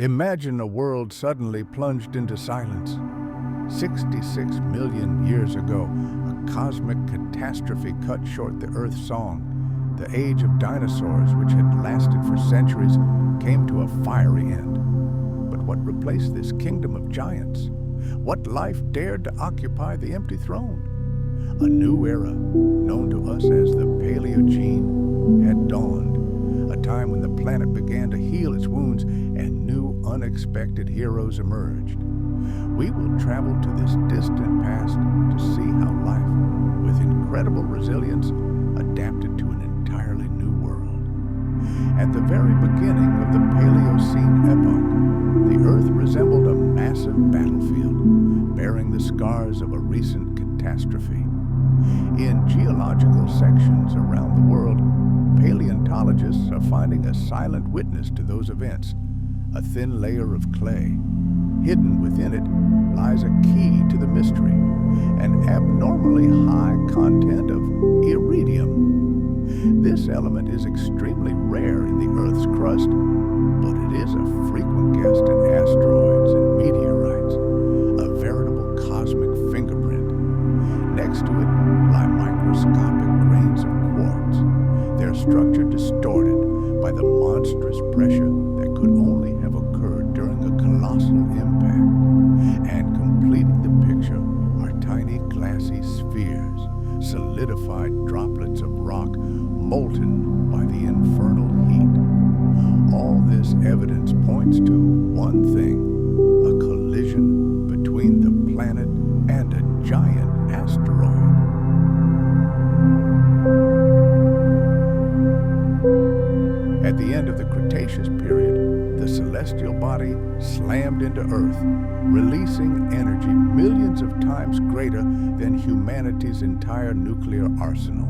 Imagine a world suddenly plunged into silence. 66 million years ago, a cosmic catastrophe cut short the Earth's song. The age of dinosaurs, which had lasted for centuries, came to a fiery end. But what replaced this kingdom of giants? What life dared to occupy the empty throne? A new era, known to us as the Paleogene, had dawned, a time when the planet began to heal its wounds and new, unexpected heroes emerged. We will travel to this distant past to see how life, with incredible resilience, adapted to an entirely new world. At the very beginning of the Paleocene epoch, the Earth resembled a massive battlefield, bearing the scars of a recent catastrophe. In geological sections around the world, paleontologists are finding a silent witness to those events, a thin layer of clay. Hidden within it lies a key to the mystery, an abnormally high content of iridium. This element is extremely rare in the Earth's crust, but it is a frequent guest in asteroids and meteorites, a veritable cosmic fingerprint. Next to it lie microscopic grains of quartz, their structure distorted by the monstrous pressure that could only have occurred during a colossal impact. And completing the picture are tiny glassy spheres, solidified droplets of rock molten by the infernal heat. All this evidence points to one thing: a collision between the planet and a giant asteroid. At the end of the Cretaceous period, the celestial body slammed into Earth, releasing energy millions of times greater than humanity's entire nuclear arsenal.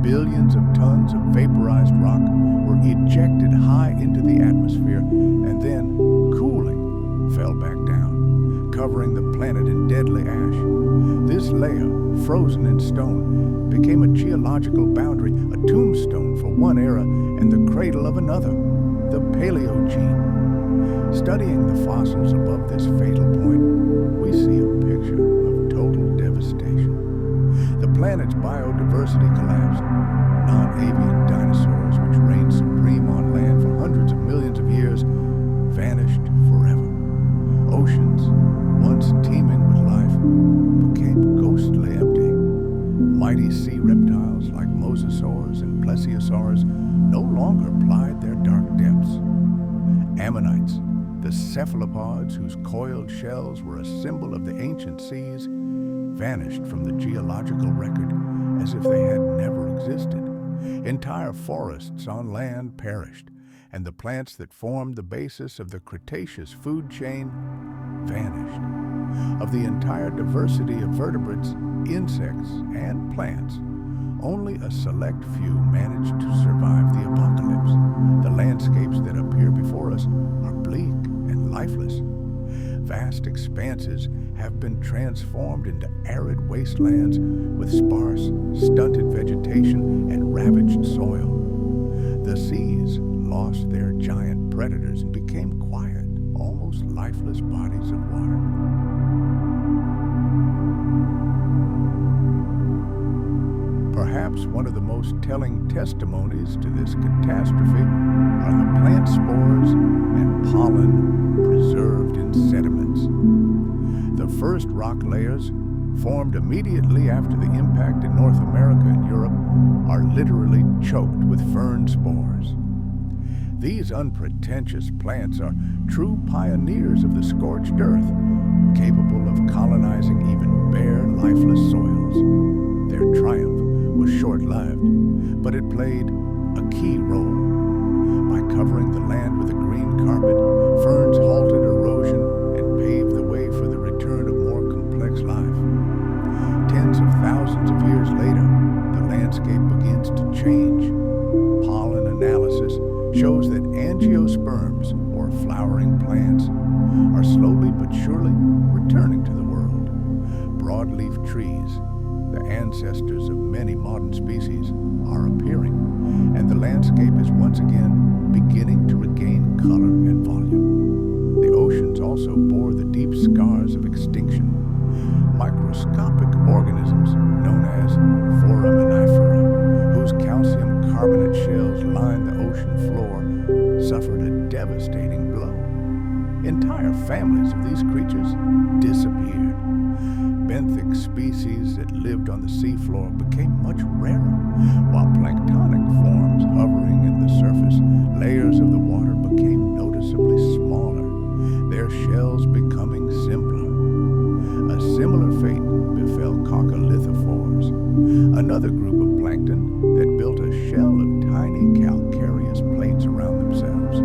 Billions of tons of vaporized rock were ejected high into the atmosphere and then, cooling, fell back down, covering the planet in deadly ash. This layer, frozen in stone, became a geological boundary, a tombstone for one era and the cradle of another, the Paleogene. Studying the fossils above this fatal point, we see a picture of total devastation. The planet's biodiversity collapsed. Non-avian dinosaurs, which reigned supreme on land for hundreds of millions of years, vanished forever. Oceans, once teeming with life, became ghostly empty. Mighty sea reptiles like mosasaurs and plesiosaurs no longer plied their dark depths. Ammonites, the cephalopods whose coiled shells were a symbol of the ancient seas, vanished from the geological record as if they had never existed. Entire forests on land perished, and the plants that formed the basis of the Cretaceous food chain vanished. Of the entire diversity of vertebrates, insects, and plants, only a select few managed to survive the apocalypse. The landscapes that appear before us are bleak and lifeless. Vast expanses have been transformed into arid wastelands with sparse, stunted vegetation and ravaged soil. The seas lost their giant predators and became quiet, almost lifeless bodies of water. Perhaps one of the most telling testimonies to this catastrophe are the plant spores and pollen preserved in sediments. The first rock layers, formed immediately after the impact in North America and Europe, are literally choked with fern spores. These unpretentious plants are true pioneers of the scorched earth, capable of colonizing even bare, lifeless soils. Their triumph was short-lived, but it played a key role. By covering the land with a green carpet, ferns halted erosion and paved the way for the return of more complex life. Tens of thousands of years later, the landscape begins to change. Pollen analysis shows that angiosperms, or flowering plants, are slowly but surely returning to the world. Broadleaf trees, the ancestors of many modern species, are appearing, and the landscape is once again beginning to regain color and volume. devastating blow. Entire families of these creatures disappeared. Benthic species that lived on the seafloor became much rarer, while planktonic forms hovering in the surface layers of the water became noticeably smaller, their shells becoming simpler. A similar fate befell coccolithophores, another group of plankton that built a shell of tiny calcareous plates around themselves.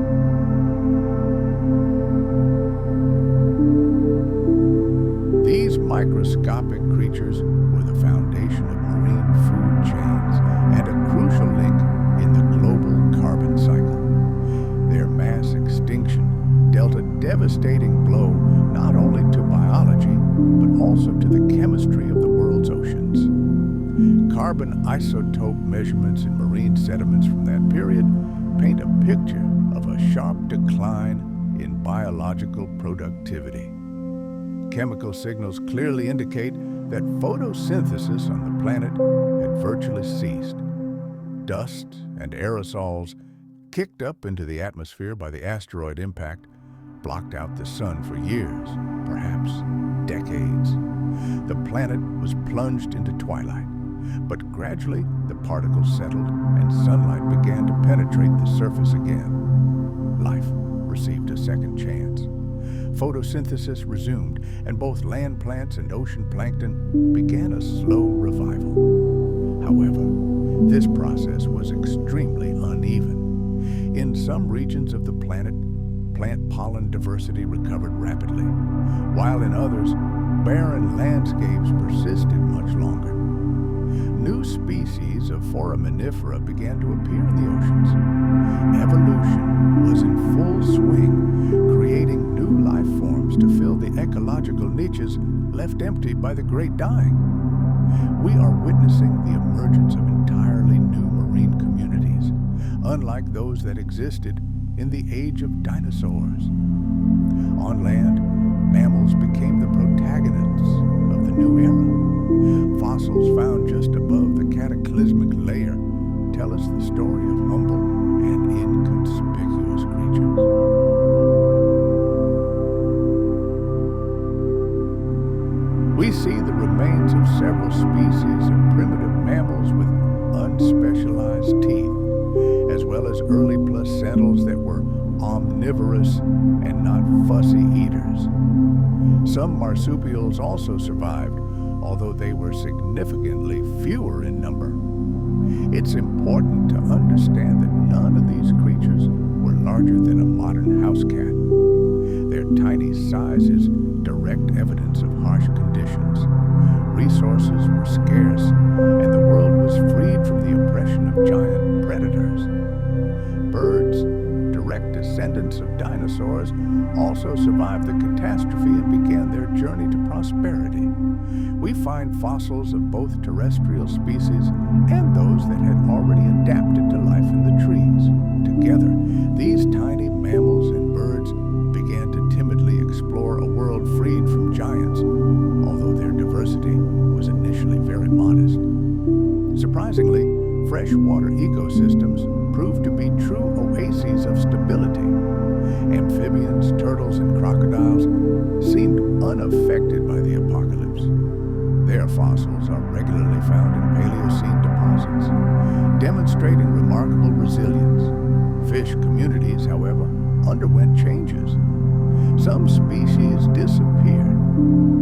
These microscopic creatures were the foundation of marine food chains and a crucial link in the global carbon cycle. Their mass extinction dealt a devastating blow not only to biology, but also to the chemistry of the world's oceans. Carbon isotope measurements in marine sediments from that period paint a picture of a sharp decline in biological productivity. Chemical signals clearly indicate that photosynthesis on the planet had virtually ceased. Dust and aerosols, kicked up into the atmosphere by the asteroid impact, blocked out the sun for years, perhaps decades. The planet was plunged into twilight, but gradually the particles settled and sunlight began to penetrate the surface again. Life received a second chance. Photosynthesis resumed, and both land plants and ocean plankton began a slow revival. However, this process was extremely uneven. In some regions of the planet, plant pollen diversity recovered rapidly, while in others, barren landscapes persisted much longer. New species of foraminifera began to appear in the oceans. Evolution was in full swing, creating new life forms to fill the ecological niches left empty by the Great Dying. We are witnessing the emergence of entirely new marine communities, unlike those that existed in the age of dinosaurs. On land, mammals became the protagonists of the new era. Fossils found just above the cataclysmic layer tell us the story of humble and inconspicuous creatures. We see the remains of several species of primitive mammals with unspecialized teeth, as well as early placentals that were omnivorous and not fussy eaters. Some marsupials also survived, although they were significantly fewer in number. It's important to understand that none of these creatures were larger than a modern house cat. Their tiny size is direct evidence of harsh conditions. Resources were scarce, and the world was freed from the oppression of giant predators. Birds, direct descendants of dinosaurs, also survived the catastrophe and began their journey to prosperity. We find fossils of both terrestrial species and those that had already adapted to life in the trees. Together, these tiny mammals and birds began to timidly explore a world freed from giants, although their diversity was initially very modest. Surprisingly, freshwater ecosystems proved to be true oases of stability. Amphibians, turtles, and crocodiles seemed unaffected by the apocalypse. Their fossils are regularly found in Paleocene deposits, demonstrating remarkable resilience. Fish communities, however, underwent changes. Some species disappeared,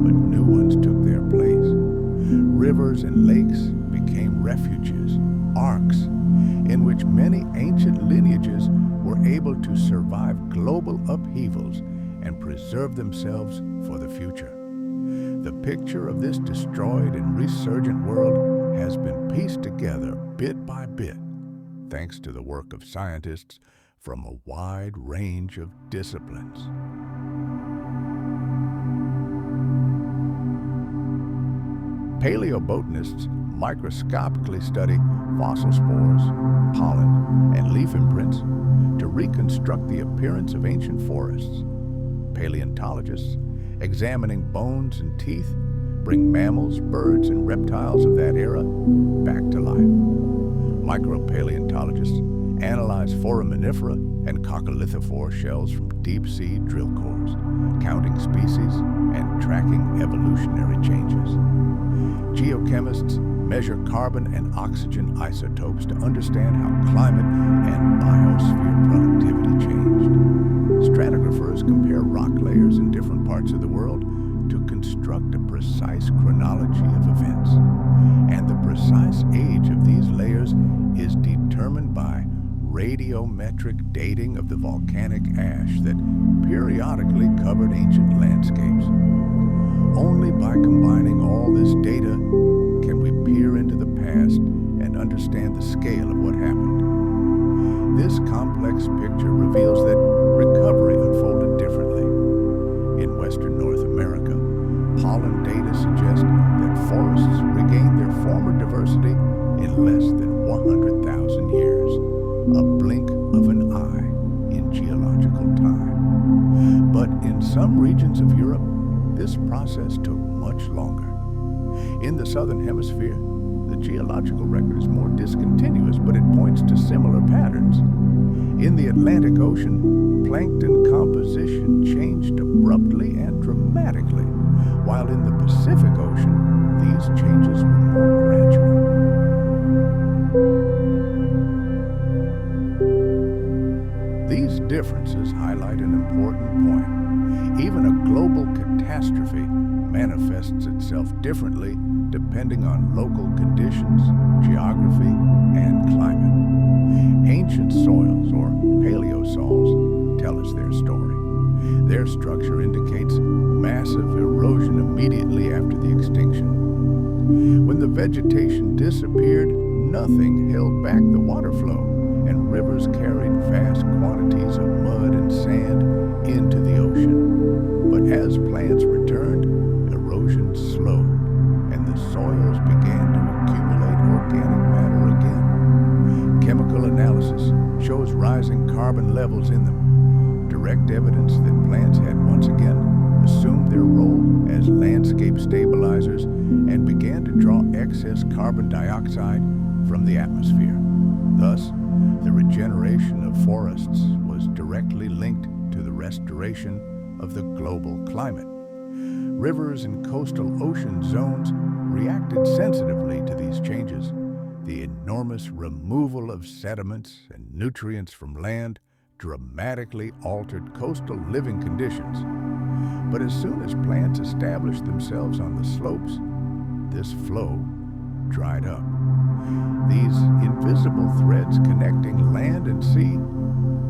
but new ones took their place. Rivers and lakes became refuges, arks, in which many ancient lineages were able to survive global upheavals and preserve themselves for the future. The picture of this destroyed and resurgent world has been pieced together bit by bit, thanks to the work of scientists from a wide range of disciplines. Paleobotanists microscopically study fossil spores, pollen, and leaf imprints to reconstruct the appearance of ancient forests. Paleontologists, examining bones and teeth, bring mammals, birds, and reptiles of that era back to life. Micropaleontologists analyze foraminifera and coccolithophore shells from deep-sea drill cores, counting species and tracking evolutionary changes. Geochemists measure carbon and oxygen isotopes to understand how climate and biosphere productivity changed. Stratigraphers compare rock layers in different parts of the world to construct a precise chronology of events. And the precise age of these layers is determined by radiometric dating of the volcanic ash that periodically covered ancient landscapes. Only by combining all this data can we peer into the past and understand the scale of what happened. This complex picture reveals that recovery unfolded differently. In western North America, pollen data suggest that forests regained their former diversity in less than 100,000 years, a blink of an eye in geological time. But in some regions of Europe, this process took much longer. In the southern hemisphere, the geological record is more discontinuous, but it points to similar patterns. In the Atlantic Ocean, plankton composition changed abruptly and dramatically, while in the Pacific Ocean, these changes were more gradual. These differences highlight an important point. Even a global catastrophe manifests itself differently depending on local conditions, geography, and climate. Ancient soils, or plesiosaurs, tell us their story. Their structure indicates massive erosion immediately after the extinction. When the vegetation disappeared, nothing held back the water flow, and rivers carried vast quantities of mud and sand into the ocean. But as plants returned, erosion slowed, and the soils began to accumulate organic matter again. Chemical analysis shows rising carbon levels in them, direct evidence that plants had once again assumed their role as landscape stabilizers and began to draw excess carbon dioxide from the atmosphere. Thus, the regeneration of forests was directly linked to the restoration of the global climate. Rivers and coastal ocean zones reacted sensitively to these changes. The enormous removal of sediments and nutrients from land dramatically altered coastal living conditions. But as soon as plants established themselves on the slopes, this flow dried up. These invisible threads connecting land and sea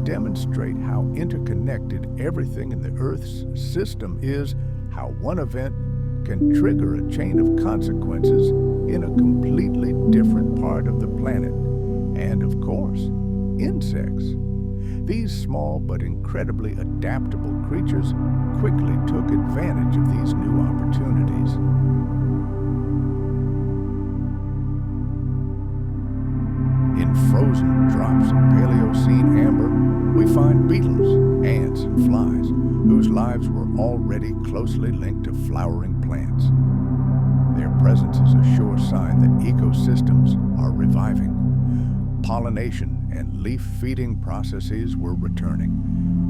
demonstrate how interconnected everything in the Earth's system is, how one event can trigger a chain of consequences in a completely different part of the planet. And of course, insects. These small but incredibly adaptable creatures quickly took advantage of these new opportunities. In frozen drops of Paleocene amber, we find beetles, ants, and flies, whose lives were already closely linked to flowering plants. Their presence is a sure sign that ecosystems are reviving. Pollination and leaf-feeding processes were returning,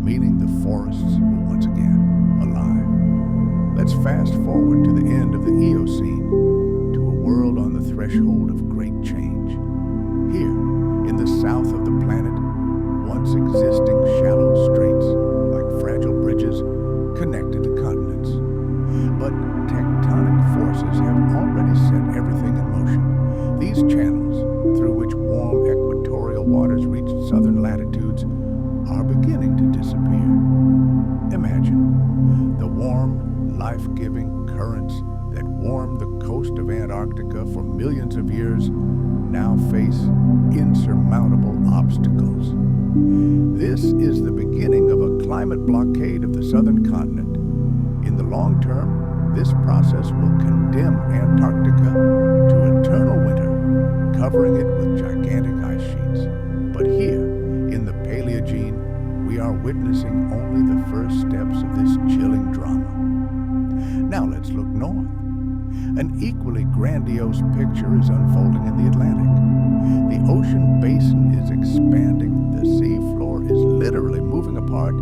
meaning the forests were once again alive. Let's fast forward to the end of the Eocene, to a world on the threshold of great change. Here, in the south of the planet, once existing shallow straits, like fragile bridges, connected the continents. But tectonic forces have already set everything in motion. These channels, through which warm equatorial waters reach southern latitudes, are beginning to disappear. Imagine the warm, life-giving currents that warmed the coast of Antarctica for millions of years now face insurmountable obstacles. This is the beginning of a climate blockade of the southern continent. In the long term, this process will condemn Antarctica to eternal winter, covering it with gigantic ice sheets. But here, in the Paleogene, we are witnessing only the first steps of this chilling drama. Now let's look north. An equally grandiose picture is unfolding in the Atlantic. The ocean basin is expanding, the sea floor is literally moving moving apart,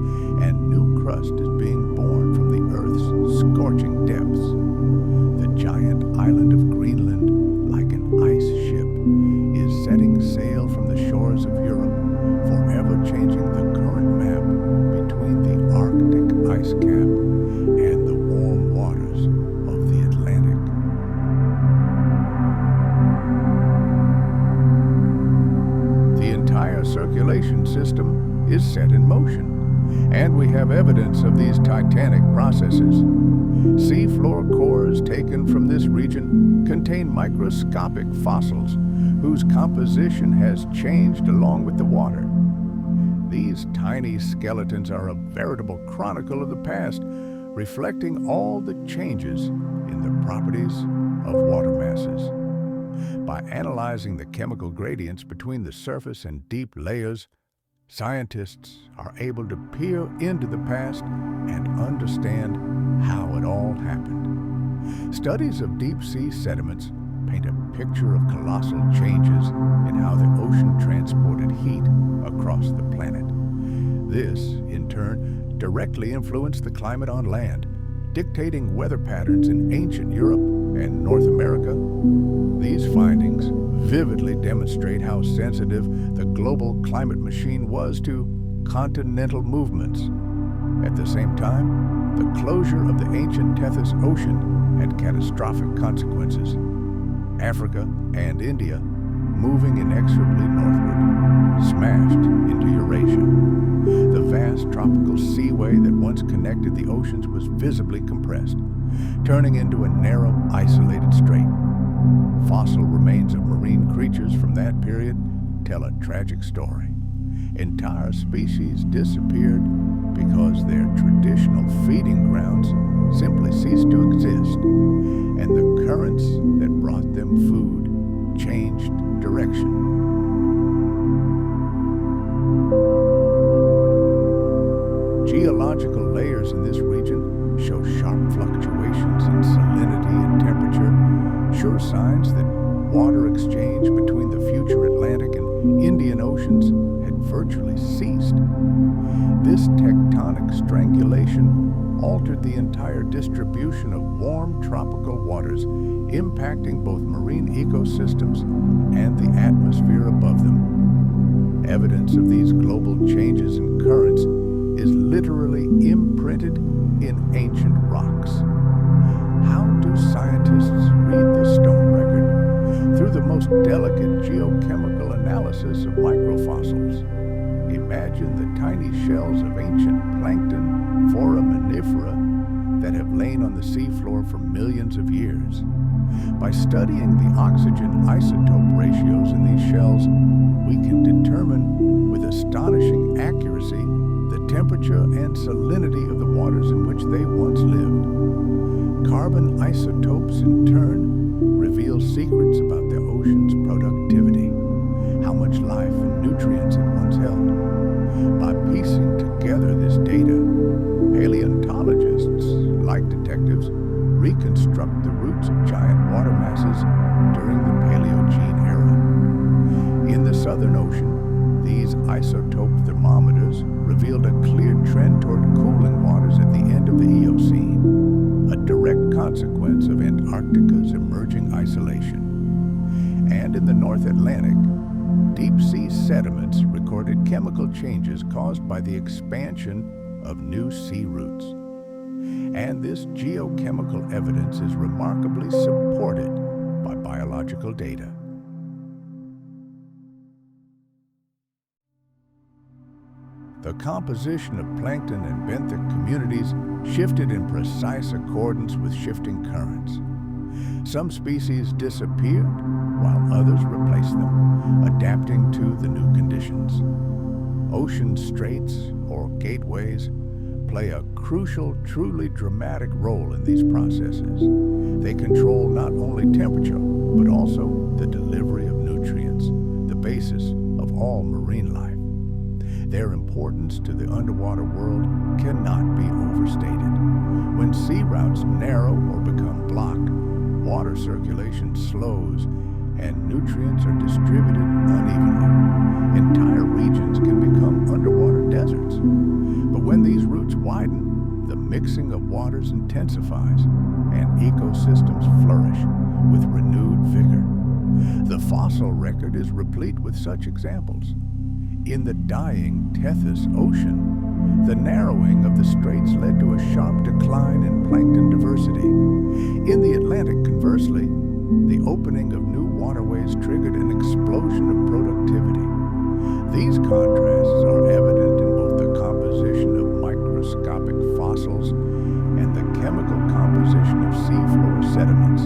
and new crust is being born from the Earth's scorching depths. The giant island of Greenland, like an ice ship, is setting sail from the shores of Europe, forever changing the current map between the Arctic ice cap and the warm waters of the Atlantic. The entire circulation system is set in motion, and we have evidence of these titanic processes. Seafloor cores taken from this region contain microscopic fossils whose composition has changed along with the water. These tiny skeletons are a veritable chronicle of the past, reflecting all the changes in the properties of water masses. By analyzing the chemical gradients between the surface and deep layers, scientists are able to peer into the past and understand how it all happened. Studies of deep-sea sediments paint a picture of colossal changes in how the ocean transported heat across the planet. This, in turn, directly influenced the climate on land, dictating weather patterns in ancient Europe and North America. These findings vividly demonstrate how sensitive the global climate machine was to continental movements. At the same time, the closure of the ancient Tethys Ocean had catastrophic consequences. Africa and India, moving inexorably northward, smashed into Eurasia. The vast tropical seaway that once connected the oceans was visibly compressed, turning into a narrow, isolated strait. Fossil remains of marine creatures from that period tell a tragic story. Entire species disappeared because their traditional feeding grounds simply ceased to exist, and the currents that brought them food changed direction. Geological layers in this region show sharp fluctuations in salinity and temperature, sure signs that water exchange between the future Atlantic and Indian Oceans had virtually ceased. This tectonic strangulation altered the entire distribution of warm tropical waters, impacting both marine ecosystems and the atmosphere above them. Evidence of these global changes in currents is literally imprinted in ancient rocks. How do scientists read this stone record? Through the most delicate geochemical analysis of microfossils. Imagine the tiny shells of ancient plankton, foraminifera, that have lain on the seafloor for millions of years. By studying the oxygen isotope ratios in these shells, we can determine with astonishing accuracy the temperature and salinity of the waters in which they once lived. Carbon isotopes, in turn, reveal secrets about the ocean's productivity, how much life and nutrients it once held. By piecing together this data, paleontologists, like detectives, reconstruct the roots of giant water masses during the Paleogene Era. In the Southern Ocean, these isotope thermometers revealed a clear trend toward cooling waters at the end of the Eocene, a direct consequence of Antarctica's emerging isolation. And in the North Atlantic, deep-sea sediments recorded chemical changes caused by the expansion of new sea routes. And this geochemical evidence is remarkably supported by biological data. The composition of plankton and benthic communities shifted in precise accordance with shifting currents. Some species disappeared, while others replaced them, adapting to the new conditions. Ocean straits, or gateways, play a crucial, truly dramatic role in these processes. They control not only temperature, but also the delivery of nutrients, the basis of all marine life. Their importance to the underwater world cannot be overstated. When sea routes narrow or become blocked, water circulation slows, and nutrients are distributed unevenly. Entire regions can become underwater deserts. But when these roots widen, the mixing of waters intensifies and ecosystems flourish with renewed vigor. The fossil record is replete with such examples. In the dying Tethys Ocean, the narrowing of the straits led to a sharp decline in plankton diversity. In the Atlantic, conversely, the opening of new waterways triggered an explosion of productivity. These contrasts are evident in both the composition of microscopic fossils and the chemical composition of seafloor sediments.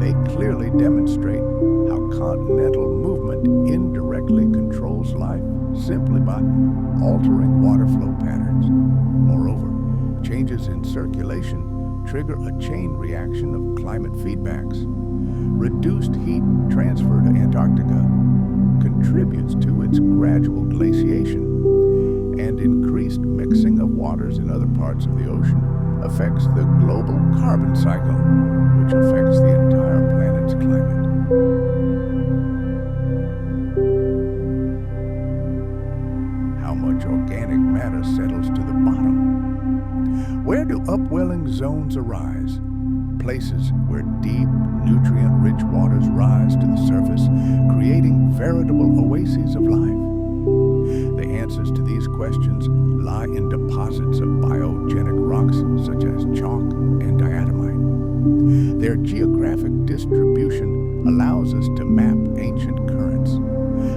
They clearly demonstrate how continental movement indirectly controls life simply by altering water flow patterns. Moreover, changes in circulation trigger a chain reaction of climate feedbacks. Reduced heat transfer to Antarctica contributes to its gradual glaciation, and increased mixing of waters in other parts of the ocean affects the global carbon cycle, which affects the entire planet's climate. How much organic matter settles to the bottom? Where do upwelling zones arise? Places where deep, nutrient-rich waters rise to the surface, creating veritable oases of life. The answers to these questions lie in deposits of biogenic rocks such as chalk and diatomite. Their geographic distribution allows us to map ancient currents.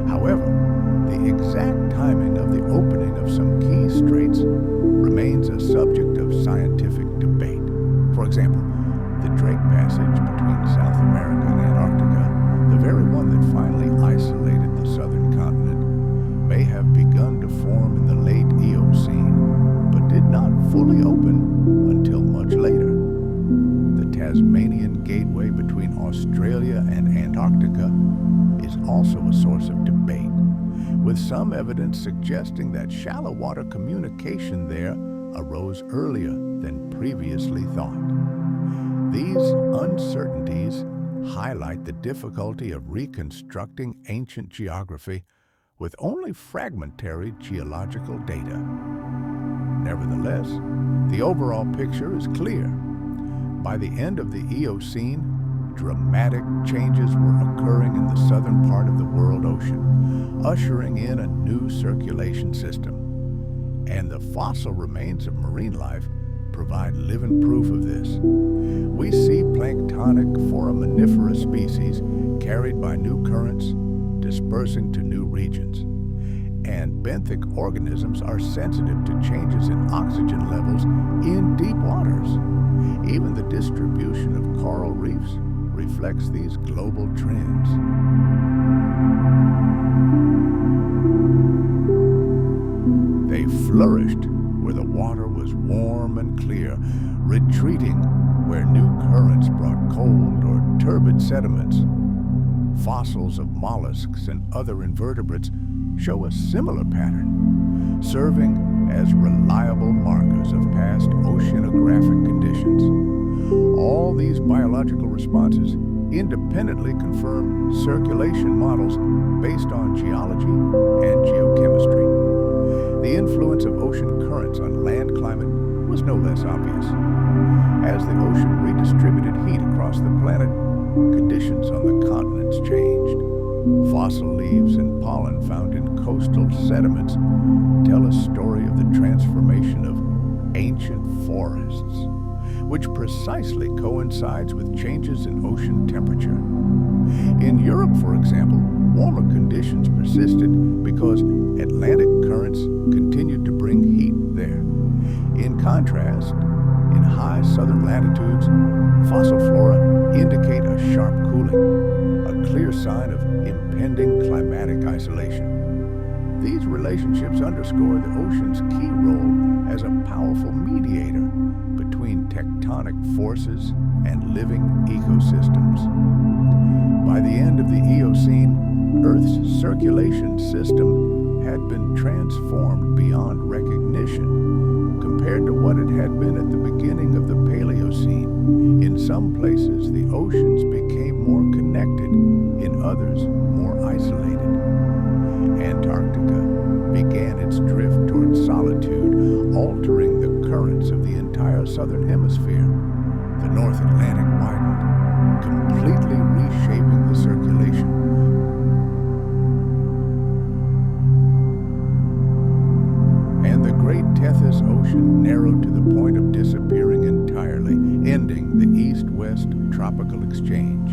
However, the exact timing of the opening of some key straits remains a subject of scientific debate. For example, the Drake Passage between South America and Antarctica, the very one that finally isolated the southern continent, may have begun to form in the late Eocene, but did not fully open until much later. The Tasmanian Gateway between Australia and Antarctica is also a source of debate, with some evidence suggesting that shallow water communication there arose earlier than previously thought. These uncertainties highlight the difficulty of reconstructing ancient geography with only fragmentary geological data. Nevertheless, the overall picture is clear. By the end of the Eocene, dramatic changes were occurring in the southern part of the world ocean, ushering in a new circulation system. And the fossil remains of marine life provide living proof of this. We see planktonic foraminiferous species carried by new currents, dispersing to new regions. And benthic organisms are sensitive to changes in oxygen levels in deep waters. Even the distribution of coral reefs reflects these global trends. They flourished where the water was warm and clear, retreating where new currents brought cold or turbid sediments. Fossils of mollusks and other invertebrates show a similar pattern, serving as reliable markers of past oceanographic conditions. All these biological responses independently confirm circulation models based on geology and geochemistry. The influence of ocean currents on land climate was no less obvious. As the ocean redistributed heat across the planet, conditions on the continents changed. Fossil leaves and pollen found in coastal sediments tell a story of the transformation of ancient forests, which precisely coincides with changes in ocean temperature. In Europe, for example, warmer conditions persisted because Atlantic currents continued to bring heat there. In contrast, in high southern latitudes, fossil flora indicate a sharp cooling, a clear sign of impending climatic isolation. These relationships underscore the ocean's key role as a powerful mediator between tectonic forces and living ecosystems. By the end of the Eocene, Earth's circulation system had been transformed beyond recognition compared to what it had been at the beginning of the Paleocene. In some places, the oceans became more connected, others more isolated. Antarctica began its drift toward solitude, altering the currents of the entire southern hemisphere. The North Atlantic widened, completely reshaping the circulation. And the Great Tethys Ocean narrowed to the point of disappearing entirely, ending the East-West tropical exchange.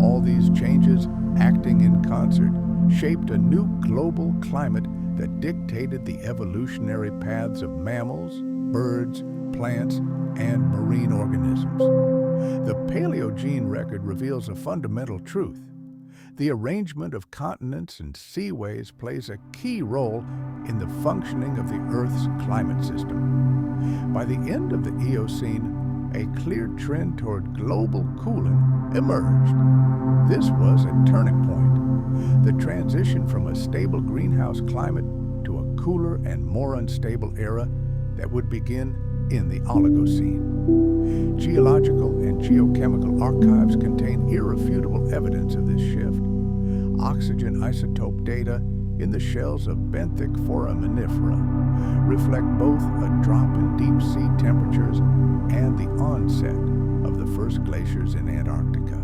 All these changes, acting in concert, shaped a new global climate that dictated the evolutionary paths of mammals, birds, plants, and marine organisms. The Paleogene record reveals a fundamental truth. The arrangement of continents and seaways plays a key role in the functioning of the Earth's climate system. By the end of the Eocene, a clear trend toward global cooling emerged. This was a turning point. The transition from a stable greenhouse climate to a cooler and more unstable era that would begin in the Oligocene. Geological and geochemical archives contain irrefutable evidence of this shift. Oxygen isotope data in the shells of benthic foraminifera reflect both a drop in deep sea temperatures and the onset of the first glaciers in Antarctica.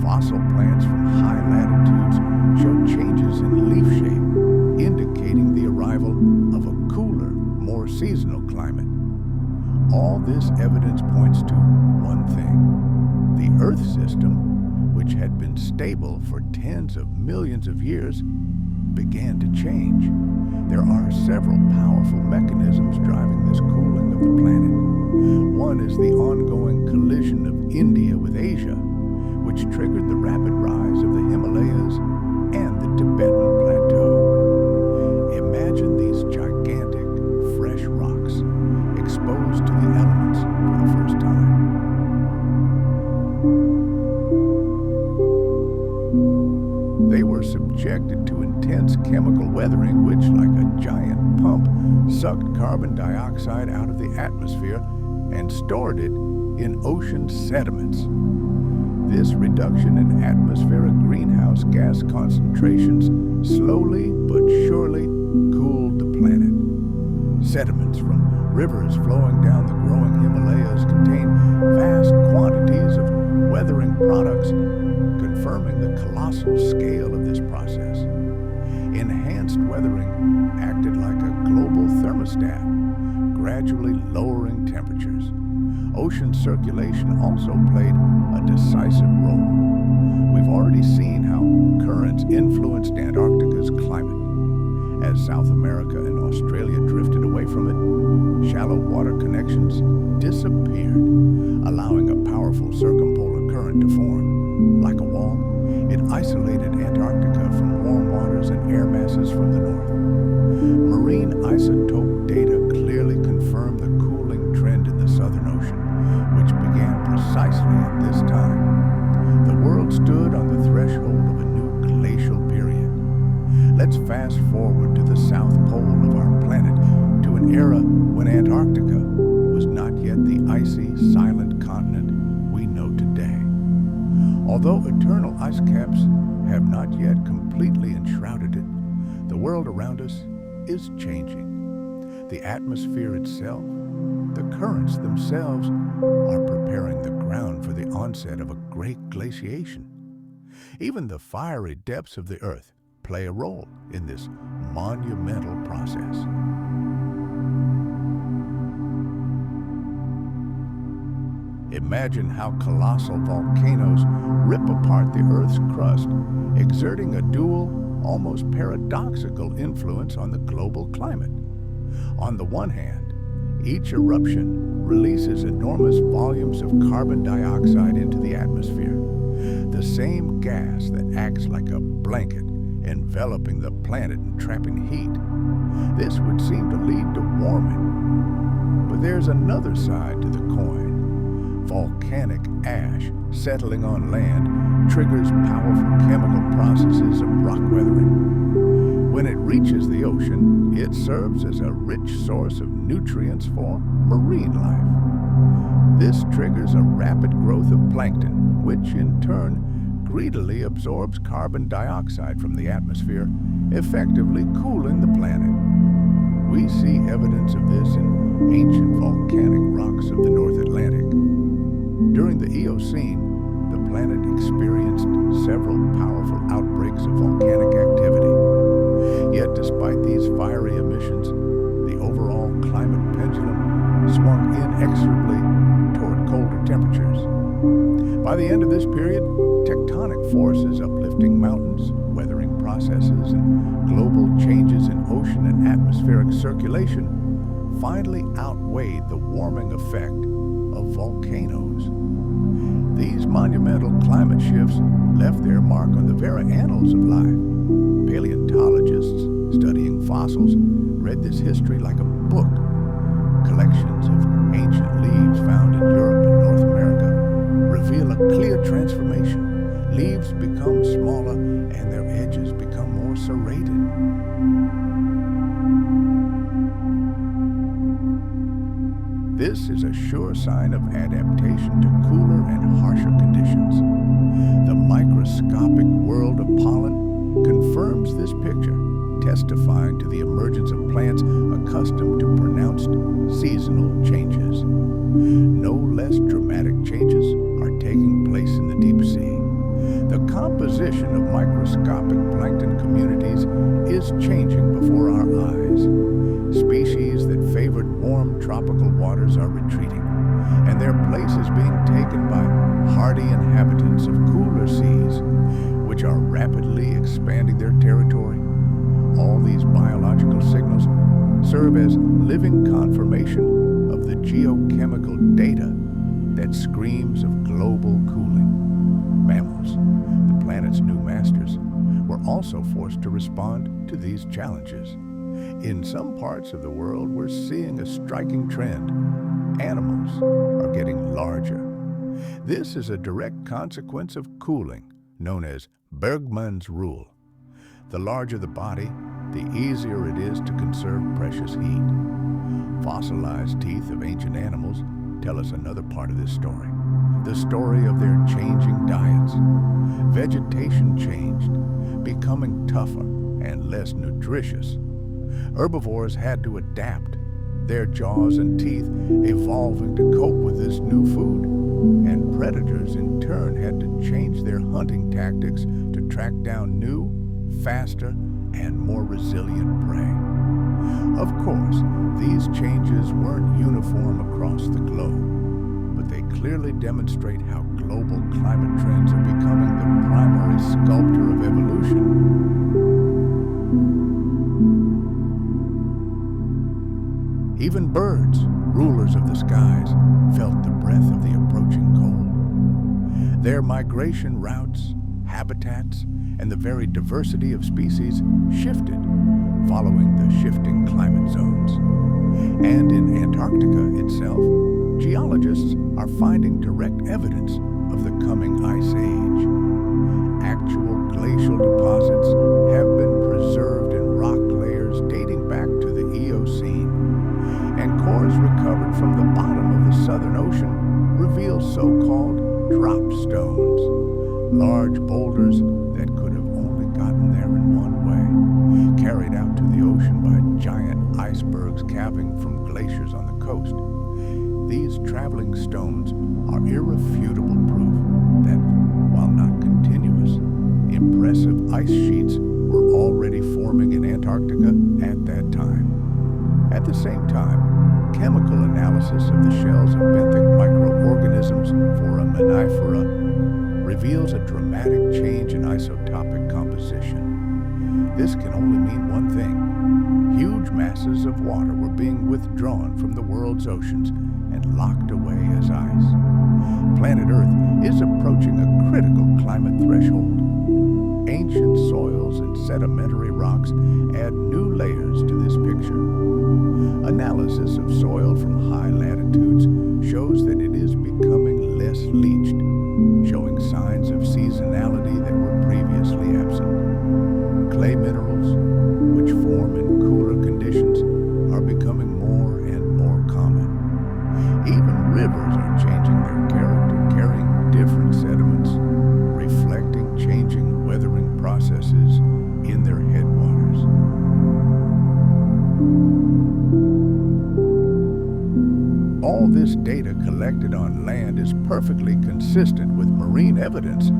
Fossil plants from high latitudes show changes in leaf shape, indicating the arrival of a cooler, more seasonal climate. All this evidence points to one thing. The Earth system, which had been stable for tens of millions of years, began to change. There are several powerful mechanisms driving this cooling of the planet. One is the ongoing collision of India with Asia, which triggered the rapid rise of the Himalayas and the Tibetan Plateau. Imagine these gigantic, fresh rocks exposed to the elements for the first time. They were subjected to intense chemical weathering, which, like a giant pump, sucked carbon dioxide out of the atmosphere and stored it in ocean sediments. This reduction in atmospheric greenhouse gas concentrations slowly but surely cooled the planet. Sediments from rivers flowing down the growing Himalayas contain vast quantities of weathering products, confirming the colossal scale of this process. Enhanced weathering acted like a global thermostat, gradually lowering temperatures. Ocean circulation also played a decisive role. We've already seen how currents influenced Antarctica's climate. As South America and Australia drifted away from it, shallow water connections disappeared, allowing a powerful circumpolar current to form. Like a wall, it isolated Antarctica from warm waters and air masses from the north. Marine isotope data clearly confirmed the cooling trend in the Southern Ocean, which began precisely at this time. The world stood on the threshold of a new glacial period. Let's fast forward to the South Pole of our planet, to an era when Antarctica was not yet the icy, silent continent we know today. Although eternal ice caps have not yet completely enshrouded it, the world around us is changing. The atmosphere itself, the currents themselves, are preparing the ground for the onset of a great glaciation. Even the fiery depths of the Earth play a role in this monumental process. Imagine how colossal volcanoes rip apart the Earth's crust, exerting a dual, almost paradoxical influence on the global climate. On the one hand, each eruption releases enormous volumes of carbon dioxide into the atmosphere, the same gas that acts like a blanket enveloping the planet and trapping heat. This would seem to lead to warming. But there's another side to the coin. Volcanic ash settling on land triggers powerful chemical processes of rock weathering. When it reaches the ocean, it serves as a rich source of nutrients for marine life. This triggers a rapid growth of plankton, which in turn greedily absorbs carbon dioxide from the atmosphere, effectively cooling the planet. We see evidence of this in ancient volcanic rocks of the North Atlantic. During the Eocene, the planet experienced several powerful outbreaks of volcanic activity. Yet despite these fiery emissions, the overall climate pendulum swung inexorably toward colder temperatures. By the end of this period, tectonic forces uplifting mountains, weathering processes, and global changes in ocean and atmospheric circulation finally outweighed the warming effect of volcanoes. These monumental climate shifts left their mark on the very annals of life. Paleontologists studying fossils read this history like a book. Collections of ancient leaves found in Europe and North America reveal a clear transformation. Leaves become smaller and their edges become more serrated. This is a sure sign of adaptation to cooler and harsher conditions. The microscopic world of pollen confirms this picture, testifying to the emergence of plants accustomed to pronounced seasonal changes. No less dramatic changes are taking place in the deep sea. The composition of microscopic plankton communities is changing before our eyes. Species that favored warm tropical waters are retreating, and their place is being taken by hardy inhabitants of cooler seas, which are rapidly expanding their territory. All these biological signals serve as living confirmation of the geochemical data that screams of global cooling. Mammals, the planet's new masters, were also forced to respond to these challenges. In some parts of the world, we're seeing a striking trend. Animals are getting larger. This is a direct consequence of cooling, known as Bergmann's rule. The larger the body, the easier it is to conserve precious heat. Fossilized teeth of ancient animals tell us another part of this story. The story of their changing diets. Vegetation changed, becoming tougher and less nutritious. Herbivores had to adapt, their jaws and teeth evolving to cope with this new food. And predators in turn had to change their hunting tactics to track down new, faster, and more resilient prey. Of course, these changes weren't uniform across the globe, but they clearly demonstrate how global climate trends are becoming the primary sculptor of evolution. Even birds, rulers of the skies, felt the breath of the approaching cold. Their migration routes, habitats, and the very diversity of species shifted, following the shifting climate zones. And in Antarctica itself, geologists are finding direct evidence of the coming ice age. Actual glacial deposits have been preserved in rock layers dating back to the Eocene, and cores recovered from the bottom of the Southern Ocean reveal so-called drop stones, large boulders that could have only gotten there in one way, carried out to the ocean by giant icebergs calving from glaciers on the coast. These traveling stones are irrefutable proof that, while not continuous, impressive ice sheets were already forming in Antarctica at that time. At the same time, chemical analysis of the shells of benthic microorganisms, foraminifera, reveals a dramatic change in isotopic composition. This can only mean one thing. Huge masses of water were being withdrawn from the world's oceans and locked away as ice. Planet Earth is approaching a critical climate threshold. Ancient soils and sedimentary rocks add new layers to this picture. Analysis of soil from high latitudes shows that it is becoming less leached, showing signs of seasonality that were previously absent. Clay minerals, which form in cooler conditions, are becoming more and more common. Even rivers are changing their character, carrying different sediments, reflecting All this data collected on land is perfectly consistent with marine evidence,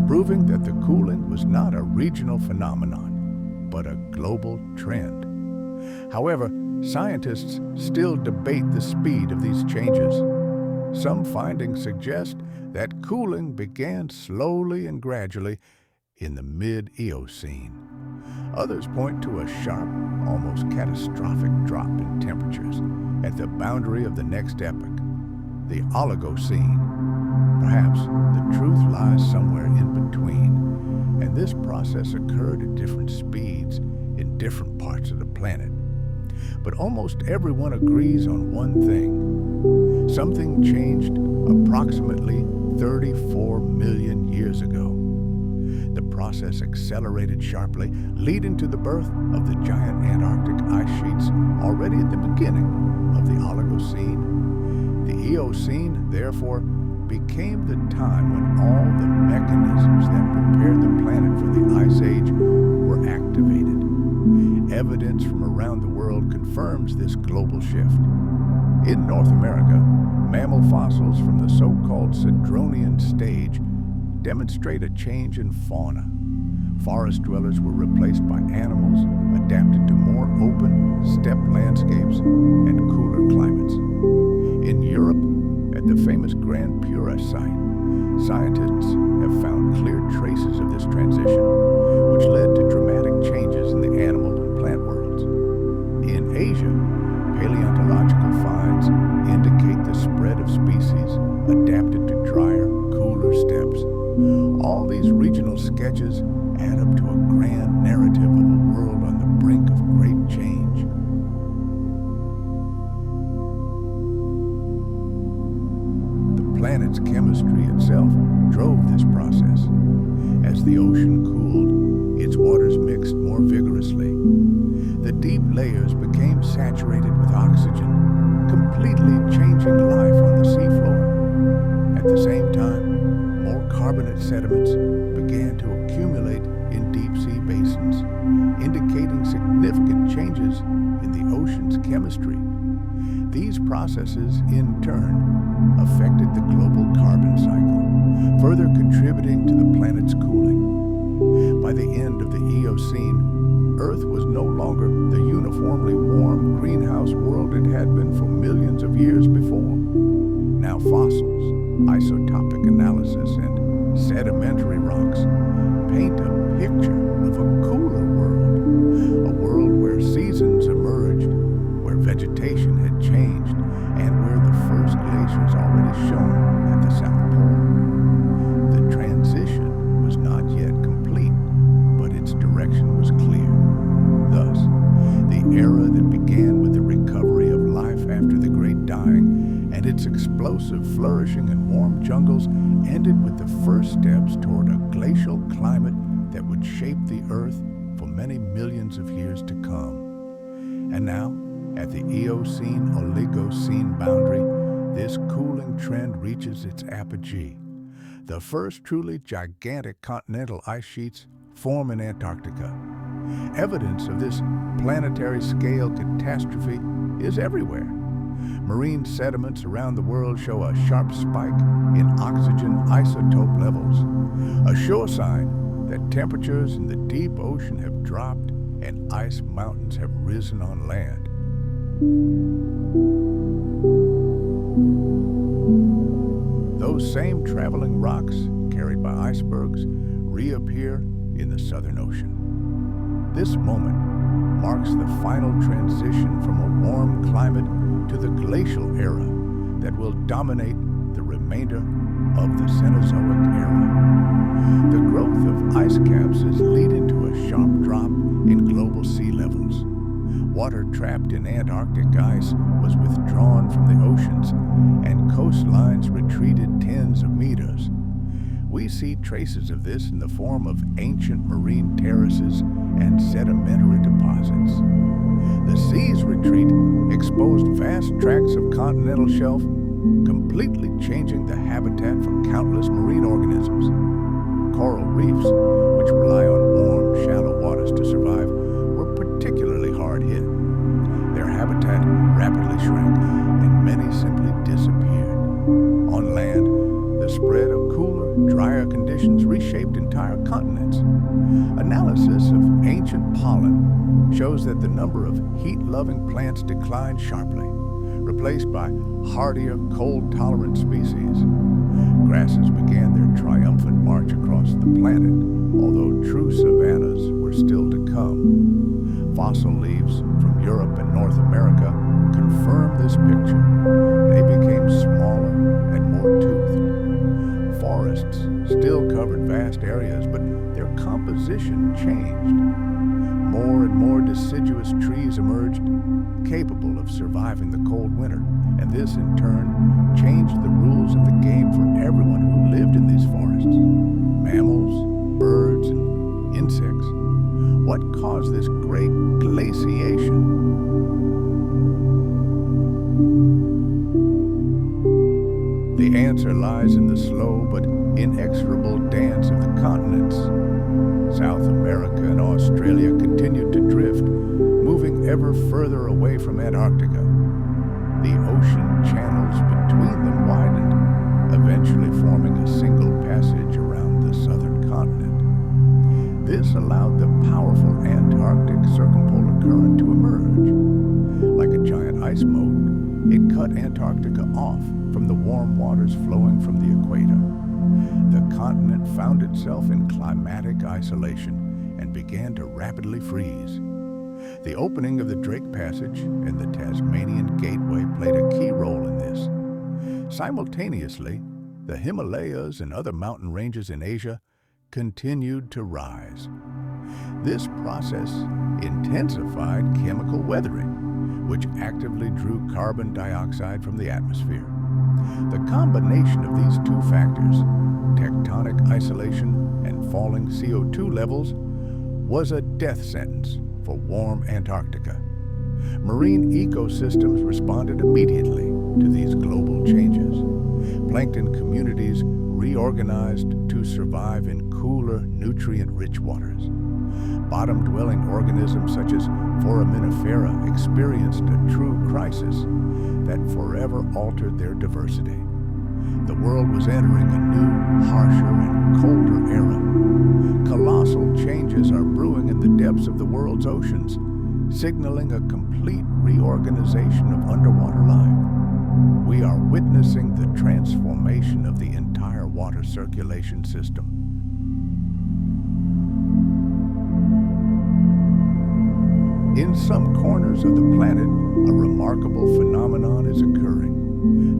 proving that the cooling was not a regional phenomenon, but a global trend. However, scientists still debate the speed of these changes. Some findings suggest that cooling began slowly and gradually in the mid-Eocene. Others point to a sharp, almost catastrophic drop in temperatures at the boundary of the next epoch, the Oligocene. Perhaps the truth lies somewhere in between, and this process occurred at different speeds in different parts of the planet. But almost everyone agrees on one thing. Something changed approximately 34 million years ago. The process accelerated sharply, leading to the birth of the giant Antarctic ice sheets already at the beginning of the Oligocene. The Eocene, therefore, became the time when all the mechanisms that prepared the planet for the Ice Age were activated. Evidence from around the world confirms this global shift. In North America, mammal fossils from the so-called Cedronian stage demonstrate a change in fauna. Forest dwellers were replaced by animals adapted to more open, steppe landscapes and cooler climates. In Europe, at the famous Grand Pura site, scientists have found clear traces of this transition, which led to dramatic changes in the animal and plant worlds. In Asia, paleontological finds indicate the spread of species adapted to drier, cooler steppes. All these regional sketches add up to a grand narrative of a world on the brink of great change. The planet's chemistry itself drove this process. As the ocean cooled, its waters mixed more vigorously. The deep layers became saturated with oxygen, completely changing life on the seafloor. At the same time, more carbonate sediments began to accumulate in deep-sea basins, indicating significant changes in the ocean's chemistry. These processes, in turn, affected the global carbon cycle, further contributing to the planet's cooling. By the end of the Eocene, Earth was no longer the uniformly warm greenhouse world it had been for millions of years before. Now fossils, isotopic analysis, and sedimentary rocks paint a picture of a cooler world, a world where seasons emerged, where vegetation had changed, and where the first glaciers already shone at the South Pole. The transition was not yet complete, but its direction was clear. Thus, the era that began with the recovery of life after the Great Dying and its explosive flourishing in warm jungles ended with the first steps toward a glacial climate that would shape the Earth for many millions of years to come. And now, at the Eocene-Oligocene boundary, this cooling trend reaches its apogee. The first truly gigantic continental ice sheets form in Antarctica. Evidence of this planetary-scale catastrophe is everywhere. Marine sediments around the world show a sharp spike in oxygen isotope levels, a sure sign that temperatures in the deep ocean have dropped and ice mountains have risen on land. Those same traveling rocks, carried by icebergs, reappear in the Southern Ocean. This moment marks the final transition from a warm climate to the glacial era that will dominate the remainder of the Cenozoic era. The growth of ice caps is leading to a sharp drop in global sea levels. Water trapped in Antarctic ice was withdrawn from the oceans, and coastlines retreated tens of meters. We see traces of this in the form of ancient marine terraces and sedimentary deposits. The sea's retreat exposed vast tracts of continental shelf, completely changing the habitat for countless marine organisms. Coral reefs, which rely on warm, shallow waters to survive, were particularly hard hit. Their habitat rapidly shrank, and many simply conditions reshaped entire continents. Analysis of ancient pollen shows that the number of heat-loving plants declined sharply, replaced by hardier, cold-tolerant species. Grasses began their triumphant march across the planet, although true savannas were still to come. Fossil leaves from Europe and North America confirm this picture. They became smaller and more toothed. Forests still covered vast areas, but their composition changed. More and more deciduous trees emerged, capable of surviving the cold winter, and this in turn changed the rules of the game for everyone who lived in these forests. Mammals, birds, and insects. What caused this great glaciation? The answer lies in the slow but inexorable dance of the continents. South America and Australia continued to drift, moving ever further away from Antarctica. The ocean channels between them widened, eventually forming a single passage around the southern continent. This allowed the powerful Antarctic circumpolar current to emerge. Like a giant ice moat, it cut Antarctica off from the warm waters flowing from the equator. The continent found itself in climatic isolation and began to rapidly freeze. The opening of the Drake Passage and the Tasmanian Gateway played a key role in this. Simultaneously, the Himalayas and other mountain ranges in Asia continued to rise. This process intensified chemical weathering, which actively drew carbon dioxide from the atmosphere. The combination of these two factors, tectonic isolation and falling CO2 levels, was a death sentence for warm Antarctica. Marine ecosystems responded immediately to these global changes. Plankton communities reorganized to survive in cooler, nutrient-rich waters. Bottom-dwelling organisms such as foraminifera experienced a true crisis that forever altered their diversity. The world was entering a new, harsher, and colder era. Colossal changes are brewing in the depths of the world's oceans, signaling a complete reorganization of underwater life. We are witnessing the transformation of the entire water circulation system. In some corners of the planet, a remarkable phenomenon is occurring.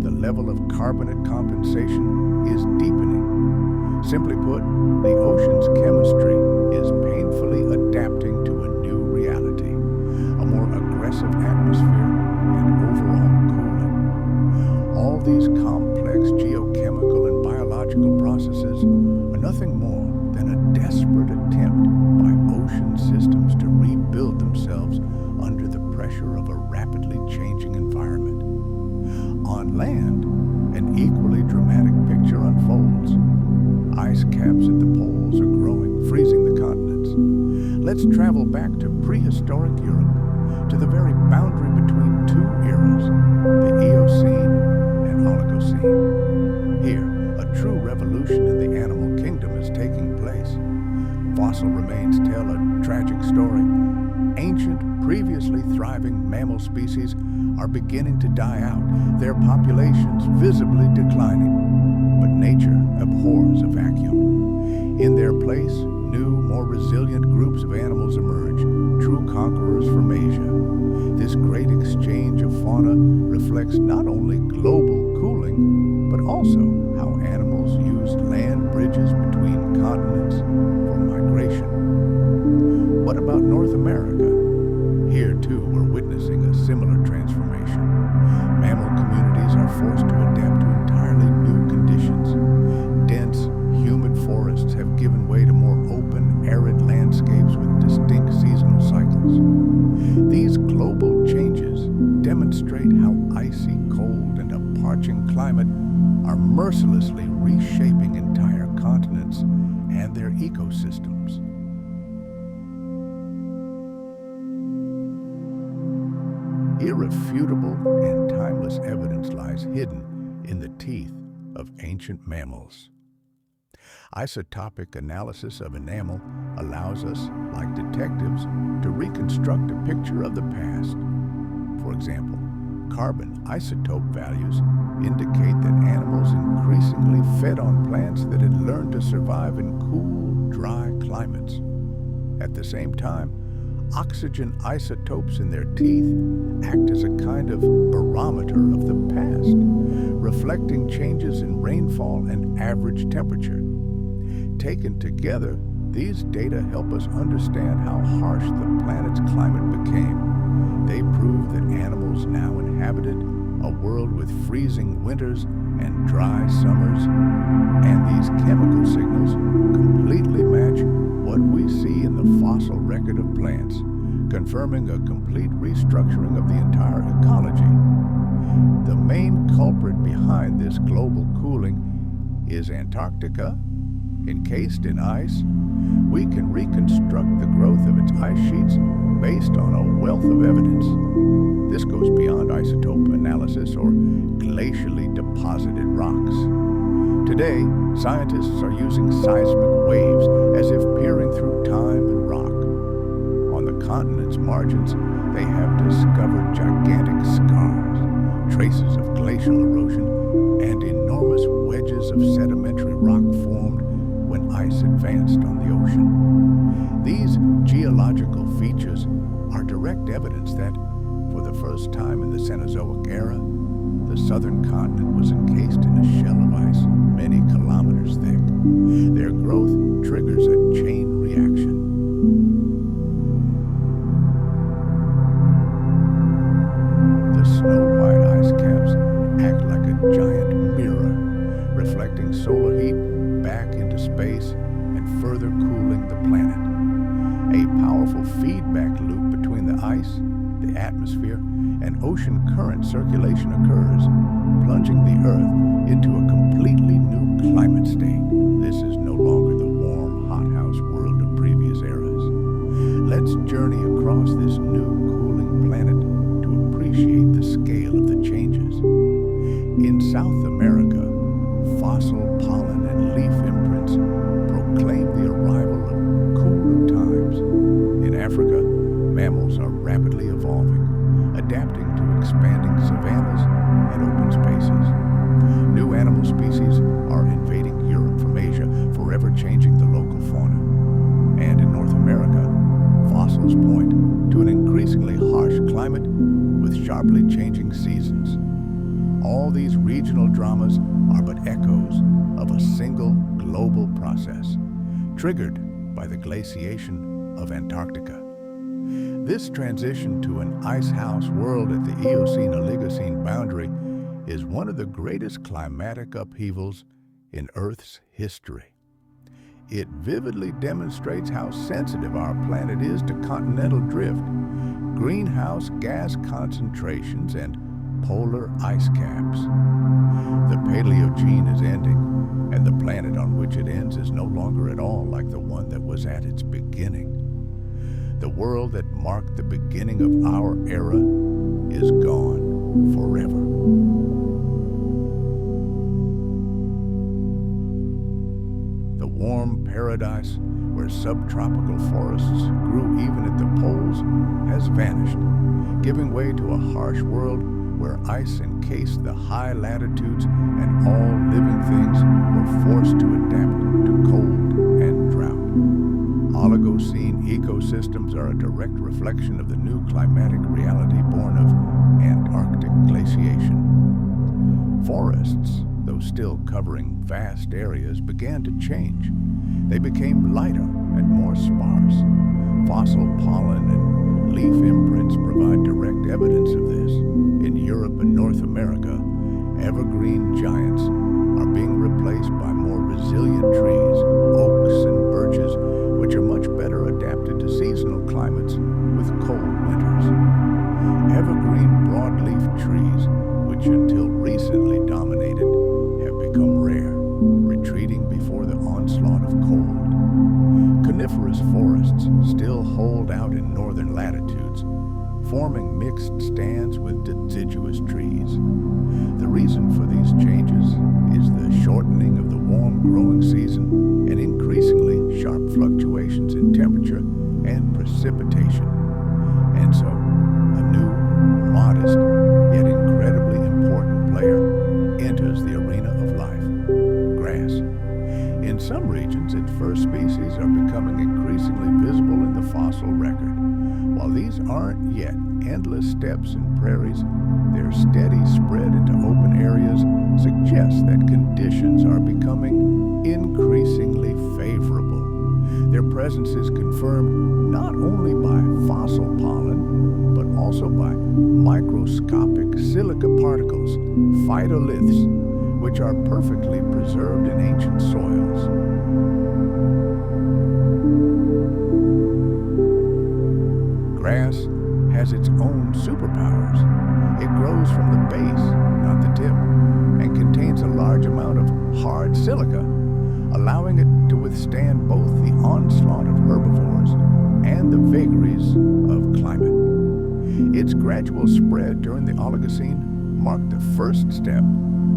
The level of carbonate compensation is deepening. Simply put, the ocean's chemistry is painfully adapting to a new reality, a more aggressive atmosphere and overall cooling. All these complex geochemical and biological processes are nothing more than a desperate attempt by ocean systems to rebuild themselves under the pressure of a rapidly changing environment. On land, an equally dramatic picture unfolds. Ice caps at the poles are growing, freezing the continents. Let's travel back to prehistoric Europe, to the very boundary between two eras, the Eocene and Oligocene. Here, a true revolution in the animal kingdom is taking place. Fossil remains tell a tragic story. Ancient, previously thriving mammal species are beginning to die out, their populations visibly declining. But nature abhors a vacuum. In their place, new, more resilient groups of animals emerge, true conquerors from Asia. This great exchange of fauna reflects not only global cooling, but also how animals used land bridges between continents for migration. What about North America? Here, too, we're witnessing a similar transformation. Mammal communities are forced to adapt to entirely new conditions. Dense, humid forests have given way to more open, arid landscapes with distinct seasonal cycles. These global changes demonstrate how icy cold and a parching climate are mercilessly reshaping entire continents and their ecosystems. Irrefutable and timeless evidence lies hidden in the teeth of ancient mammals. Isotopic analysis of enamel allows us, like detectives, to reconstruct a picture of the past. For example, carbon isotope values indicate that animals increasingly fed on plants that had learned to survive in cool, dry climates. At the same time, oxygen isotopes in their teeth act as a kind of barometer of the past, reflecting changes in rainfall and average temperature. Taken together, these data help us understand how harsh the planet's climate became. They prove that animals now inhabited a world with freezing winters and dry summers, and these chemical signals completely match what we see in the fossil record of plants, confirming a complete restructuring of the entire ecology. The main culprit behind this global cooling is Antarctica. Encased in ice, we can reconstruct the growth of its ice sheets based on a wealth of evidence. This goes beyond isotope analysis or glacially deposited rocks. Today, scientists are using seismic waves as if peering through time and rock. On the continent's margins, they have discovered gigantic scars, traces of glacial erosion, and enormous wedges of sedimentary rock formed when ice advanced on the ocean. These geological features are direct evidence that, for the first time in the Cenozoic era, the southern continent was encased in a shell of ice many kilometers thick. Their growth triggers a chain reaction. The snow-white ice caps act like a giant mirror, reflecting solar heat back into space and further cooling the planet. A powerful feedback loop between the ice, the atmosphere, and ocean current circulation occurs, plunging the Earth into a completely new climate state. This is no longer the warm, hothouse world of previous eras. Let's journey across this new cooling planet to appreciate the scale of the changes. In South America, fossil pollen and leaf imprints proclaim the arrival of cooler times. In Africa, mammals are rapidly evolving, adapting to expanding savannas and open spaces. New animal species are invading Europe from Asia, forever changing the local fauna. And in North America, fossils point to an increasingly harsh climate with sharply changing seasons. All these regional dramas are but echoes of a single global process, triggered by the glaciation of Antarctica. This transition to an icehouse world at the Eocene-Oligocene boundary is one of the greatest climatic upheavals in Earth's history. It vividly demonstrates how sensitive our planet is to continental drift, greenhouse gas concentrations, and polar ice caps. The Paleogene is ending, and the planet on which it ends is no longer at all like the one that was at its beginning. The world that marked the beginning of our era is gone forever. The warm paradise where subtropical forests grew even at the poles has vanished, giving way to a harsh world where ice encased the high latitudes and all living things were forced to adapt to cold and drought. Oligocene ecosystems are a direct reflection of the new climatic reality born of Antarctic glaciation. Forests, though still covering vast areas, began to change. They became lighter and more sparse. Fossil pollen and leaf imprints provide direct evidence of this. In Europe and North America, evergreen giants are being replaced by more resilient trees, oaks and birches, which are much better adapted to seasonal climates with cold winters. Evergreen broadleaf trees, which until recently dominated, have become rare, retreating before the onslaught of cold. Coniferous forests still hold out in northern latitudes, forming mixed stands with deciduous trees. The reason reason for these changes is the shortening of the warm growing season and increasingly sharp fluctuations in temperature and precipitation. And so, a new, modest, yet incredibly important player enters the arena of life: grass. In some regions, its first species are becoming increasingly visible in the fossil record. While these aren't yet endless steppes and prairies, their steady spread into open areas suggests that conditions are becoming increasingly favorable. Their presence is confirmed not only by fossil pollen, but also by microscopic silica particles, phytoliths, which are perfectly preserved in ancient soils. Grass has its own superpowers. It grows from the base, not the tip, and contains a large amount of hard silica, allowing it to withstand both the onslaught of herbivores and the vagaries of climate. Its gradual spread during the Oligocene marked the first step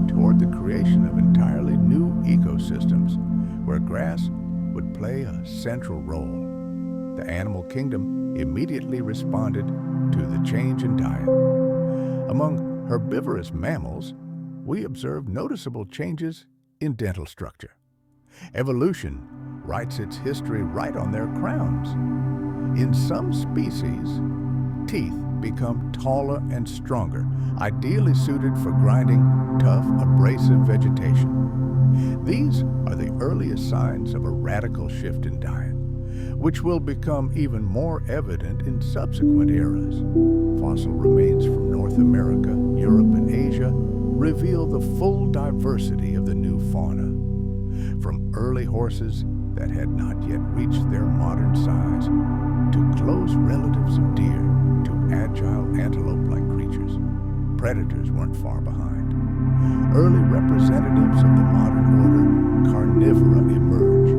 toward the creation of entirely new ecosystems, where grass would play a central role. The animal kingdom immediately responded to the change in diet. Among herbivorous mammals, we observe noticeable changes in dental structure. Evolution writes its history right on their crowns. In some species, teeth become taller and stronger, ideally suited for grinding tough, abrasive vegetation. These are the earliest signs of a radical shift in diet, which will become even more evident in subsequent eras. Fossil remains from North America, Europe, and Asia reveal the full diversity of the new fauna. From early horses that had not yet reached their modern size, to close relatives of deer, to agile antelope-like creatures, predators weren't far behind. Early representatives of the modern order, carnivora, emerge,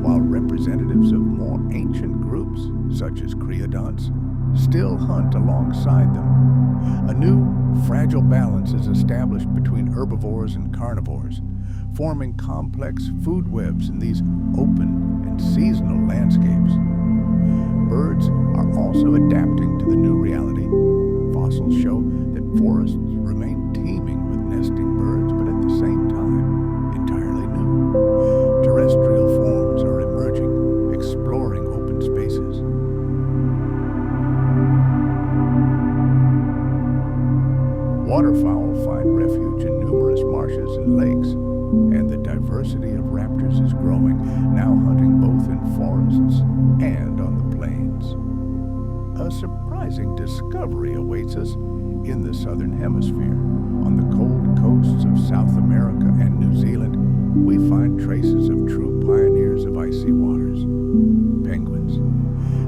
while representatives of more ancient groups, such as creodonts, still hunt alongside them. A new, fragile balance is established between herbivores and carnivores, forming complex food webs in these open and seasonal landscapes. Birds are also adapting to the new reality. Fossils show that forests remain teeming with nesting birds, but at the same time, entirely new. Terrestrial forms are emerging, exploring open spaces. Waterfowl find refuge in numerous marshes and lakes, and the diversity of raptors is growing, now hunting both in forests and on the plains. A surprising discovery awaits us in the southern hemisphere. On the cold coasts of South America and New Zealand, we find traces of true pioneers of icy waters: penguins.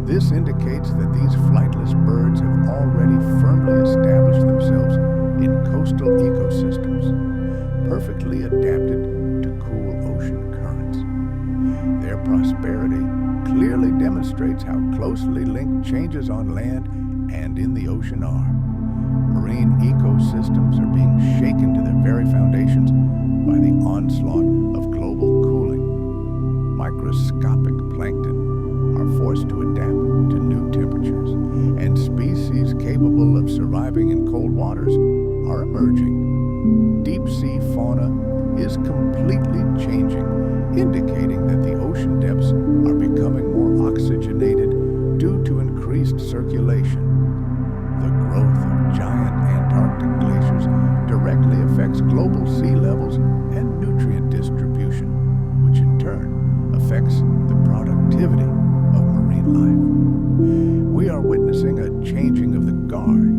This indicates that these flightless birds have already firmly established themselves in coastal ecosystems, perfectly adapted to cool ocean currents. Their prosperity clearly demonstrates how closely linked changes on land and in the ocean are. Marine ecosystems are being shaken to their very foundations by the onslaught of global cooling. Microscopic plankton are forced to adapt to new temperatures, and species capable of surviving in cold waters are emerging. Deep-sea fauna is completely changing, indicating that the ocean depths are becoming more oxygenated due to increased circulation. The growth of giant Antarctic glaciers directly affects global sea levels and nutrient distribution, which in turn affects the productivity of marine life. We are witnessing a changing of the guard.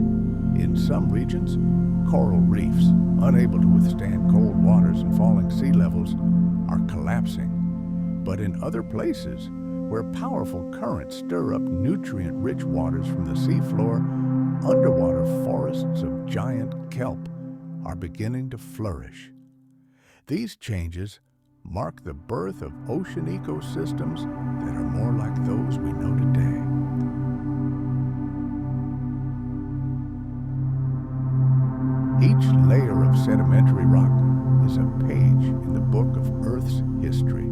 In some regions, coral reefs, unable to withstand cold waters and falling sea levels, are collapsing. But in other places, where powerful currents stir up nutrient-rich waters from the seafloor, underwater forests of giant kelp are beginning to flourish. These changes mark the birth of ocean ecosystems that are more like those we know today. Each layer of sedimentary rock is a page in the book of Earth's history,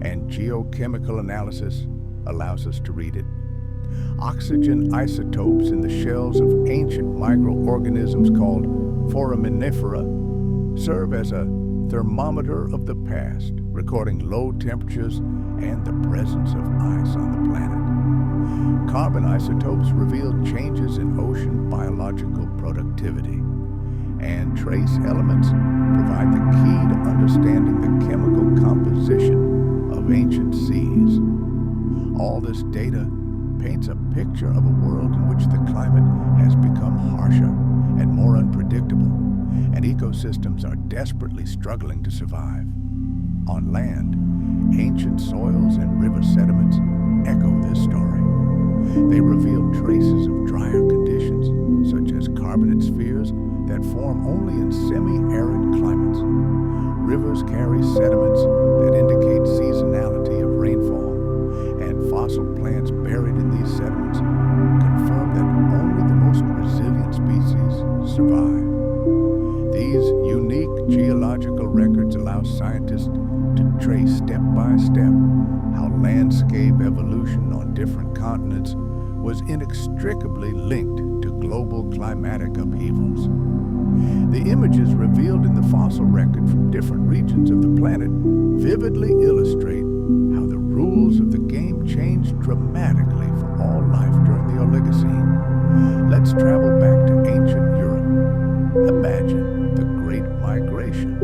and geochemical analysis allows us to read it. Oxygen isotopes in the shells of ancient microorganisms called foraminifera serve as a thermometer of the past, recording low temperatures and the presence of ice on the planet. Carbon isotopes reveal changes in ocean biological productivity, and trace elements provide the key to understanding the chemical composition of ancient seas. All this data paints a picture of a world in which the climate has become harsher and more unpredictable, and ecosystems are desperately struggling to survive. On land, ancient soils and river sediments echo this story. They reveal traces of drier conditions, such as carbonate spheres that form only in semi-arid climates. Rivers carry sediments that indicate seasonality of rainfall, and fossil plants buried in these sediments confirm that only the most resilient species survive. These unique geological records allow scientists to trace step by step how landscape evolution on different continents was inextricably linked to global climatic upheavals. The images revealed in the fossil record from different regions of the planet vividly illustrate how the rules of the game changed dramatically for all life during the Oligocene. Let's travel back to ancient Europe. Imagine the Great Migration,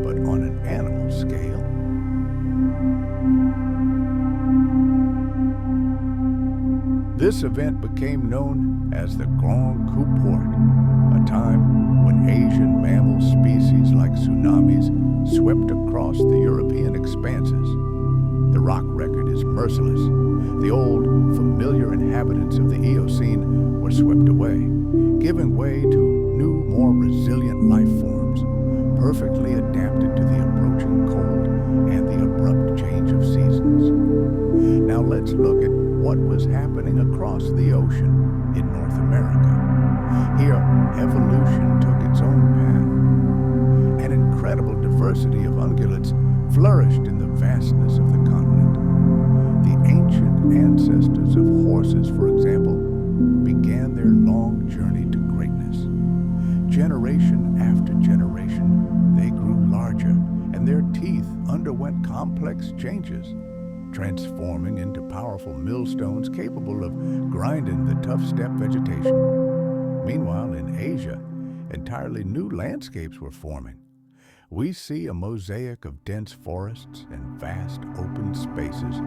but on an animal scale. This event became known as the Grand Couport, a time when Asian mammal species like tsunamis swept across the European expanses. The rock record is merciless. The old, familiar inhabitants of the Eocene were swept away, giving way to new, more resilient life forms, perfectly adapted to the approaching cold and the abrupt change of seasons. Now let's look at what was happening across the ocean in North America. Here, evolution took its own path. An incredible diversity of ungulates flourished in the vastness of the continent. The ancient ancestors of horses, for example, began their long journey to greatness. Generation after generation, they grew larger, and their teeth underwent complex changes, transforming into powerful millstones capable of grinding the tough steppe vegetation. Meanwhile, in Asia, entirely new landscapes were forming. We see a mosaic of dense forests and vast open spaces,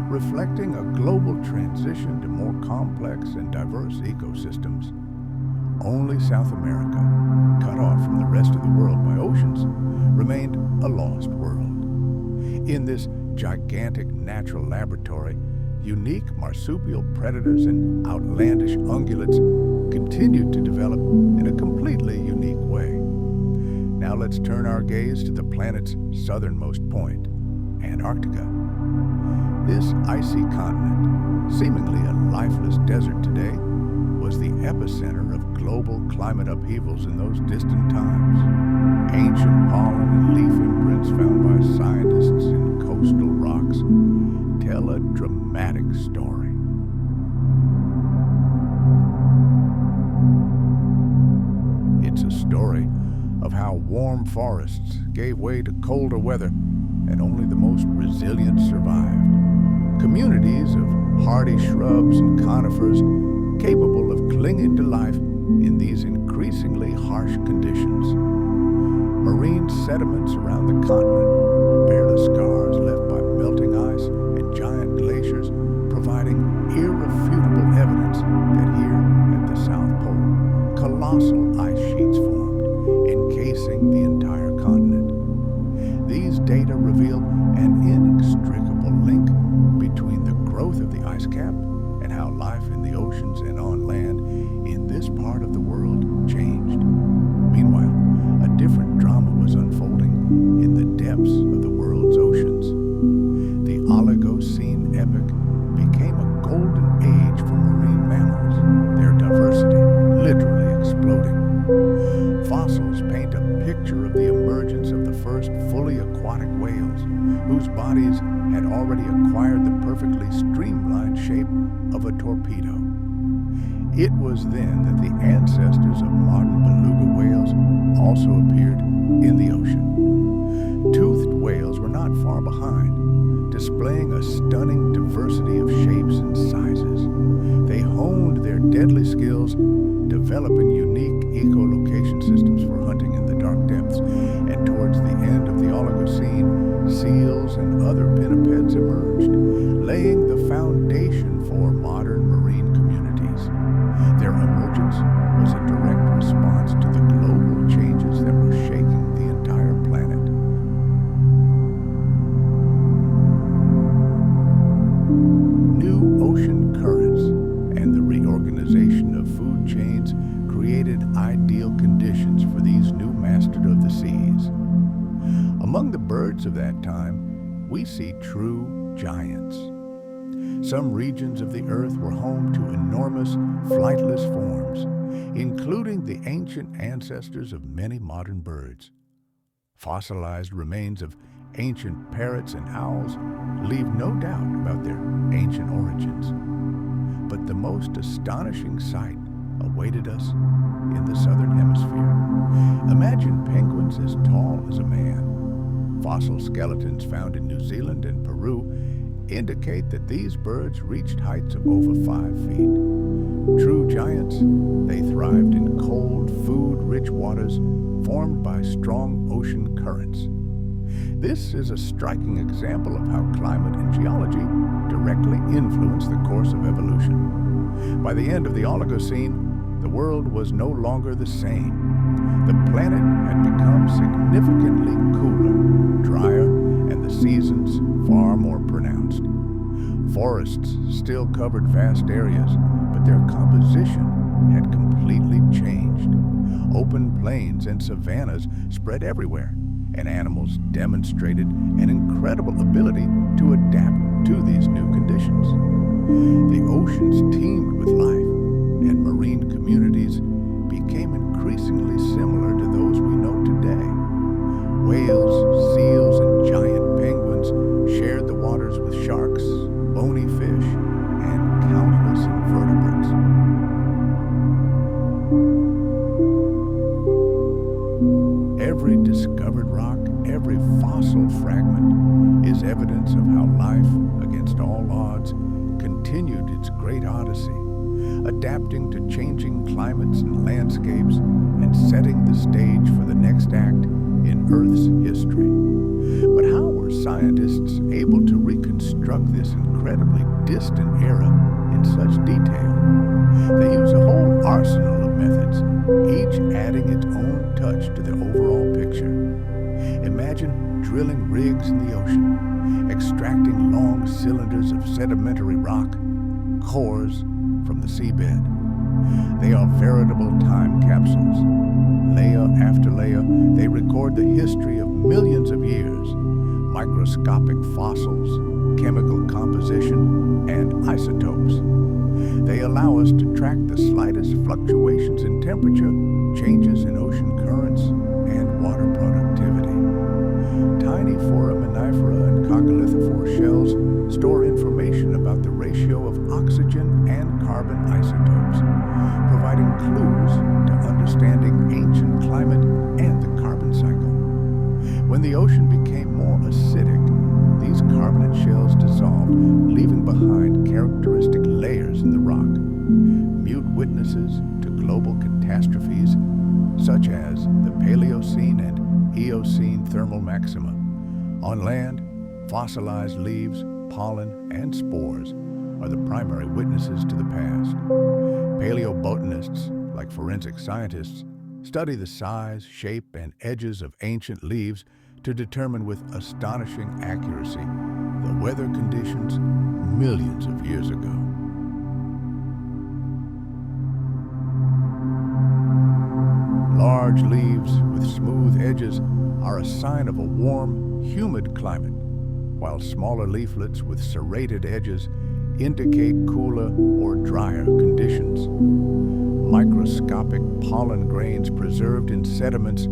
reflecting a global transition to more complex and diverse ecosystems. Only South America, cut off from the rest of the world by oceans, remained a lost world. In this gigantic natural laboratory, unique marsupial predators and outlandish ungulates continued to develop in a completely unique way. Now let's turn our gaze to the planet's southernmost point, Antarctica. This icy continent, seemingly a lifeless desert today, was the epicenter of global climate upheavals in those distant times. Ancient pollen and leaf imprints found by scientists in coastal rocks tell a dramatic story. It's a story of how warm forests gave way to colder weather and only the most resilient survived. Communities of hardy shrubs and conifers capable of clinging to life in these increasingly harsh conditions. Marine sediments around the continent bear the scars left by melting ice and giant glaciers, providing irrefutable evidence that here at the South Pole, colossal ice sheets formed, encasing the entire continent. These data reveal an inextricable link between the growth of the ice cap and how life in the oceans and on land in this part of the world changed. Meanwhile, a different drama was unfolding in the depths of the world's oceans. The Oligocene epoch became a golden age for marine mammals, their diversity literally exploding. Fossil emergence of the first fully aquatic whales, whose bodies had already acquired the perfectly streamlined shape of a torpedo. It was then that the ancestors of modern beluga whales also appeared in the ocean. Toothed whales were not far behind, displaying a stunning diversity of shapes and sizes. They honed their deadly skills, developing unique echolocation systems for hunting in the dark depths, and towards the end of the Oligocene, seals and other pinnipeds emerged, laying the foundation for modern marine communities. Their emergence was a direct response to the global changes that were shaking the entire planet. New ocean currents and the reorganization of food chains created ideal conditions for these new masters of the seas. Among the birds of that time, we see true giants. Some regions of the earth were home to enormous, flightless forms, including the ancient ancestors of many modern birds. Fossilized remains of ancient parrots and owls leave no doubt about their ancient origins. But the most astonishing sight awaited us in the southern hemisphere. Imagine penguins as tall as a man. Fossil skeletons found in New Zealand and Peru indicate that these birds reached heights of over 5 feet. True giants, they thrived in cold, food-rich waters formed by strong ocean currents. This is a striking example of how climate and geology directly influence the course of evolution. By the end of the Oligocene, the world was no longer the same. The planet had become significantly cooler, drier, and the seasons far more pronounced. Forests still covered vast areas, but their composition had completely changed. Open plains and savannas spread everywhere, and animals demonstrated an incredible ability to adapt to these new conditions. The oceans teemed with life, and marine communities became increasingly similar to those we know today. Whales, seals, and giant penguins shared the waters with sharks, bony fish, and countless invertebrates. Every discovered rock, every fossil fragment is evidence of how life, against all odds, continued its great odyssey, adapting to changing climates and landscapes and setting the stage for the next act in Earth's history. But how were scientists able to reconstruct this incredibly distant era in such detail? They use a whole arsenal of methods, each adding its own touch to the overall picture. Imagine drilling rigs in the ocean, extracting long cylinders of sedimentary rock, cores, from the seabed. They are veritable time capsules. Layer after layer, they record the history of millions of years, microscopic fossils, chemical composition, and isotopes. They allow us to track the slightest fluctuations in temperature, changes in ocean currents, and water productivity. Tiny foraminifera and coccolithophore shells store information about the ratio of oxygen and carbon isotopes, providing clues to understanding ancient climate and the carbon cycle. When the ocean became more acidic, these carbonate shells dissolved, leaving behind characteristic layers in the rock, mute witnesses to global catastrophes such as the Paleocene and Eocene thermal maxima. On land, fossilized leaves, pollen, and spores are the primary witnesses to the past. Paleobotanists, like forensic scientists, study the size, shape, and edges of ancient leaves to determine with astonishing accuracy the weather conditions millions of years ago. Large leaves with smooth edges are a sign of a warm, humid climate, while smaller leaflets with serrated edges indicate cooler or drier conditions. Microscopic pollen grains preserved in sediments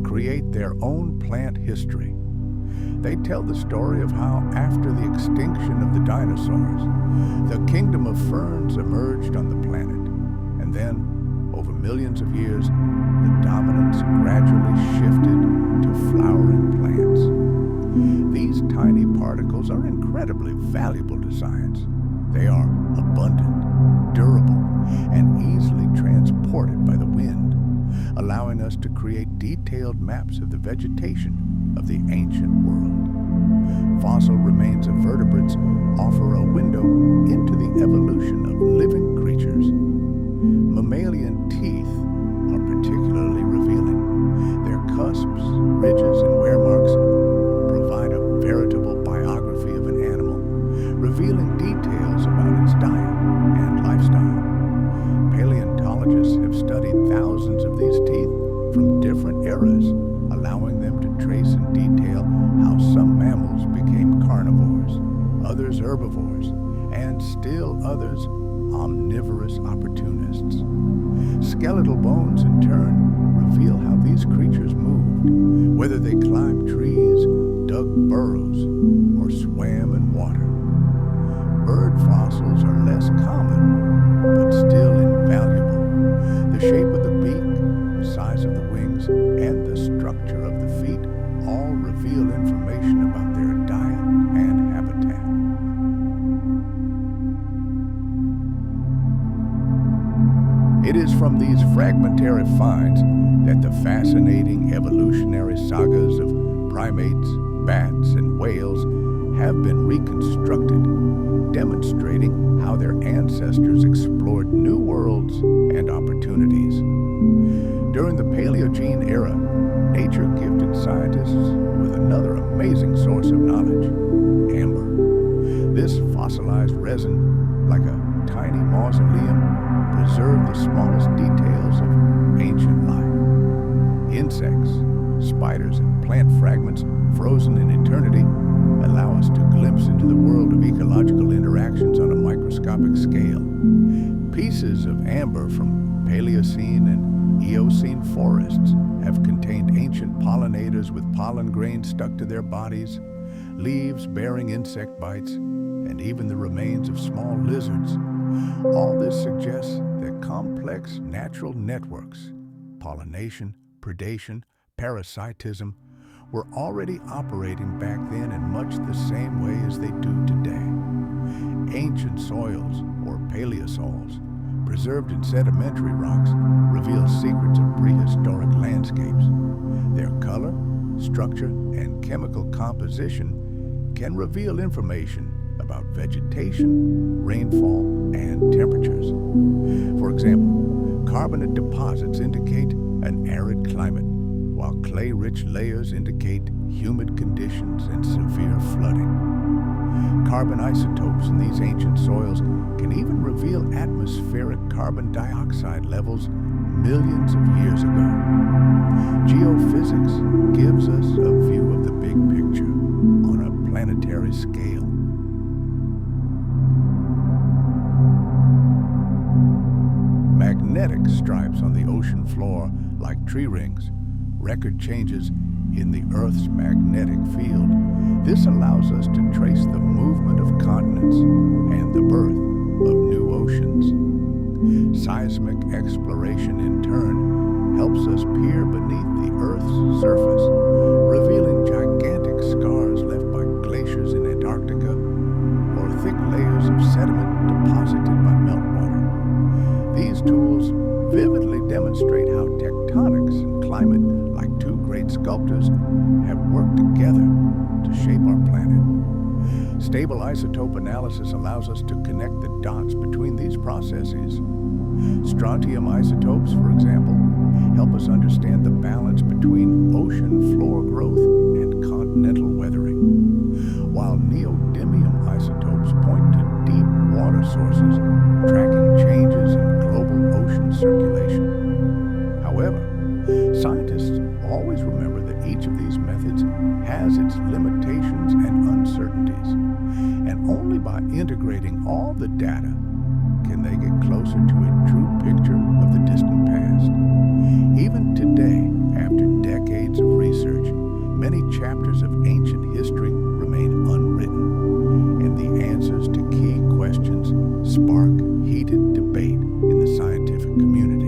create their own plant history. They tell the story of how, after the extinction of the dinosaurs, the kingdom of ferns emerged on the planet, and then, over millions of years, the dominance gradually shifted to flowering plants. These tiny particles are incredibly valuable to science. They are abundant, durable, and easily transported by the wind, allowing us to create detailed maps of the vegetation of the ancient world. Fossil remains of vertebrates offer a window into the evolution of living creatures. Mammalian teeth are particularly revealing. Their cusps, ridges, and wear marks provide a veritable biography of an animal, revealing details about its diet and lifestyle. Paleontologists have studied thousands of these teeth from different eras, allowing them to trace in detail how some mammals became carnivores, others herbivores, and still others omnivorous opportunists. Skeletal bones, in turn, reveal how these creatures moved, whether they climbed trees, dug burrows, or swam in water. Bird fossils are less common, but still invaluable. The shape of the beak, the size of the wings, and the structure of the feet all reveal information about their diet and habitat. It is from these fragmentary finds that the fascinating evolutionary sagas of primates, bats, and whales have been reconstructed, demonstrating how their ancestors explored new worlds and opportunities. During the Paleogene Era, nature gifted scientists with another amazing source of knowledge: amber. This fossilized resin, like a tiny mausoleum, preserved the smallest details of ancient life. Insects, spiders, and plant fragments frozen in eternity allow us to glimpse into the world of ecological interactions on a microscopic scale. Pieces of amber from Paleocene and Eocene forests have contained ancient pollinators with pollen grains stuck to their bodies, leaves bearing insect bites, and even the remains of small lizards. All this suggests that complex natural networks, pollination, predation, parasitism, were already operating back then in much the same way as they do today. Ancient soils, or plesiosaurs, preserved in sedimentary rocks, reveal secrets of prehistoric landscapes. Their color, structure, and chemical composition can reveal information about vegetation, rainfall, and temperatures. For example, carbonate deposits indicate an arid climate, while clay-rich layers indicate humid conditions and severe flooding. Carbon isotopes in these ancient soils can even reveal atmospheric carbon dioxide levels millions of years ago. Geophysics gives us a view of the big picture on a planetary scale. Magnetic stripes on the ocean floor, like tree rings, record changes in the Earth's magnetic field. This allows us to trace the movement of continents and the birth of new oceans. Seismic exploration, in turn, helps us peer beneath the Earth's surface, revealing gigantic scars left by glaciers in Antarctica or thick layers of sediment deposited by meltwater. These tools vividly demonstrate how tectonics and climate, like two great sculptors, have worked together to shape our planet. Stable isotope analysis allows us to connect the dots between these processes. Strontium isotopes, for example, help us understand the balance between ocean floor growth and continental weathering, while neodymium isotopes point to deep water sources, tracking changes in global ocean circulation. However, scientists always remember that each of these methods has its limitations and uncertainties, and only by integrating all the data can they get closer to a true picture of the distant past. Even today, after decades decades of research, many chapters of ancient history remain unwritten, and the answers to key questions spark heated debate in the scientific community.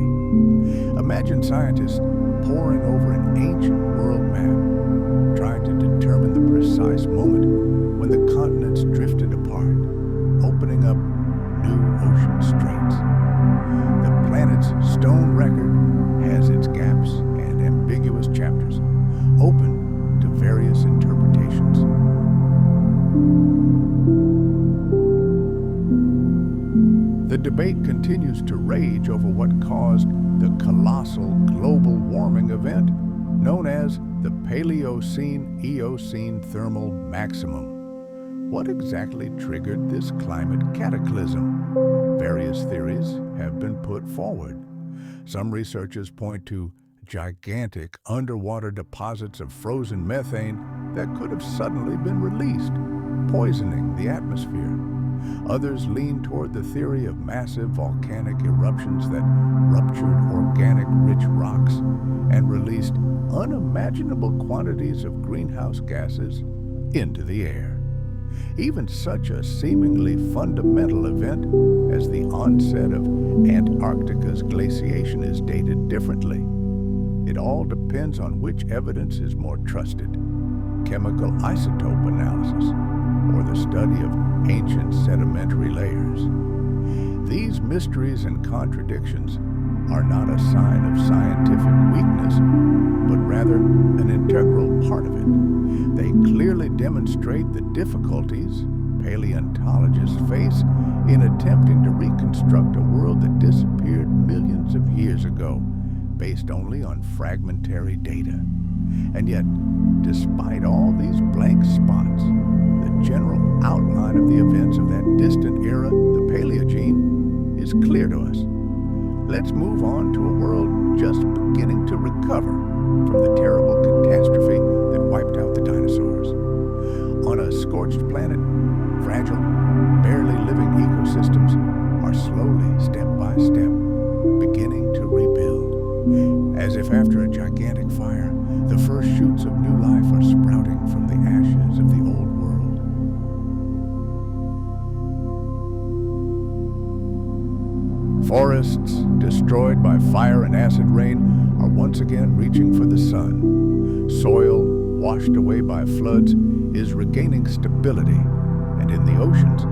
Imagine scientists poring over an ancient world map, trying to determine the precise moment when the continents drifted apart, opening up new ocean straits. The planet's stone record has its gaps and ambiguous chapters, open to various interpretations. The debate continues to rage over what caused the colossal global warming event known as the Paleocene-Eocene thermal maximum. What exactly triggered this climate cataclysm? Various theories have been put forward. Some researchers point to gigantic underwater deposits of frozen methane that could have suddenly been released, poisoning the atmosphere. Others lean toward the theory of massive volcanic eruptions that ruptured organic-rich rocks and released unimaginable quantities of greenhouse gases into the air. Even such a seemingly fundamental event as the onset of Antarctica's glaciation is dated differently. It all depends on which evidence is more trusted: chemical isotope analysis or the study of ancient sedimentary layers. These mysteries and contradictions are not a sign of scientific weakness, but rather an integral part of it. They clearly demonstrate the difficulties paleontologists face in attempting to reconstruct a world that disappeared millions of years ago, based only on fragmentary data. And yet, despite all these blank spots, the general outline of the events of that distant era, the Paleogene, is clear to us. Let's move on to a world just beginning to recover from the terrible catastrophe that wiped out the dinosaurs. On a scorched planet, fragile, barely living ecosystems are slowly, step by step, beginning to rebuild. As if after a gigantic fire, the first shoots of new life are sprouting from the ashes of the old world. Forests, destroyed by fire and acid rain, are once again reaching for the sun. Soil, washed away by floods, is regaining stability. And in the oceans,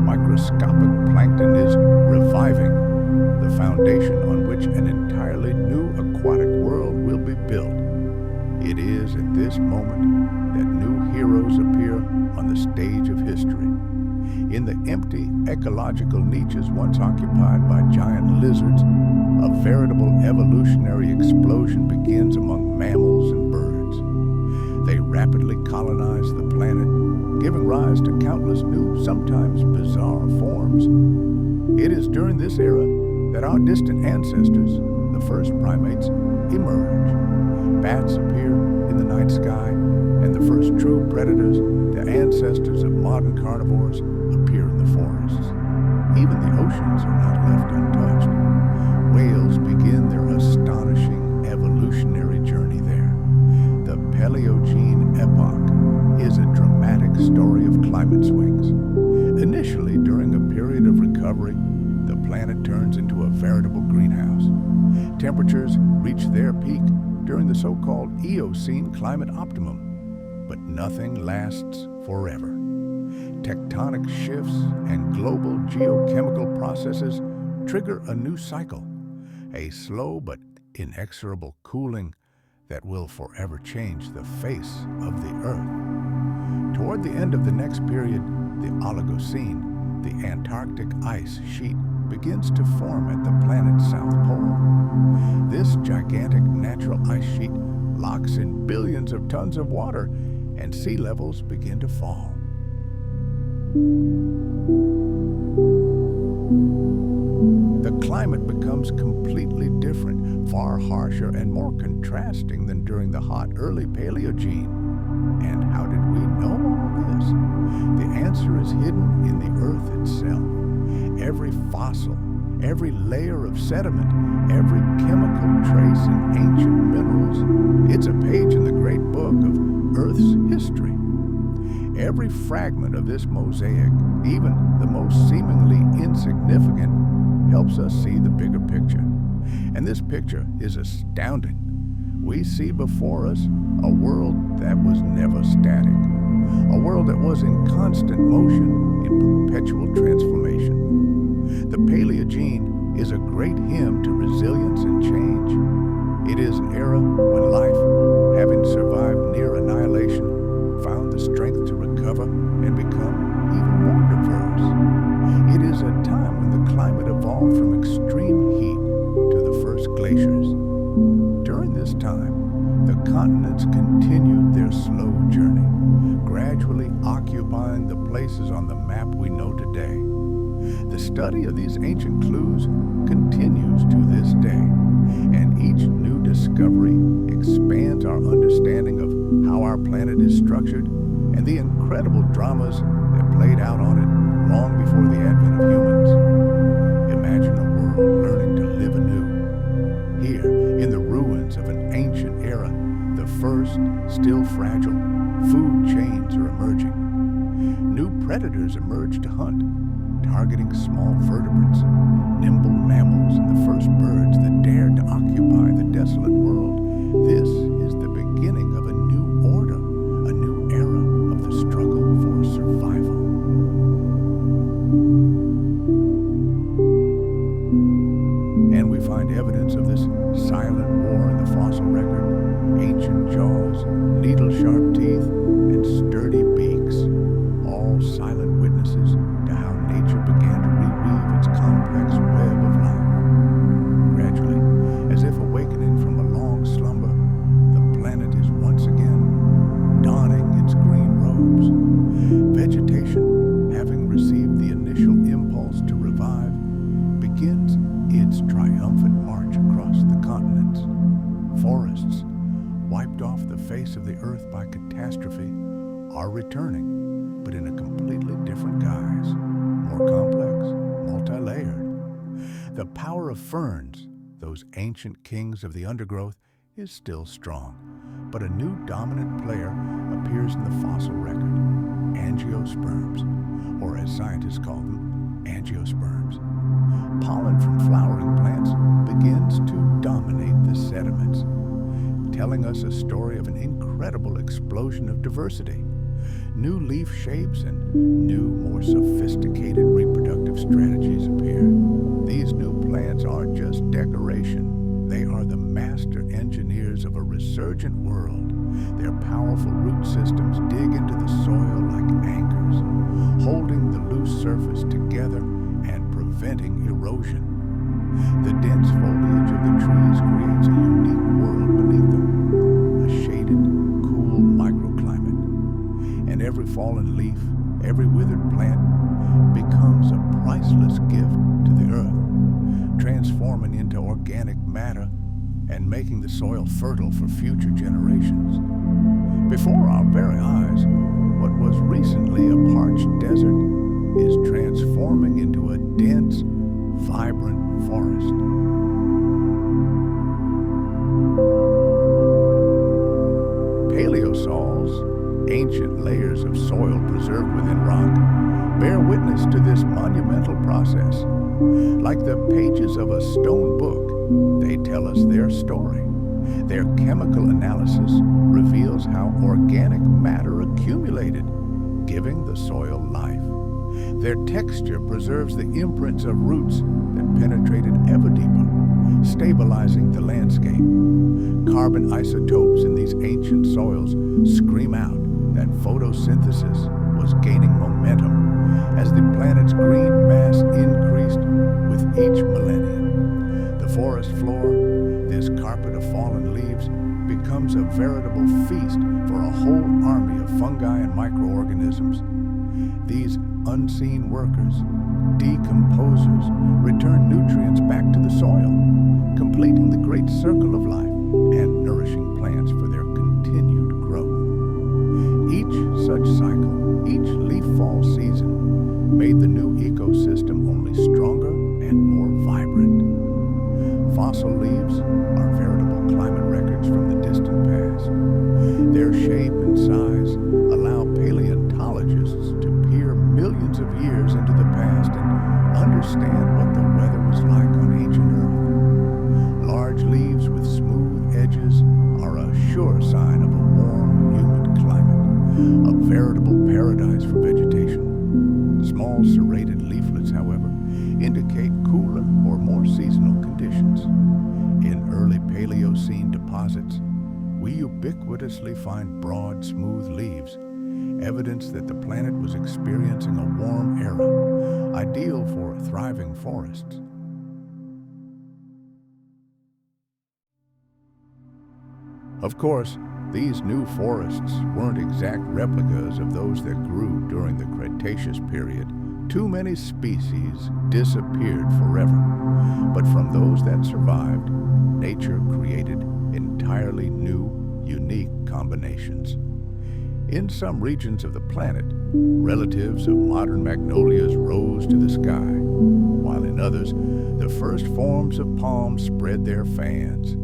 microscopic plankton is reviving, the foundation on which an entirely new aquatic world will be built. It is at this moment that new heroes appear on the stage of history. In the empty ecological niches once occupied by giant lizards, a veritable evolutionary explosion begins among mammals and birds. They rapidly colonize the planet, giving rise to countless new, sometimes bizarre forms. It is during this era that our distant ancestors, the first primates, emerge. Bats appear in the night sky, and the first true predators, the ancestors of modern carnivores, appear in the forests. Even the oceans are not left untouched. Whales begin their astonishing evolutionary journey there. The Paleogene epoch is a dramatic story of climate swings. Initially, during a period of recovery, the planet turns into a veritable greenhouse. Temperatures reach their peak during the so-called Eocene climate optimum, but nothing lasts forever. Tectonic shifts and global geochemical processes trigger a new cycle, a slow but inexorable cooling that will forever change the face of the Earth. Toward the end of the next period, the Oligocene, the Antarctic ice sheet begins to form at the planet's south pole. This gigantic natural ice sheet locks in billions of tons of water, and sea levels begin to fall. The climate becomes completely different, far harsher and more contrasting than during the hot early Paleogene. And how did we know all this? The answer is hidden in the Earth itself. Every fossil, every layer of sediment, every chemical trace in ancient minerals, it's a page in the great book of Earth's history. Every fragment of this mosaic, even the most seemingly insignificant, helps us see the bigger picture. And this picture is astounding. We see before us a world that was never static, a world that was in constant motion, in perpetual transformation. The Paleogene is a great hymn to resilience and change. It is an era when life, having survived near annihilation, found the strength to recover and become even more diverse. It is a time when the climate evolved from extreme heat to the first glaciers. During this time, the continents continued their slow journey, gradually occupying the places on the map we know today. The study of these ancient clues continues to this day, and each new discovery expands our understanding of how our planet is structured and the incredible dramas that played out on it long before the advent of humans. Imagine a world learning to live anew. Here, in the ruins of an ancient era, the first, still fragile, food chains are emerging. New predators emerge to hunt, targeting small vertebrates, nimble mammals, and the first birds that dared to occupy the desolate world. This is the beginning of a new order, a new era of the struggle for survival. And we find evidence of this silent war in the fossil record: ancient jaws, needle-sharp teeth, and sturdy beaks, all silent witnesses to how nature began to reweave its complex web of life. Gradually, as if awakening from a long slumber, the planet is once again donning its green robes. Vegetation, having received the initial impulse to revive, begins its triumphant march across the continents. Forests, wiped off the face of the earth by catastrophe, are returning, but in a completely different guise, more complex, multi-layered. The power of ferns, those ancient kings of the undergrowth, is still strong, but a new dominant player appears in the fossil record: angiosperms, or as scientists call them, angiosperms. Pollen from flowering plants begins to dominate the sediments, telling us a story of an incredible explosion of diversity. New leaf shapes and new, more sophisticated reproductive strategies appear. These new plants aren't just decoration. They are the master engineers of a resurgent world. Their powerful root systems dig into the soil like anchors, holding the loose surface together and preventing erosion. The dense foliage of the trees creates a unique world beneath them, a shaded, cool microclimate. And every fallen leaf, every withered plant becomes a priceless gift to the earth, transforming into organic matter and making the soil fertile for future generations. Before our very eyes, what was recently a parched desert is transforming into a dense, vibrant forest. Plesiosaurs, ancient layers of soil preserved within rock, bear witness to this monumental process. Like the pages of a stone book, they tell us their story. Their chemical analysis reveals how organic matter accumulated, giving the soil life. Their texture preserves the imprints of roots that penetrated ever deeper, stabilizing the landscape. Carbon isotopes in these ancient soils scream out that photosynthesis was gaining momentum as the planet's green mass increased with each millennium. The forest floor, this carpet of fallen leaves, becomes a veritable feast for a whole army of fungi and microorganisms. These unseen workers, decomposers, return nutrients back to the soil, completing the great circle of life and nourishing plants for their continued growth. Each such cycle, each leaf fall season, made the new ecosystem only stronger and more vibrant. Fossil leaves are veritable climate records for a veritable paradise for vegetation. Small serrated leaflets, however, indicate cooler or more seasonal conditions. In early Paleocene deposits, we ubiquitously find broad, smooth leaves, evidence that the planet was experiencing a warm era, ideal for thriving forests. Of course, these new forests weren't exact replicas of those that grew during the Cretaceous period. Too many species disappeared forever. But from those that survived, nature created entirely new, unique combinations. In some regions of the planet, relatives of modern magnolias rose to the sky, while in others, the first forms of palms spread their fans.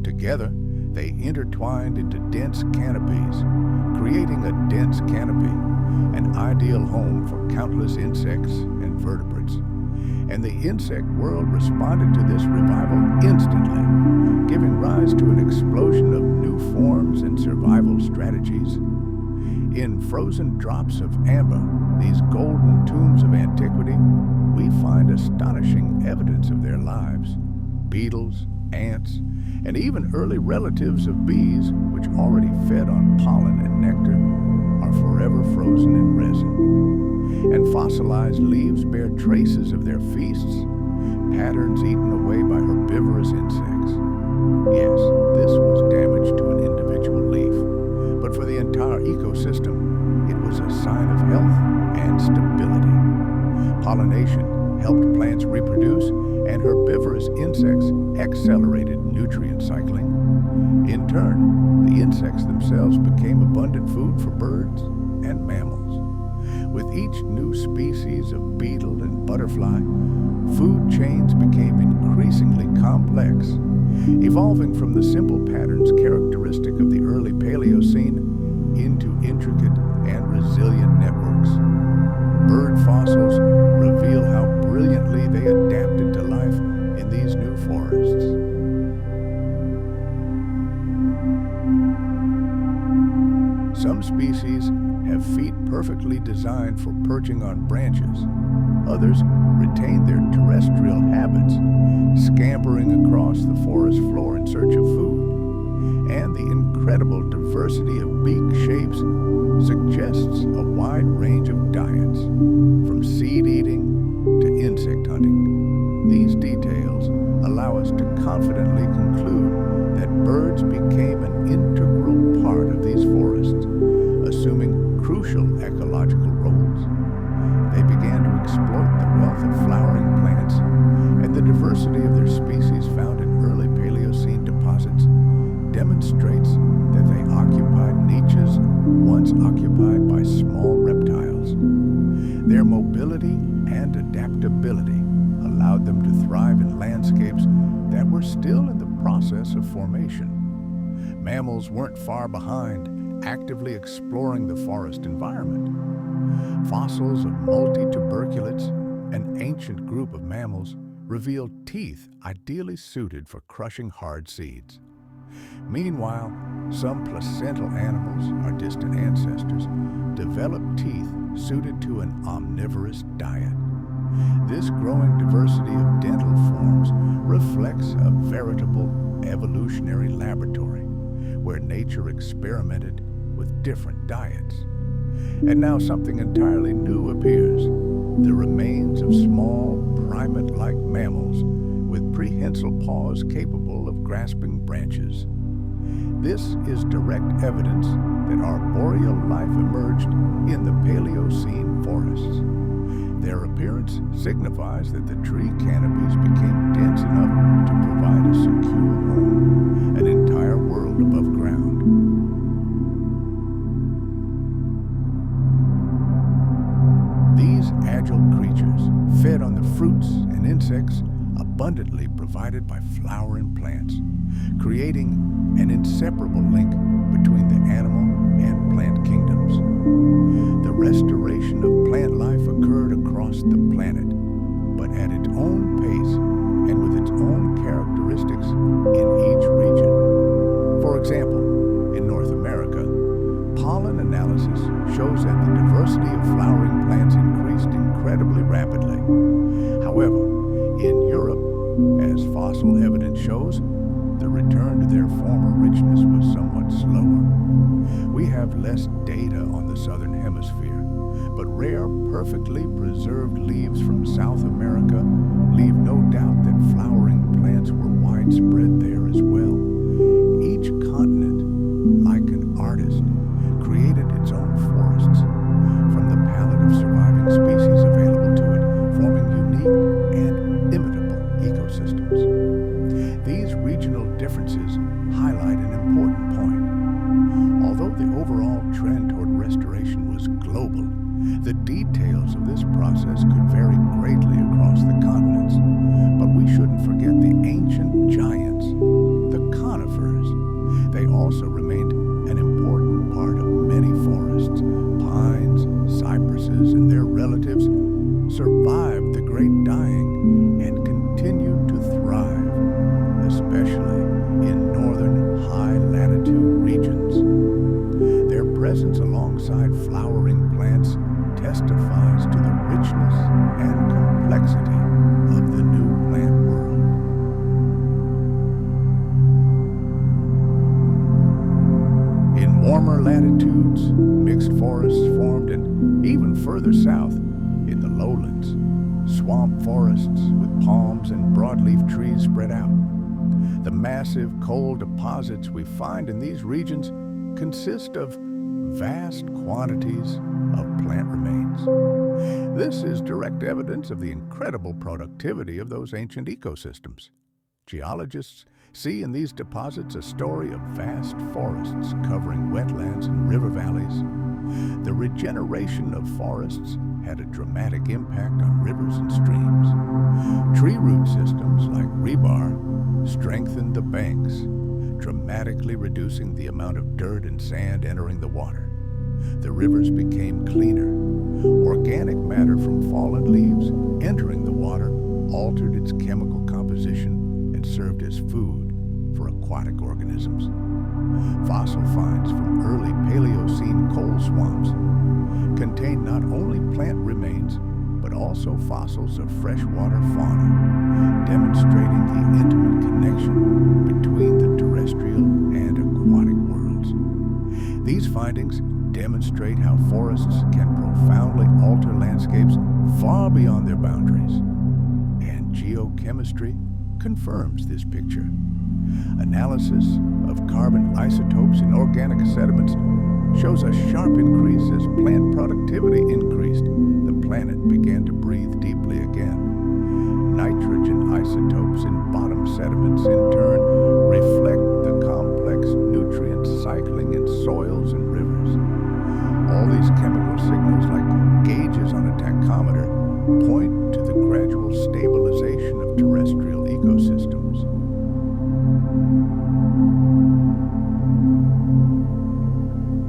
Together, they intertwined into dense canopies, creating a dense canopy, an ideal home for countless insects and vertebrates. And the insect world responded to this revival instantly, giving rise to an explosion of new forms and survival strategies. In frozen drops of amber, these golden tombs of antiquity, we find astonishing evidence of their lives. Beetles, ants, and even early relatives of bees, which already fed on pollen and nectar, are forever frozen in resin. And fossilized leaves bear traces of their feasts, patterns eaten away by herbivorous insects. Yes, this was damage to an individual leaf, but for the entire ecosystem, it was a sign of health and stability. Pollination helped plants reproduce, and herbivorous insects accelerated nutrient cycling. In turn, the insects themselves became abundant food for birds and mammals. With each new species of beetle and butterfly, food chains became increasingly complex, evolving from the simple patterns characteristic of the early Paleocene into intricate and resilient networks. Bird fossils reveal how brilliantly they adapted to life in these new forests. Some species have feet perfectly designed for perching on branches. Others retain their terrestrial habits, scampering across the forest floor in search of food. And the incredible diversity of beak shapes suggests a wide range of diets, from seed eating to insect hunting. These details allow us to confidently conclude that birds became an integral part of these forests, assuming crucial ecological roles. They began to exploit the wealth of flowering plants, and the diversity of their species found in early Paleocene deposits demonstrates that they occupied niches once occupied by small reptiles. Their mobility and adaptability allowed them to thrive in landscapes that were still in the process of formation. Mammals weren't far behind, actively exploring the forest environment. Fossils of multituberculates, an ancient group of mammals, revealed teeth ideally suited for crushing hard seeds. Meanwhile, some placental animals, our distant ancestors, developed teeth suited to an omnivorous diet. This growing diversity of dental forms reflects a veritable evolutionary laboratory where nature experimented with different diets. And now something entirely new appears: the remains of small, primate-like mammals with prehensile paws capable of grasping branches. This is direct evidence that arboreal life emerged in the Paleocene forests. Their appearance signifies that the tree canopies became dense enough to provide a secure home, an entire world above ground. These agile creatures fed on the fruits and insects abundantly provided by flowering plants, creating an inseparable link between the animal and plant kingdoms. The restoration of plant life occurred across the planet, but at its own pace and with its own characteristics in each region. For example, in North America, pollen and analysis shows that the diversity of flowering plants increased incredibly rapidly. However, in Europe, as fossil evidence shows, the return to their former richness was somewhat slower. We have less data on the southern hemisphere, but rare, perfectly preserved leaves from South America leave no doubt that flowering plants were widespread there as well. Each continent, like an artist, created its own forests from the palette of surviving species available to it, forming unique and imitable ecosystems. These regional differences highlight an important point. Although the overall trend toward restoration was global, the details of this process could vary greatly across the continents. But we shouldn't forget the ancient giants, the conifers. They also remained an important part of many forests. Pines, cypresses, and their relatives survived the Great Dying and continued to thrive, especially in northern high-latitude regions. Their presence alongside flowering plants testifies to the richness and complexity of the new plant world. In warmer latitudes, mixed forests formed, and even further south, in the lowlands, swamp forests with palms and broadleaf trees spread out. The massive coal deposits we find in these regions consist of vast quantities of plant remains. This is direct evidence of the incredible productivity of those ancient ecosystems. Geologists see in these deposits a story of vast forests covering wetlands and river valleys. The regeneration of forests had a dramatic impact on rivers and streams. Tree root systems like rebar strengthened the banks, dramatically reducing the amount of dirt and sand entering the water. The rivers became cleaner. Organic matter from fallen leaves entering the water altered its chemical composition and served as food for aquatic organisms. Fossil finds from early Paleocene coal swamps contain not only plant remains, but also fossils of freshwater fauna, demonstrating the intimate connection between the terrestrial and aquatic worlds. These findings demonstrate how forests can profoundly alter landscapes far beyond their boundaries, and geochemistry confirms this picture. Analysis of carbon isotopes in organic sediments shows a sharp increase as plant productivity increased. The planet began to breathe deeply again. Nitrogen isotopes in bottom sediments in turn reflect the complex nutrient cycling in soils and rivers. All these chemical signals, like gauges on a tachometer, point to the gradual stabilization of terrestrial ecosystems.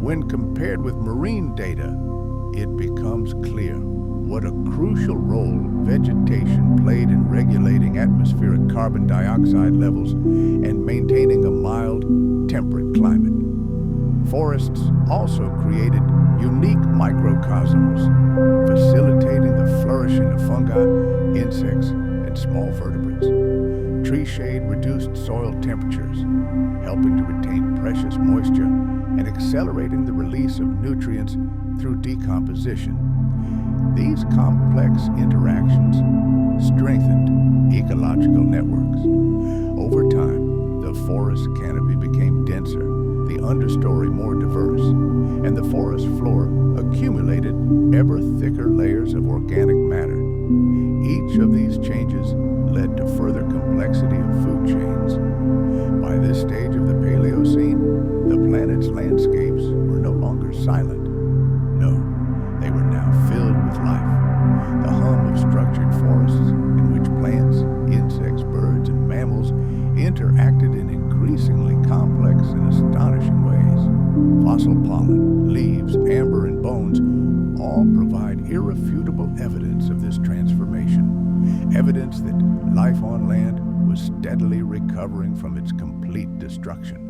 When compared with marine data, it becomes clear what a crucial role vegetation played in regulating atmospheric carbon dioxide levels and maintaining a mild, temperate climate. Forests also created unique microcosms, facilitating the flourishing of fungi, insects, and small vertebrates. Tree shade reduced soil temperatures, helping to retain precious moisture and accelerating the release of nutrients through decomposition. These complex interactions strengthened ecological networks. Over time, the forest canopy became denser, the understory more diverse, and the forest floor accumulated ever thicker layers of organic matter. Each of these changes led to further complexity of food chains. By this stage of the Paleocene, the planet's landscapes were no longer silent. No, they were now filled with life. The hum of structured forests in which plants, insects, birds, and mammals interacted in increasingly complex and astonishing ways. Fossil pollen, leaves, amber, and bones all provide irrefutable evidence of this transformation, evidence that life on land was steadily recovering from its complete destruction.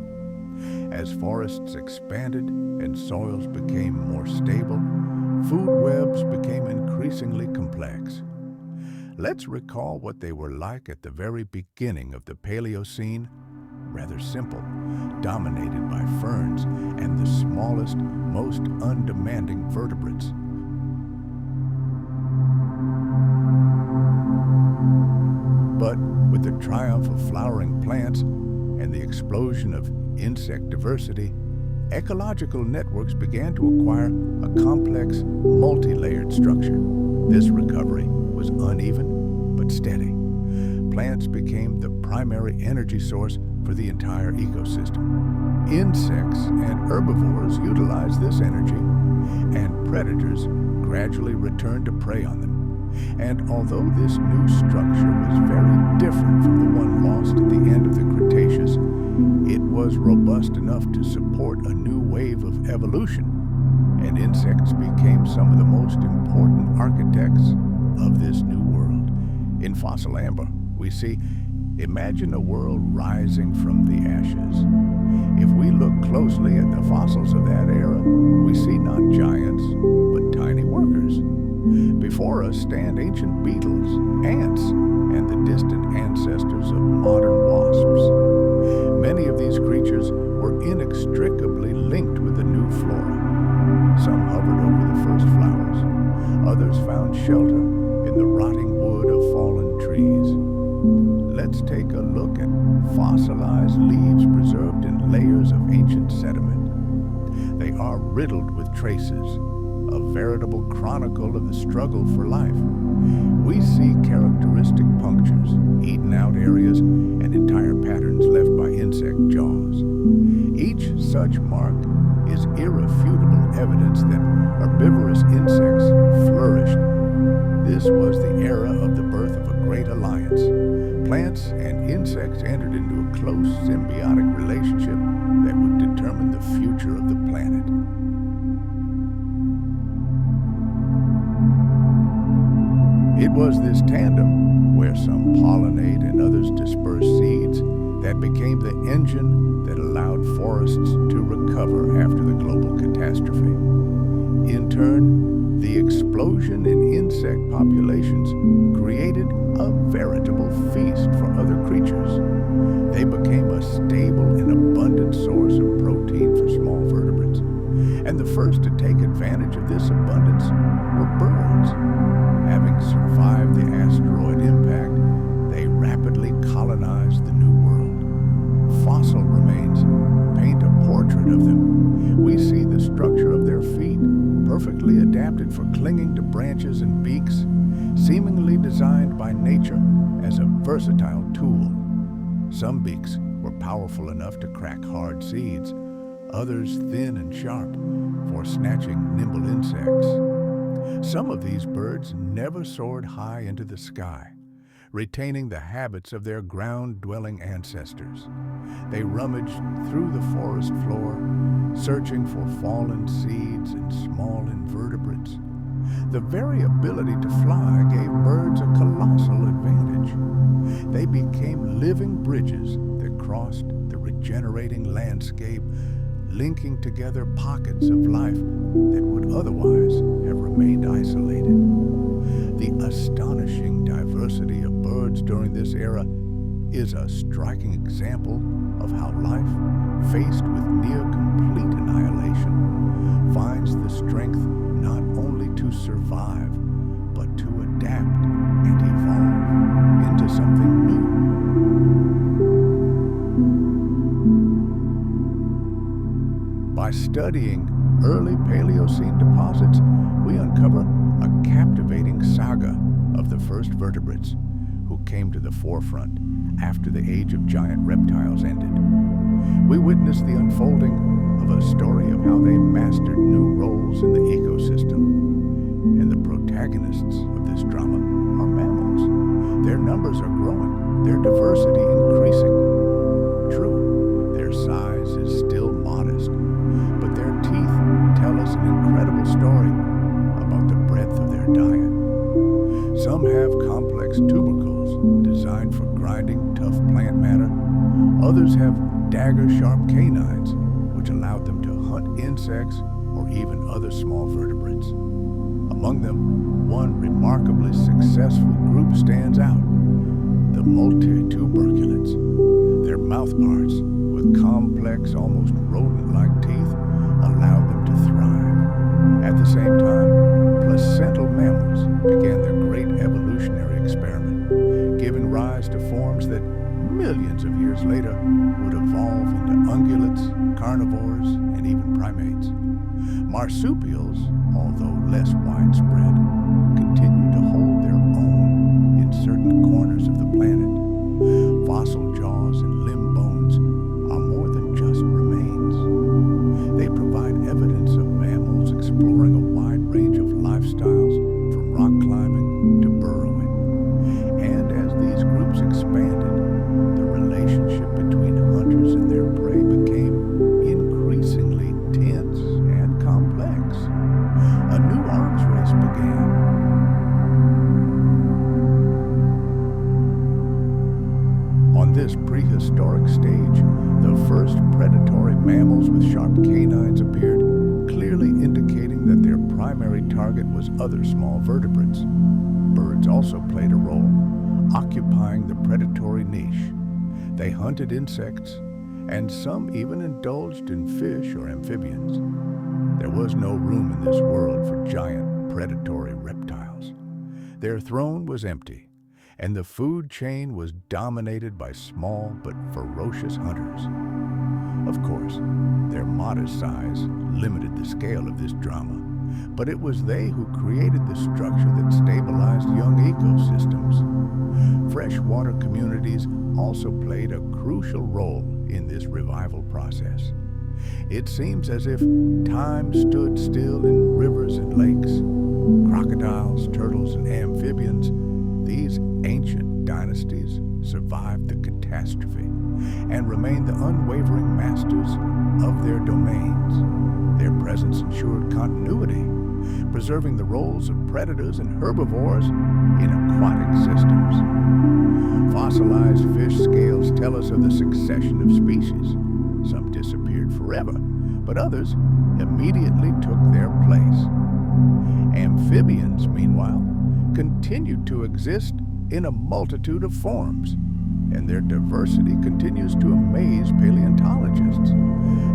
As forests expanded and soils became more stable, food webs became increasingly complex. Let's recall what they were like at the very beginning of the Paleocene. Rather simple, dominated by ferns and the smallest, most undemanding vertebrates. But with the triumph of flowering plants and the explosion of insect diversity, ecological networks began to acquire a complex, multi-layered structure. This recovery was uneven but steady. Plants became the primary energy source for the entire ecosystem. Insects and herbivores utilized this energy, and predators gradually returned to prey on them. And although this new structure was very different from the one lost at the end of the Cretaceous, it was robust enough to support a new wave of evolution, and insects became some of the most important architects of this new world. In fossil amber, we see, imagine a world rising from the ashes. If we look closely at the fossils of that era, we see not giants, but tiny workers. Before us stand ancient beetles, ants, and the distant ancestors of modern wasps. Many of these creatures were inextricably linked with the new flora. Some hovered over the first flowers. Others found shelter in the rotting wood of fallen trees. Let's take a look at fossilized leaves preserved in layers of ancient sediment. They are riddled with traces, a veritable chronicle of the struggle for life. We see characteristic punctures, eaten-out areas, and entire patterns left by insect jaws. Each such mark is irrefutable evidence that herbivorous insects flourished. This was the era of the birth of a great alliance. Plants and insects entered into a close symbiotic relationship that would determine the future of the planet. It was this tandem, where some pollinate and others disperse seeds, that became the engine that allowed forests to recover after the global catastrophe. In turn, the explosion in insect populations created a veritable feast for other creatures. They became a stable and abundant source of protein for small vertebrates. And the first to take advantage of this abundance were birds. Having survived the asteroid impact, they rapidly colonized the New World. Fossil remains paint a portrait of them. We see the structure of their feet, perfectly adapted for clinging to branches and beaks, seemingly designed by nature as a versatile tool. Some beaks were powerful enough to crack hard seeds, others thin and sharp for snatching nimble insects. Some of these birds never soared high into the sky, retaining the habits of their ground-dwelling ancestors. They rummaged through the forest floor, searching for fallen seeds and small invertebrates. The very ability to fly gave birds a colossal advantage. They became living bridges that crossed the regenerating landscape, linking together pockets of life that would otherwise have remained isolated. The astonishing diversity of birds during this era is a striking example of how life, faced with near-complete annihilation, finds the strength not only to survive, but to adapt and evolve into something new. By studying early Paleocene deposits, we uncover a captivating saga of the first vertebrates who came to the forefront after the age of giant reptiles ended. We witness the unfolding of a story of how they mastered new roles in the ecosystem. And the protagonists of this drama are mammals. Their numbers are growing, their diversity increasing. True, their size is still modest, but their teeth tell us an incredible story about the breadth of their diet. Some have complex tubercles designed for grinding tough plant matter. Others have dagger-sharp canines insects, or even other small vertebrates. Among them, one remarkably successful group stands out: the multituberculates. Their mouthparts, with complex, almost rodent-like teeth, allowed them to thrive. At the same time, placental mammals began their great evolutionary experiment, giving rise to forms that millions of years later would evolve into ungulates, carnivores, and even primates. Marsupials, although less widespread, continue to hold their own in certain corners of the planet. Fossil jaws and limb bones are more than just remains. They provide evidence of mammals exploring a wide range of lifestyles, from rock climbing to burrowing. And as these groups expanded, the relationship between hunters and their prey became increasingly tense and complex. A new arms race began. On this prehistoric stage, the first predatory mammals with sharp canines appeared, clearly indicating that their primary target was other small vertebrates. Birds also played a role, occupying the predatory niche. They hunted insects, and some even indulged in fish or amphibians. There was no room in this world for giant predatory reptiles. Their throne was empty, and the food chain was dominated by small but ferocious hunters. Of course, their modest size limited the scale of this drama, but it was they who created the structure that stabilized young ecosystems. Freshwater communities also played a crucial role in this revival process. It seems as if time stood still in rivers and lakes. Crocodiles, turtles, and amphibians, these ancient dynasties survived the catastrophe and remained the unwavering masters of their domains. Their presence ensured continuity, preserving the roles of predators and herbivores in aquatic systems. Fossilized fish scales tell us of the succession of species. Some disappeared forever, but others immediately took their place. Amphibians, meanwhile, continued to exist in a multitude of forms, and their diversity continues to amaze paleontologists.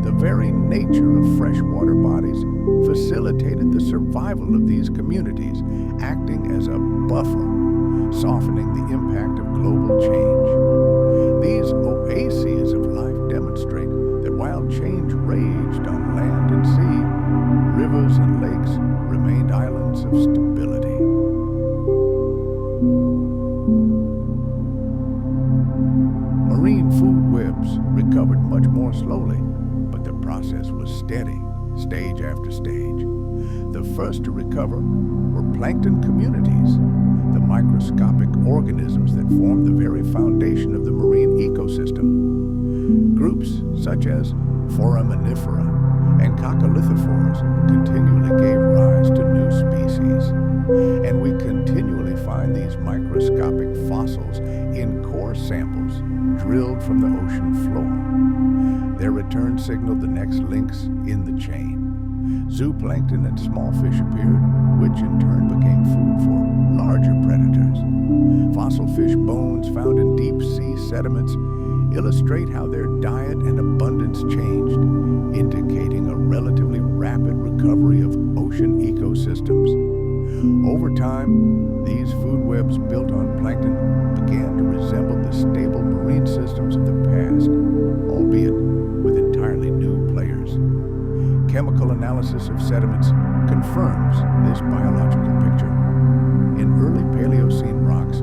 The very nature of freshwater bodies facilitated the survival of these communities, acting as a buffer, softening the impact of global change. These oases of life demonstrate that while change raged on land and sea, rivers and lakes remained islands of stability. Marine food webs recovered much more slowly, but the process was steady, stage after stage. The first to recover were plankton communities, the microscopic organisms that form the very foundation of the marine ecosystem. Groups such as foraminifera and coccolithophores continually gave rise to new species, and we continually find these microscopic fossils in core samples drilled from the ocean floor. Their return signaled the next links in the chain. Zooplankton and small fish appeared, which in turn became food for larger predators. Fossil fish bones found in deep sea sediments illustrate how their diet and abundance changed, indicating a relatively rapid recovery of ocean ecosystems. Over time, these food webs built on plankton began to resemble the stable marine systems of the past, albeit with entirely new players. Chemical analysis of sediments confirms this biological picture. In early Paleocene rocks,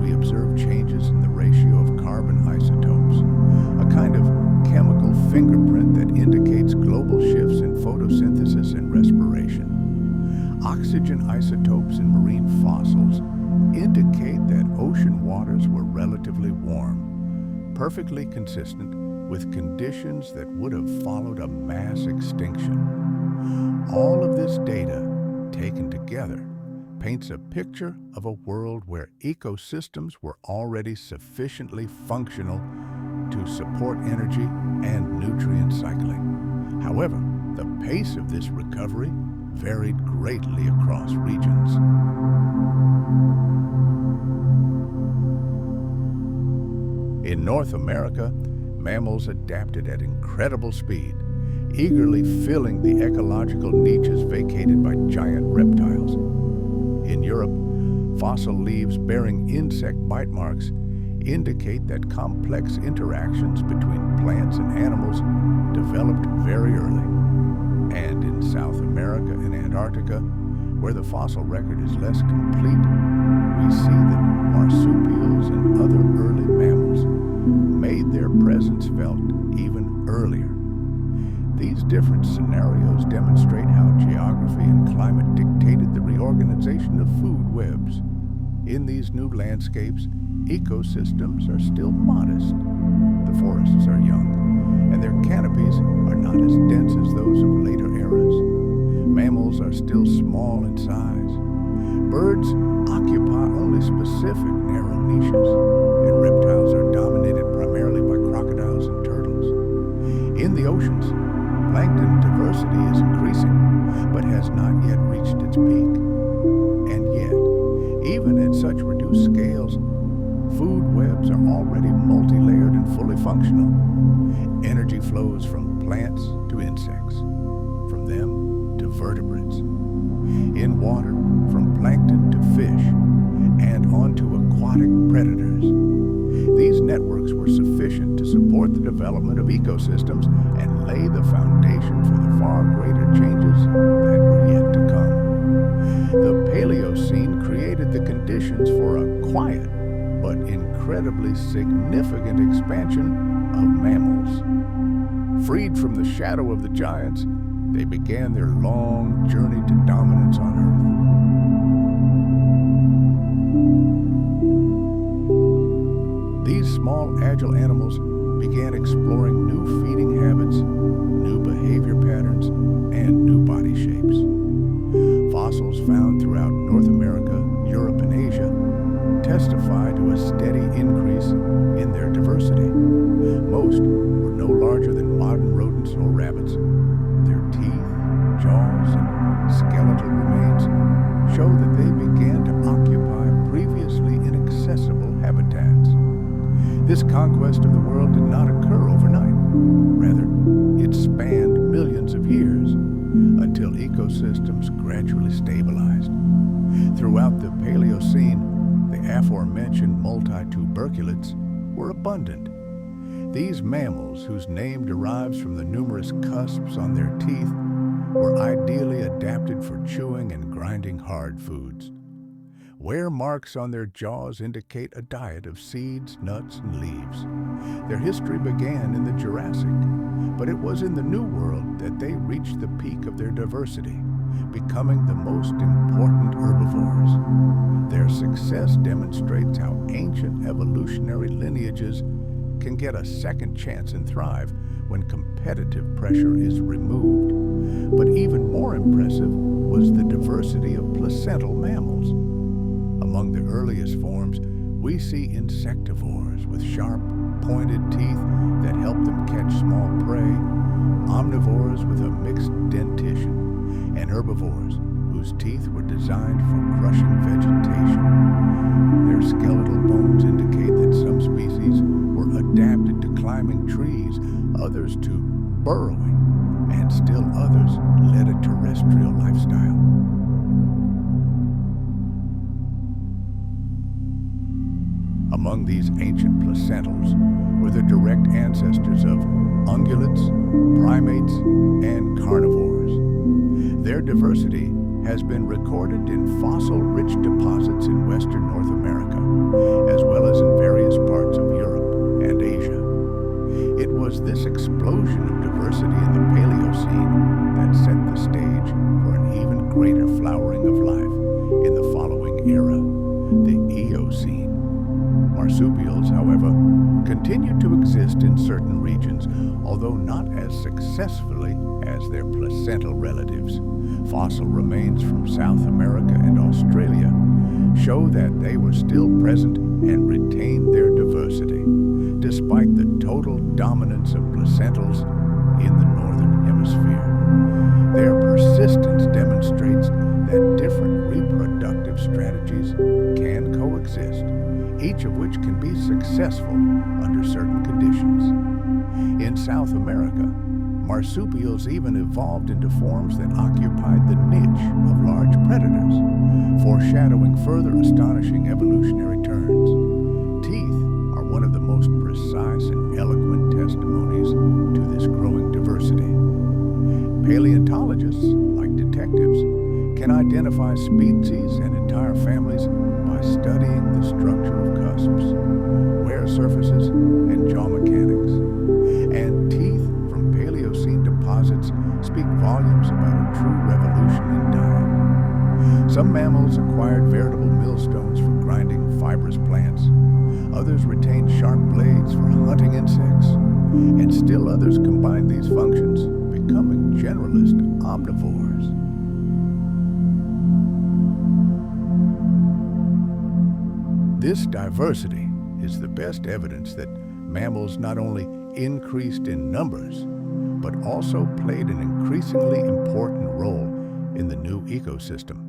we observe changes in the ratio of carbon isotopes, a kind of chemical fingerprint that indicates global shifts in photosynthesis and respiration. Oxygen isotopes in marine fossils indicate that ocean waters were relatively warm, perfectly consistent with conditions that would have followed a mass extinction. All of this data, taken together, paints a picture of a world where ecosystems were already sufficiently functional to support energy and nutrient cycling. However, The pace of this recovery varied greatly across regions. In North America, mammals adapted at incredible speed, eagerly filling the ecological niches vacated by giant reptiles. In Europe, fossil leaves bearing insect bite marks indicate that complex interactions between plants and animals developed very early. And in South America and Antarctica, where the fossil record is less complete, we see that marsupials and other early mammals made their presence felt even earlier. These different scenarios demonstrate how geography and climate dictated the reorganization of food webs. In these new landscapes, ecosystems are still modest. The forests are young, and their canopies are not as dense as those of later eras. Mammals are still small in size. Birds occupy only specific narrow niches, and reptiles are dominated primarily by crocodiles and turtles. In the oceans, plankton diversity is increasing, but has not yet reached its peak. And yet, even at such reduced scales, food webs are already multi-layered and fully functional. Energy flows from plants to insects, from them to vertebrates. In water, from plankton to fish, and onto aquatic predators. These networks were sufficient to support the development of ecosystems and lay the foundation for the far greater changes that were yet to come. The Paleocene created the conditions for a quiet but incredibly significant expansion of mammals. Freed from the shadow of the giants, they began their long journey to dominance on Earth. These small, agile animals began exploring new feeding habits, new behavior patterns, and new body shapes. Fossils found throughout North America, Europe, and Asia testify to a steady increase in their diversity. Most were no larger than modern rodents or rabbits. Their teeth, jaws, and skeletal remains show that they began to occupy previously inaccessible habitats. This conquest of the world did not occur overnight. Rather, it spanned millions of years until ecosystems gradually stabilized. Throughout the Paleocene, the aforementioned multituberculates were abundant. These mammals, whose name derives from the numerous cusps on their teeth, were ideally adapted for chewing and grinding hard foods. Wear marks on their jaws indicate a diet of seeds, nuts, and leaves. Their history began in the Jurassic, but it was in the New World that they reached the peak of their diversity, becoming the most important herbivores. Their success demonstrates how ancient evolutionary lineages can get a second chance and thrive when competitive pressure is removed. But even more impressive was the diversity of placental mammals. Among the earliest forms, we see insectivores with sharp, pointed teeth that help them catch small prey, omnivores with a mixed dentition, and herbivores whose teeth were designed for crushing vegetation. Their skeletal bones indicate that some species were adapted to climbing trees, others to burrowing, and still others led a terrestrial lifestyle. Among these ancient placentals were the direct ancestors of ungulates, primates, and carnivores. Their diversity has been recorded in fossil-rich deposits in western North America, as well as in various parts of Europe and Asia. It was this explosion of diversity in the Paleocene that set the stage for an even greater flowering of life in the following era, the Eocene. Marsupials, however, continue to exist in certain regions, although not as successfully as their placental relatives. Fossil remains from South America and Australia show that they were still present and retained their diversity, despite the total dominance of placentals in the North northern hemisphere. Their persistence demonstrates that different reproductive strategies can coexist, each of which can be successful under certain conditions. In South America, marsupials even evolved into forms that occupied the niche of large predators, foreshadowing further astonishing evolutionary turns. Teeth are one of the most precise and eloquent testimonies to this growing diversity. Paleontologists, like detectives, can identify species and entire families by studying the structure of cusps, wear surfaces, and jaw mechanics. And teeth from Paleocene deposits speak volumes about a true revolution in diet. Some mammals acquired veritable millstones for grinding fibrous plants. Others retained sharp blades for hunting insects. And still others combined these functions, becoming generalist omnivores. This diversity is the best evidence that mammals not only increased in numbers, but also played an increasingly important role in the new ecosystem.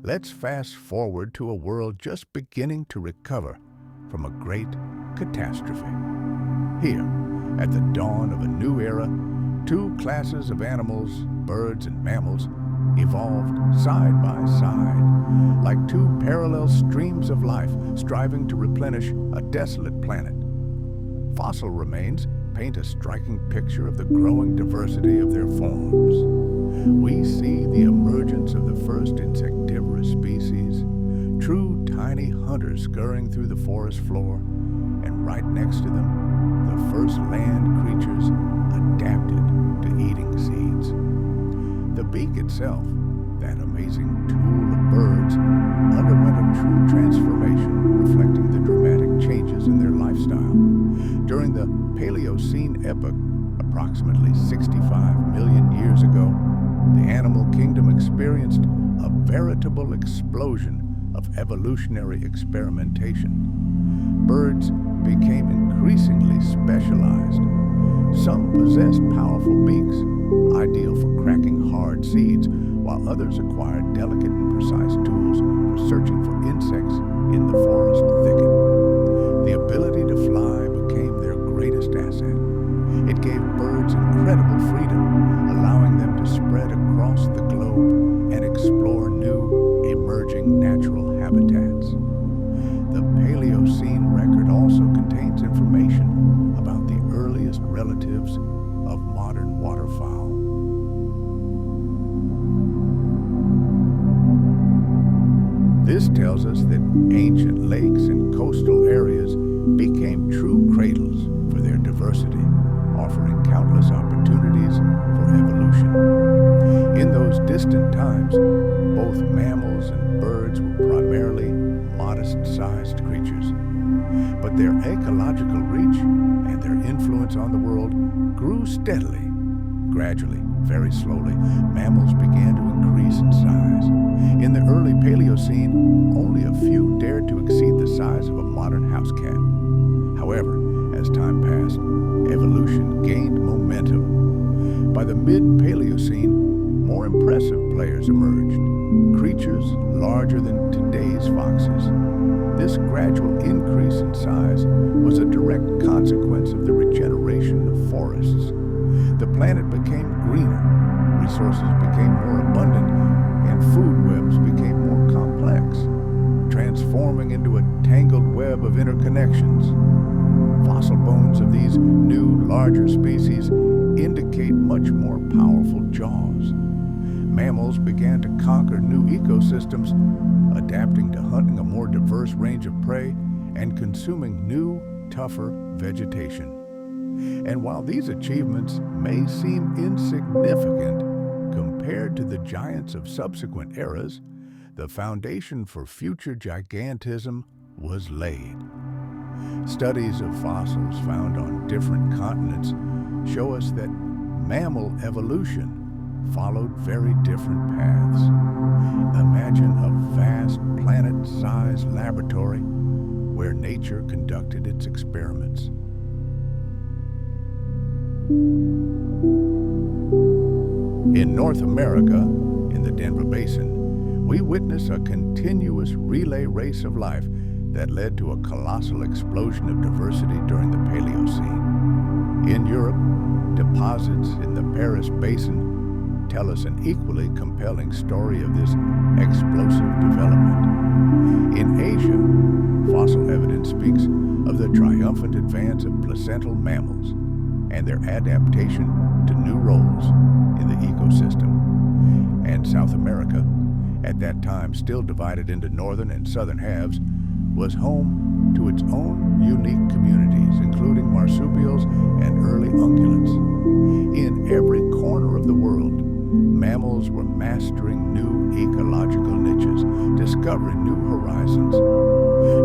Let's fast forward to a world just beginning to recover from a great catastrophe. Here, at the dawn of a new era, two classes of animals, birds and mammals, evolved side by side, like two parallel streams of life striving to replenish a desolate planet. Fossil remains paint a striking picture of the growing diversity of their forms. We see the emergence of the first insectivorous species, true tiny hunters scurrying through the forest floor, and right next to them, the first land creatures adapted to eating seeds. The beak itself, that amazing tool of birds, underwent a true transformation, reflecting the dramatic changes in their lifestyle. During the Paleocene epoch, approximately 65 million years ago, the animal kingdom experienced a veritable explosion of evolutionary experimentation. Birds became increasingly specialized. Some possessed powerful beaks, ideal for cracking hard seeds, while others acquired delicate and precise tools for searching for insects in the forest thicket. The ability to fly became their greatest asset. It gave birds incredible freedom, allowing them to spread across the globe and explore new, emerging natural habitats. The Paleocene record also contains information about the earliest relatives of modern waterfowl. This tells us that ancient lakes and coastal areas became true cradles for their diversity, offering countless opportunities for evolution. In those distant times, both mammals and birds were primarily modest-sized creatures. But their ecological reach and their influence on the world grew steadily. Gradually, very slowly, mammals began to increase in size. In the early Paleocene, only a few dared to exceed the size of a modern house cat. However, as time passed, evolution gained momentum. By the mid-Paleocene, more impressive players emerged, creatures larger than today's foxes. This gradual increase in size was a direct consequence of the regeneration of forests. The planet became greener, resources became more abundant, and food webs became more complex, transforming into a tangled web of interconnections. Fossil bones of these new, larger species indicate much more powerful jaws. Mammals began to conquer new ecosystems, adapting to hunting a more diverse range of prey and consuming new, tougher vegetation. And while these achievements may seem insignificant compared to the giants of subsequent eras, the foundation for future gigantism was laid. Studies of fossils found on different continents show us that mammal evolution followed very different paths. Imagine a vast planet-sized laboratory where nature conducted its experiments. North America, in the Denver Basin, we witness a continuous relay race of life that led to a colossal explosion of diversity during the Paleocene. In Europe, deposits in the Paris Basin tell us an equally compelling story of this explosive development. In Asia, fossil evidence speaks of the triumphant advance of placental mammals and their adaptation to new roles in the ecosystem. And South America, at that time still divided into northern and southern halves, was home to its own unique communities, including marsupials and early ungulates. In every corner of the world, mammals were mastering new ecological niches, discovering new horizons.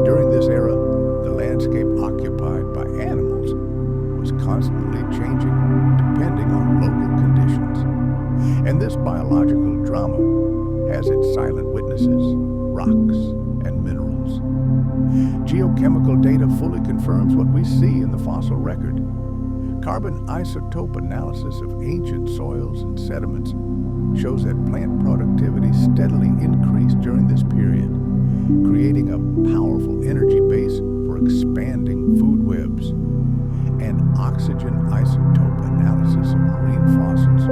During this era, the landscape occupied by animals was constantly changing depending on local conditions. And this biological drama has its silent witnesses, rocks and minerals. Geochemical data fully confirms what we see in the fossil record. Carbon isotope analysis of ancient soils and sediments shows that plant productivity steadily increased during this period, creating a powerful energy base for expanding food webs. And oxygen isotope analysis of marine fossils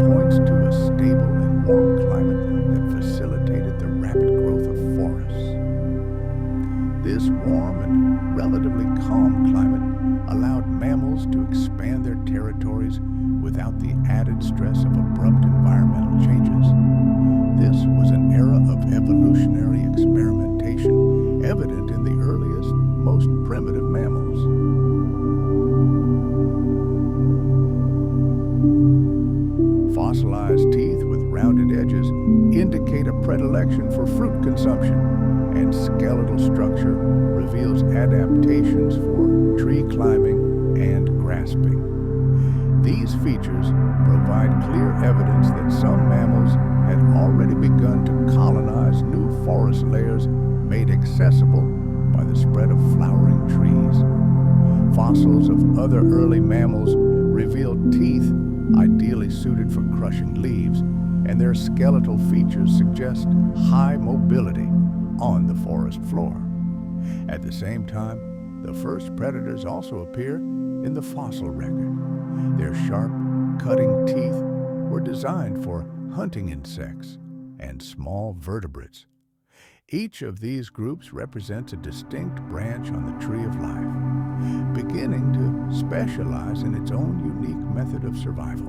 points to a stable and warm climate that facilitated the rapid growth of forests. This warm and relatively calm climate allowed mammals to expand their territories without the added stress of abrupt environmental changes. This was an era of evolutionary experimentation evident in the earliest, most primitive mammals. Fossilized teeth with rounded edges indicate a predilection for fruit consumption, and skeletal structure reveals adaptations for tree climbing and grasping. These features provide clear evidence that some mammals had already begun to colonize new forest layers made accessible by the spread of flowering trees. Fossils of other early mammals revealed teeth ideally suited for crushing leaves, and their skeletal features suggest high mobility on the forest floor. At the same time, the first predators also appear in the fossil record. Their sharp, cutting teeth were designed for hunting insects and small vertebrates. Each of these groups represents a distinct branch on the tree of life, beginning to specialize in its own unique method of survival.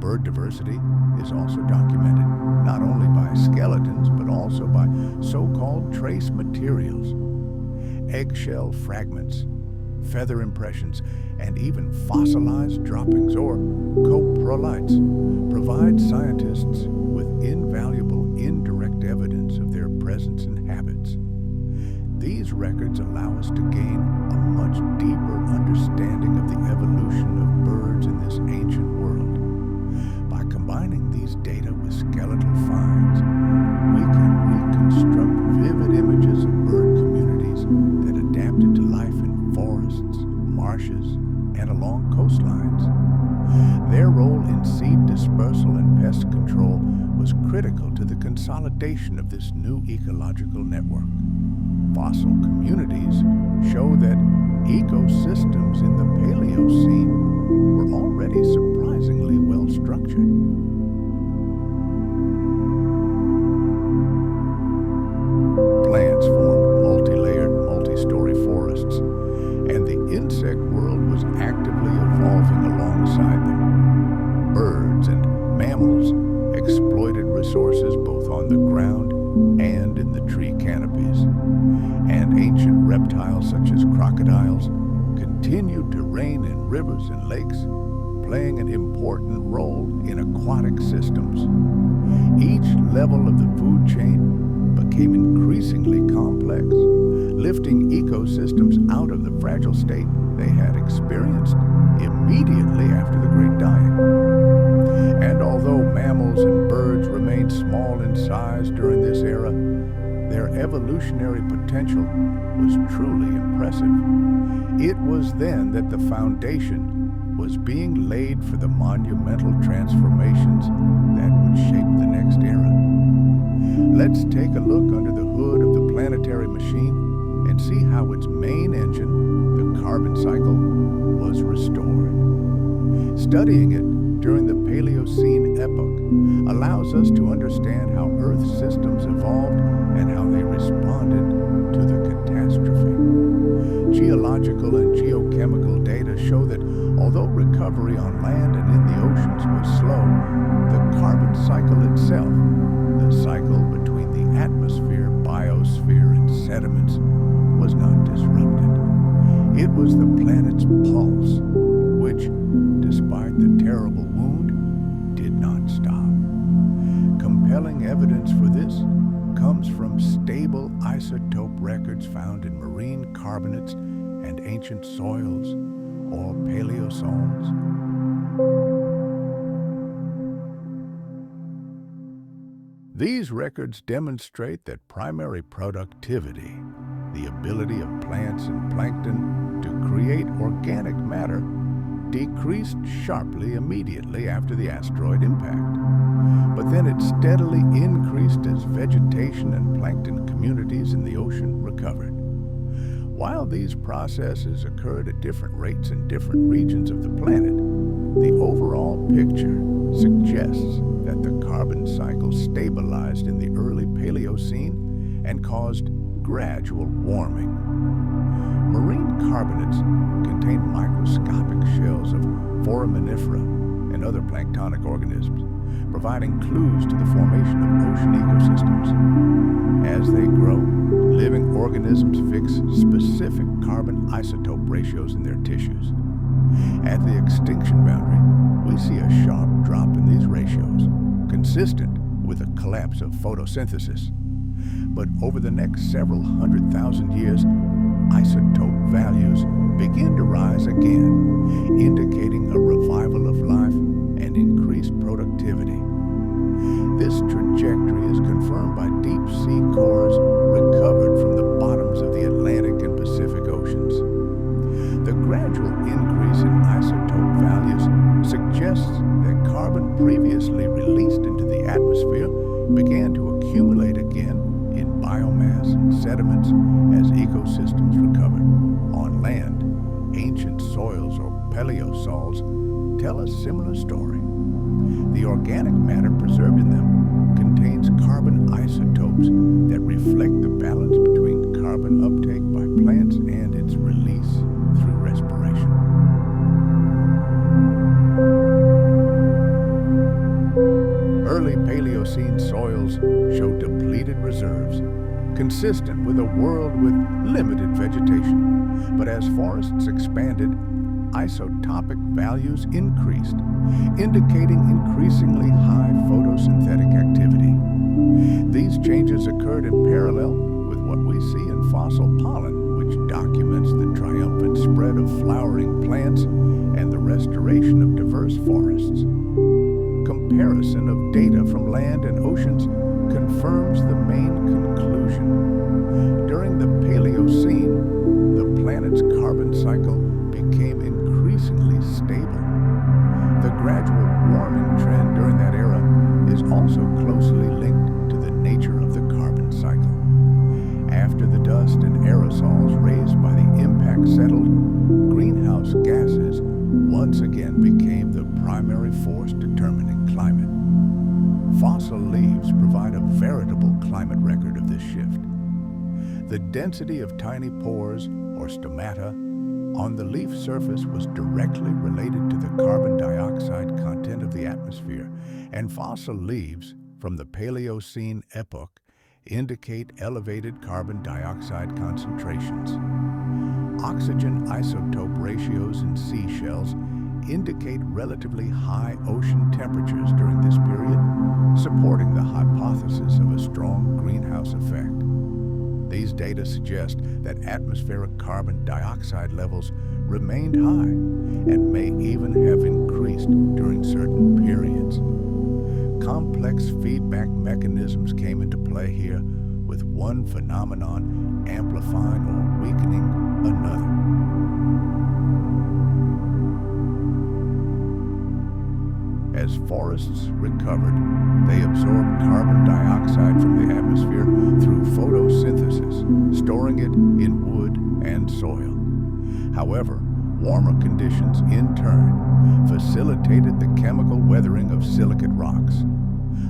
Bird diversity is also documented, not only by skeletons, but also by so-called trace materials. Eggshell fragments, feather impressions, and even fossilized droppings or coprolites provide scientists with invaluable indirect evidence of their presence and habits. These records allow us to gain a much deeper understanding of the evolution of birds in this ancient world. By combining these data with skeletal finds, we can reconstruct vivid images of bird communities that adapted to life in forests, marshes, and along coastlines. Their role in seed dispersal and pest control was critical to the consolidation of this new ecological network. Fossil communities show that ecosystems in the Paleocene were already surprisingly well structured. Plants formed multi-layered, multi-story forests, and the insect world was actively evolving alongside them. Birds and mammals exploited resources both on the ground and in the tree canopies, and ancient reptiles such as crocodiles continued to reign in rivers and lakes, playing an important role in aquatic systems. Each level of the food chain became increasingly complex, lifting ecosystems out of the fragile state they had experienced immediately after the Great Dying. And although mammals and birds remained small in size during this era, their evolutionary potential was truly impressive. It was then that the foundation was being laid for the monumental transformations that would shape the next era. Let's take a look under the hood of the planetary machine and see how its main engine, the carbon cycle, was restored. Studying it during the Paleocene epoch allows us to understand how Earth systems evolved and how they responded to the catastrophe. Geological and geochemical data show that although recovery on land and in the oceans was slow, the carbon cycle itself, the cycle between the atmosphere, biosphere, and sediments, was not disrupted. It was the planet's pulse, which, despite the terrible wound, did not stop. Compelling evidence for this comes from stable isotope records found in marine carbonates and ancient soils, or plesiosaurs. These records demonstrate that primary productivity, the ability of plants and plankton to create organic matter, decreased sharply immediately after the asteroid impact. But then it steadily increased as vegetation and plankton communities in the ocean recovered. While these processes occurred at different rates in different regions of the planet, the overall picture suggests that the carbon cycle stabilized in the early Paleocene and caused gradual warming. Marine carbonates contain microscopic shells of foraminifera and other planktonic organisms, providing clues to the formation of ocean ecosystems. As they grow, living organisms fix specific carbon isotope ratios in their tissues. At the extinction boundary, we see a sharp drop in these ratios, consistent with a collapse of photosynthesis. But over the next several 100,000 years, isotope values begin to rise again, indicating a revival of life and increased productivity. This trajectory is confirmed by deep sea cores recovered from the bottoms of the Atlantic and Pacific Oceans. The gradual increase in isotope values suggests that carbon previously released into the atmosphere began to accumulate again in biomass and sediments as ecosystems recovered. On land, ancient soils or plesiosaurs tell a similar story. The organic matter preserved in them contains carbon isotopes that reflect the balance between carbon uptake by plants and its release through respiration. Early Paleocene soils show depleted reserves, consistent with a world with limited vegetation. But as forests expanded, isotopic values increased, indicating increasingly high photosynthetic activity. These changes occurred in parallel with what we see in fossil pollen, which documents the triumphant spread of flowering plants and the restoration of diverse forests. Comparison of data from land and oceans confirms the main conclusion. During the Paleocene, the planet's carbon cycle became increasingly stable. The gradual warming trend during that era is also closely linked to the nature of the carbon cycle. After the dust and aerosols raised by the impact settled, greenhouse gases once again became the primary force determining climate. Fossil leaves provide a veritable climate record of this shift. The density of tiny pores, or stomata, on the leaf surface was directly related to the carbon dioxide content of the atmosphere, and fossil leaves from the Paleocene epoch indicate elevated carbon dioxide concentrations. Oxygen isotope ratios in seashells indicate relatively high ocean temperatures during this period, supporting the hypothesis of a strong greenhouse effect. These data suggest that atmospheric carbon dioxide levels remained high and may even have increased during certain periods. Complex feedback mechanisms came into play here, with one phenomenon amplifying or weakening another. As forests recovered, they absorbed carbon dioxide from the atmosphere through photosynthesis, storing it in wood and soil. However, warmer conditions in turn facilitated the chemical weathering of silicate rocks,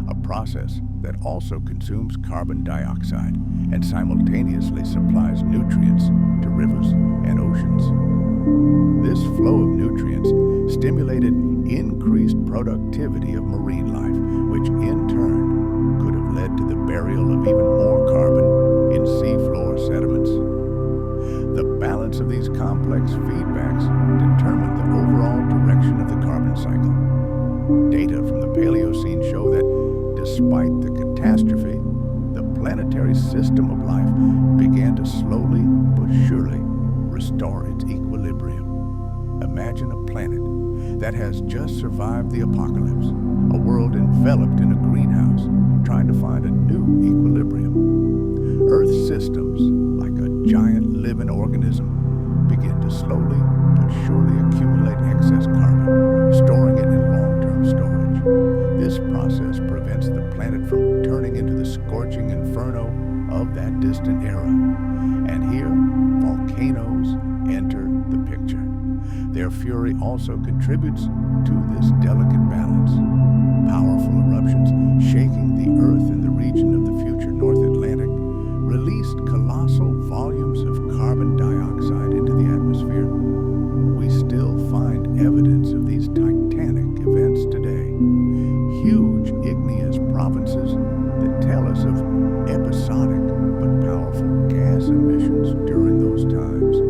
a process that also consumes carbon dioxide and simultaneously supplies nutrients to rivers and oceans. This flow of nutrients stimulated increased productivity of marine life, which in turn could have led to the burial of even more carbon in seafloor sediments. The balance of these complex feedbacks determined the overall direction of the carbon cycle. Data from the Paleocene show that despite the catastrophe, the planetary system of life began to slowly but surely restore its equilibrium. Imagine a planet that has just survived the apocalypse, a world enveloped in a greenhouse, trying to find a new equilibrium. Earth systems, like a giant living organism, begin to slowly but surely accumulate excess carbon, storing it in long-term storage. This process prevents the planet from turning into the scorching inferno of that distant era. And here, volcanoes enter the picture. Their fury also contributes to this delicate balance. Powerful eruptions shaking the Earth in the region of the future North Atlantic released colossal volumes of carbon dioxide into the atmosphere. We still find evidence of these titanic events today. Huge igneous provinces that tell us of episodic but powerful gas emissions during those times.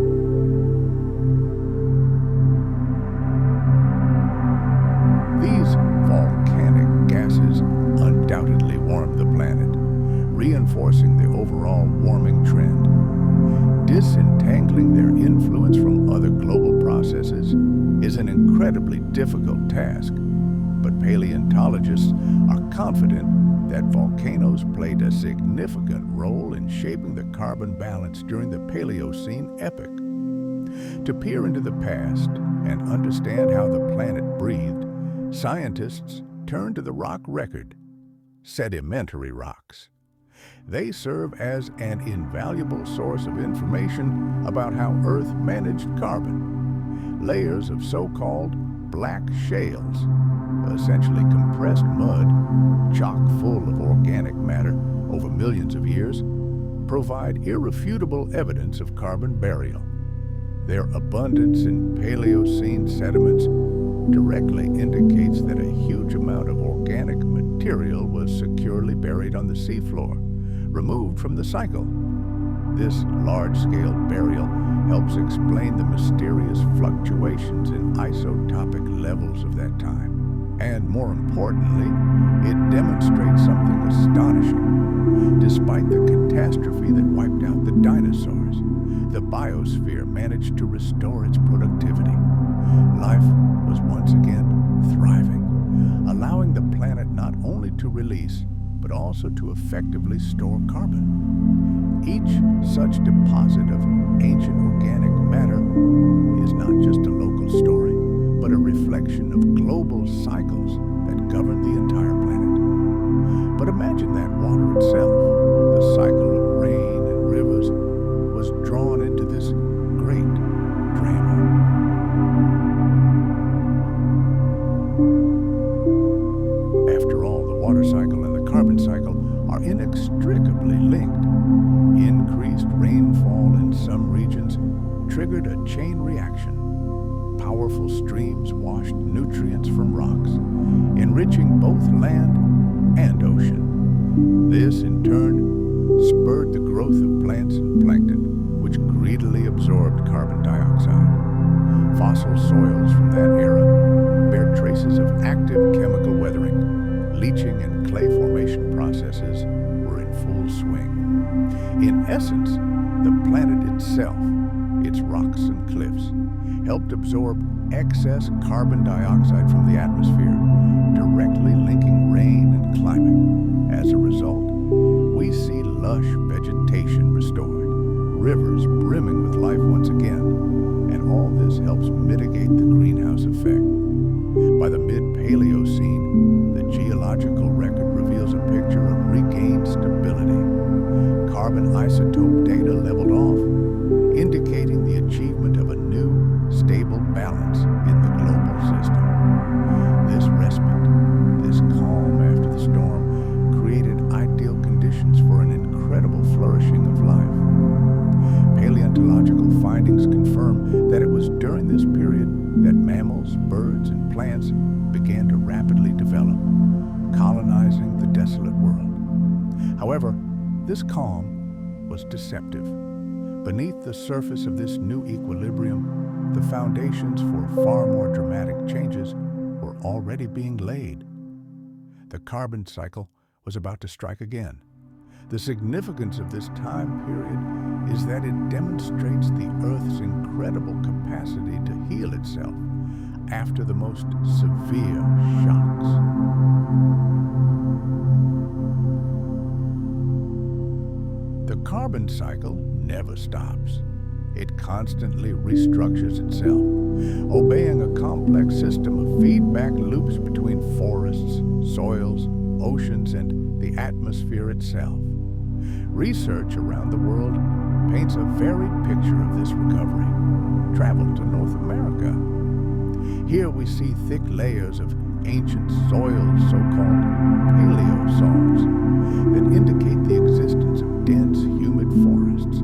These volcanic gases undoubtedly warmed the planet, reinforcing the overall warming trend. Disentangling their influence from other global processes is an incredibly difficult task, but paleontologists are confident that volcanoes played a significant role in shaping the carbon balance during the Paleocene epoch. To peer into the past and understand how the planet breathed, scientists turn to the rock record, sedimentary rocks. They serve as an invaluable source of information about how Earth managed carbon. Layers of so-called black shales, essentially compressed mud, chock full of organic matter over millions of years, provide irrefutable evidence of carbon burial. Their abundance in Paleocene sediments directly indicates that a huge amount of organic material was securely buried on the seafloor, removed from the cycle. This large-scale burial helps explain the mysterious fluctuations in isotopic levels of that time. And more importantly, it demonstrates something astonishing. Despite the catastrophe that wiped out the dinosaurs, the biosphere managed to restore its productivity. Life was once again thriving, allowing the planet not only to release, but also to effectively store carbon. Each such deposit of ancient organic matter is not just a local story, but a reflection of global cycles that govern the entire planet. But imagine that water itself, the cycle of rain and rivers, was drawn into this great drama. After all, the water cycle and the carbon cycle are inextricably linked. Increased rainfall in some regions triggered a chain reaction. Powerful streams washed nutrients from rocks, enriching both land and ocean. This, in turn, spurred the growth of plants and plankton, which greedily absorbed carbon dioxide. Fossil soils from that era bear traces of active chemical weathering. Leaching and clay formation processes were in full swing. In essence, the planet itself, its rocks and cliffs, helped absorb excess carbon dioxide from the atmosphere, directly linking rain and climate. As a result, we see lush vegetation restored, rivers brimming with life once again, and all this helps mitigate the greenhouse effect. By the mid-Paleocene, the geological record reveals a picture of regained stability. Carbon isotope data leveled off, indicating the achievement of a new, stable balance in the global system. This respite, this calm after the storm, created ideal conditions for an incredible flourishing of life. Paleontological findings confirm that it was during this period that mammals, birds, and plants began to rapidly develop, colonizing the desolate world. However, this calm was deceptive. Beneath the surface of this new equilibrium, the foundations for far more dramatic changes were already being laid. The carbon cycle was about to strike again. The significance of this time period is that it demonstrates the Earth's incredible capacity to heal itself after the most severe shocks. The carbon cycle never stops. It constantly restructures itself, obeying a complex system of feedback loops between forests, soils, oceans, and the atmosphere itself. Research around the world paints a varied picture of this recovery. Travel to North America. Here we see thick layers of ancient soils, so-called plesiosaurs, that indicate the existence of dense, humid forests.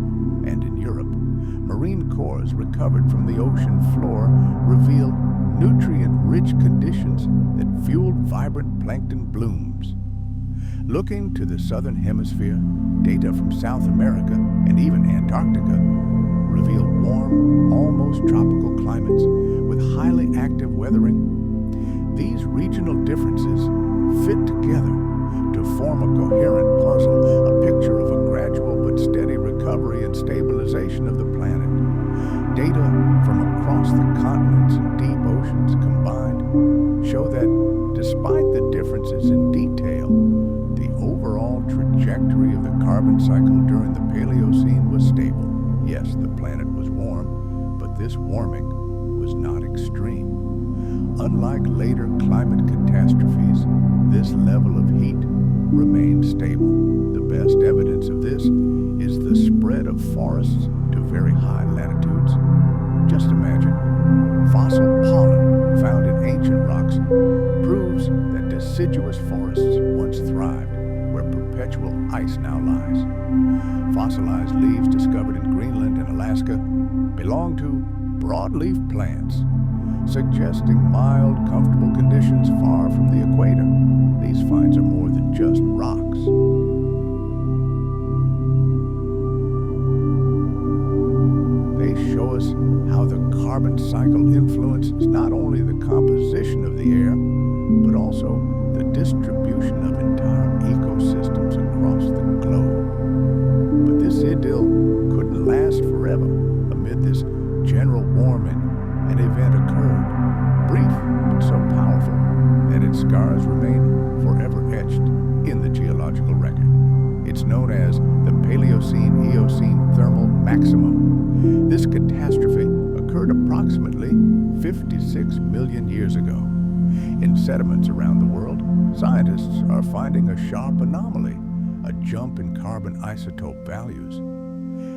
And in Europe, marine cores recovered from the ocean floor reveal nutrient-rich conditions that fueled vibrant plankton blooms. Looking to the southern hemisphere, data from South America and even Antarctica reveal warm, almost tropical climates with highly active weathering. These regional differences fit together to form a coherent puzzle, a picture of a gradual but steady recovery and stabilization of the planet. Data from across the continents and deep oceans combined show that despite the differences in detail, the overall trajectory of the carbon cycle during the Paleocene was stable. Yes, the planet was warm, but this warming was not extreme. Unlike later climate catastrophes, this level of heat remained stable. The best evidence of this is the spread of forests to very high latitudes. Just imagine, fossil pollen found in ancient rocks proves that deciduous forests once thrived where perpetual ice now lies. Fossilized leaves discovered in Greenland and Alaska belong to broadleaf plants, suggesting mild, comfortable conditions far from the equator. These finds are more than just rocks. They show us how the carbon cycle influences not only the composition of the air, but also the distribution of entire ecosystems across the globe. But this idyll couldn't last forever. Amid this general warming, an event occurred, brief but so powerful that its scars remain forever etched in the geological record. It's known as the Paleocene-Eocene thermal maximum. This catastrophe occurred approximately 56 million years ago. In sediments around the world, scientists are finding a sharp anomaly, a jump in carbon isotope values.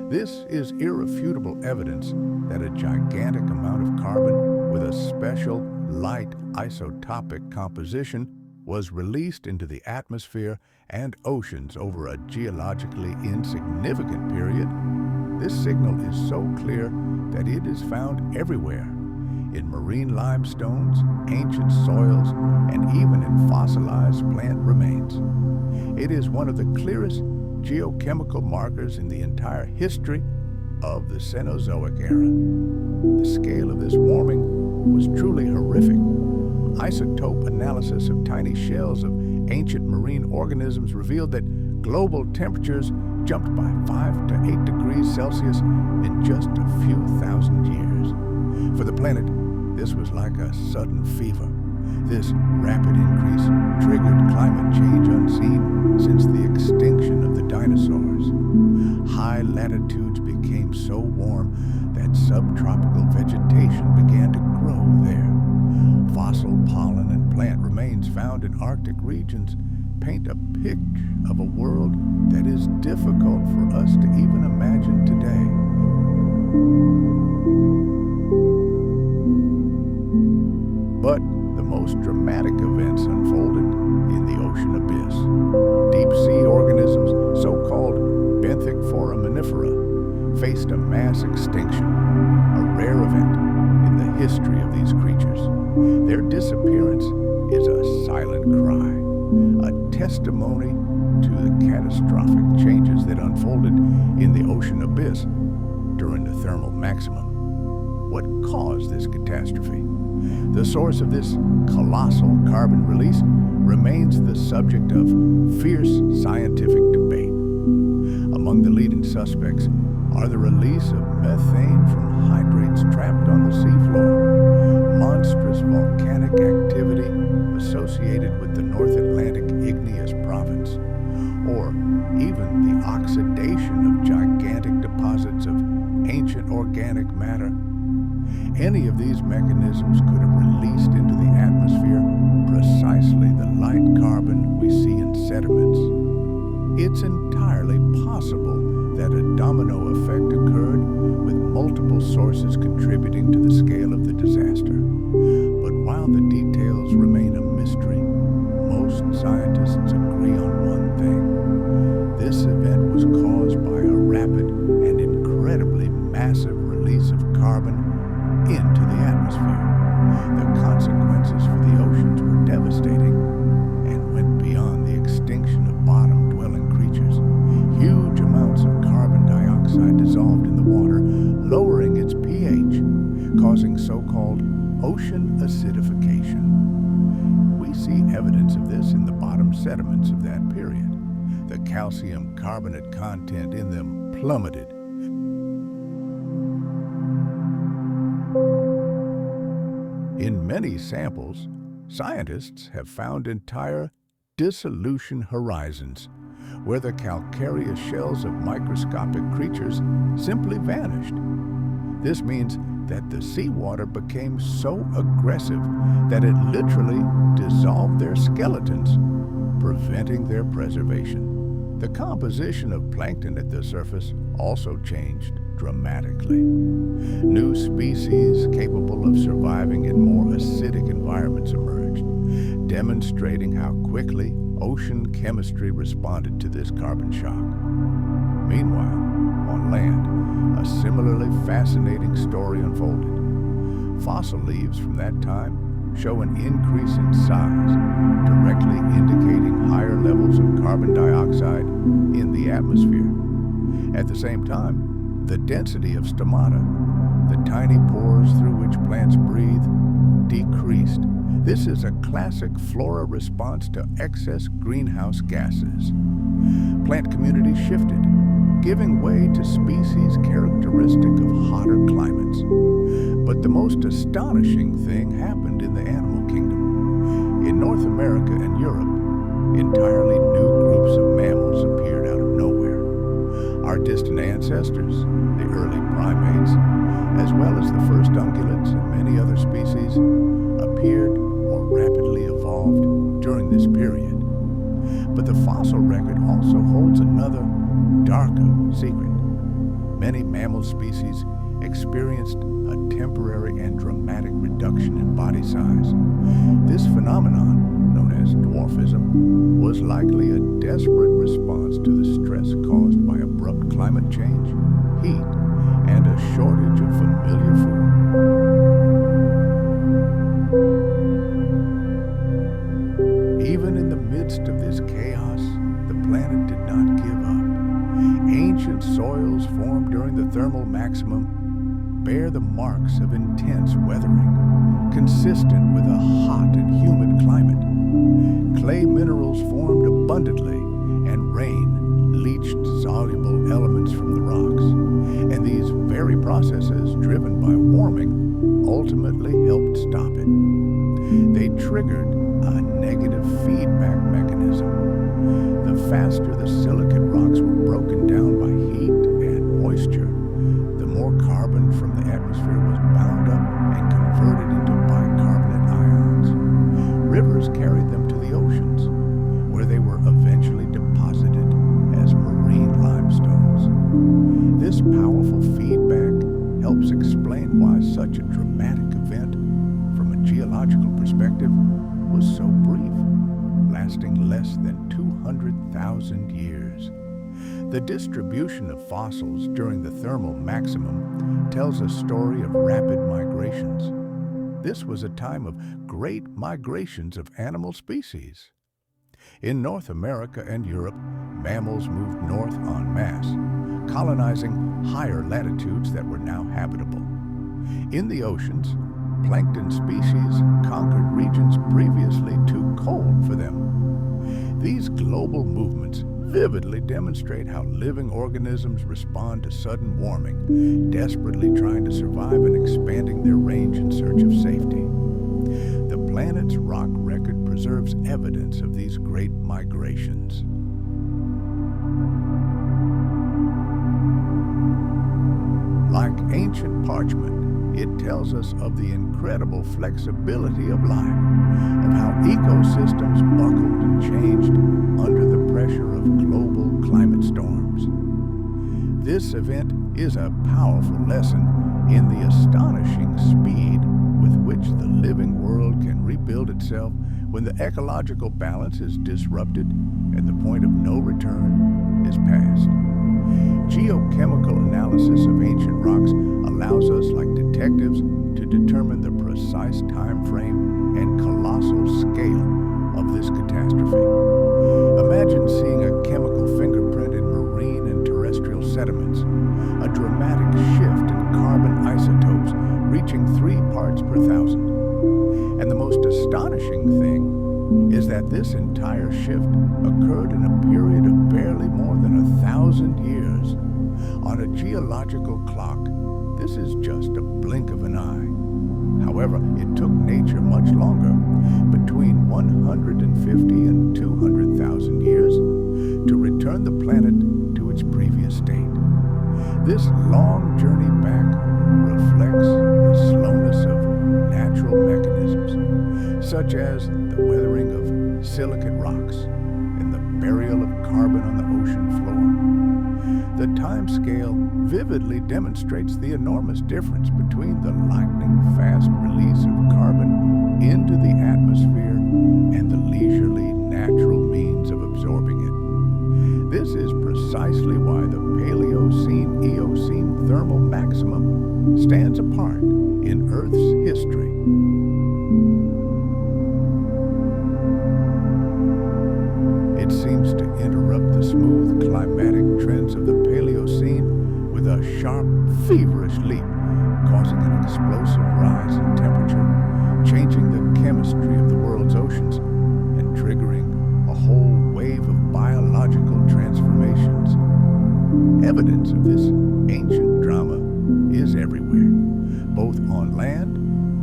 This is irrefutable evidence that a gigantic amount of carbon with a special light isotopic composition was released into the atmosphere and oceans over a geologically insignificant period. This signal is so clear that it is found everywhere, in marine limestones, ancient soils, and even in fossilized plant remains. It is one of the clearest geochemical markers in the entire history of the Cenozoic era. The scale of this warming was truly horrific. Isotope analysis of tiny shells of ancient marine organisms revealed that global temperatures jumped by 5 to 8 degrees Celsius in just a few thousand years. For the planet, this was like a sudden fever. This rapid increase triggered climate change unseen since the extinction of the dinosaurs. High latitudes became so warm that subtropical vegetation began to grow there. Fossil and Arctic regions paint a picture of a world that is difficult for us to even imagine today. But the most dramatic events unfolded in the ocean abyss. Deep-sea organisms, so-called benthic foraminifera, faced a mass extinction, a rare event in the history of these creatures. Their disappearance is a silent cry, a testimony to the catastrophic changes that unfolded in the ocean abyss during the thermal maximum. What caused this catastrophe? The source of this colossal carbon release remains the subject of fierce scientific debate. Among the leading suspects are the release of methane from hydrates trapped on the seafloor, monstrous volcanic activity associated with the North Atlantic igneous province, or even the oxidation of gigantic deposits of ancient organic matter. Any of these mechanisms could have released into the atmosphere precisely the light carbon we see in sediments. It's entirely possible that a domino effect occurred with multiple sources contributing to the scale of the disaster. But while the details remain a mystery, most scientists agree on one thing. This event was caused by a rapid and incredibly massive release of carbon into the atmosphere. The consequences for the oceans were devastating and went beyond the extinction of bottom-dwelling creatures. Huge amounts of carbon dioxide dissolved in the water, lowering its pH, causing so-called ocean acidification. We see evidence of this in the bottom sediments of that period. The calcium carbonate content in them plummeted. In many samples, scientists have found entire dissolution horizons where the calcareous shells of microscopic creatures simply vanished. This means that the seawater became so aggressive that it literally dissolved their skeletons, preventing their preservation. The composition of plankton at the surface also changed dramatically. New species capable of surviving in more acidic environments emerged, demonstrating how quickly ocean chemistry responded to this carbon shock. Meanwhile, on land, a similarly fascinating story unfolded. Fossil leaves from that time show an increase in size, directly indicating higher levels of carbon dioxide in the atmosphere. At the same time, the density of stomata, the tiny pores through which plants breathe, decreased. This is a classic flora response to excess greenhouse gases. Plant communities shifted, giving way to species characteristic of hotter climates. But the most astonishing thing happened in the animal kingdom. In North America and Europe, entirely new groups of mammals appeared out of nowhere. Our distant ancestors, the early primates, as well as the first ungulates and many other species, appeared or rapidly evolved during this period. But the fossil record also holds another, darker secret. Many mammal species experienced a temporary and dramatic reduction in body size. This phenomenon, known as dwarfism, was likely a desperate response to the stress caused by abrupt climate change, heat, and a shortage of familiar food. Even in the midst of this chaos, the planet did not give up. Ancient soils formed during the thermal maximum bear the marks of intense weathering, consistent with a hot and humid climate. Clay minerals formed abundantly, and rain leached soluble elements from the rocks. And these very processes, driven by warming, ultimately helped stop it. They triggered a negative feedback mechanism. The faster the silicate rocks were broken down by heat and moisture, the more carbon from the atmosphere was bound up and converted into bicarbonate ions. Rivers carried them to the ocean. such a dramatic event, from a geological perspective, was so brief, lasting less than 200,000 years. The distribution of fossils during the thermal maximum tells a story of rapid migrations. This was a time of great migrations of animal species. In North America and Europe, mammals moved north en masse, colonizing higher latitudes that were now habitable. In the oceans, plankton species conquered regions previously too cold for them. These global movements vividly demonstrate how living organisms respond to sudden warming, desperately trying to survive and expanding their range in search of safety. The planet's rock record preserves evidence of these great migrations. Like ancient parchment, it tells us of the incredible flexibility of life, of how ecosystems buckled and changed under the pressure of global climate storms. This event is a powerful lesson in the astonishing speed with which the living world can rebuild itself when the ecological balance is disrupted and the point of no return is passed. Geochemical analysis of ancient rocks allows us, like detectives, to determine the precise time frame and colossal scale of this catastrophe. Imagine seeing a chemical fingerprint in marine and terrestrial sediments, a dramatic shift in carbon isotopes reaching 3 parts per thousand. And the most astonishing thing is that this entire shift occurred in a period of barely more than 1,000 years. On a geological clock, this is just a blink of an eye. However, it took nature much longer, between 150 and 200,000 years, to return the planet to its previous state. This long journey back reflects the slowness of natural mechanisms, such as the weathering of silicate rocks and the burial of carbon on the ocean floor. The time scale vividly demonstrates the enormous difference between the lightning-fast release of carbon into the atmosphere and the leisurely natural means of absorbing it. This is precisely why the Paleocene-Eocene thermal maximum stands apart in Earth's history. It seems to interrupt the smooth climatic trends of the Paleocene with a sharp, feverish leap, causing an explosive rise in temperature, changing the chemistry of the world's oceans, and triggering a whole wave of biological transformations. Evidence of this ancient drama is everywhere, both on land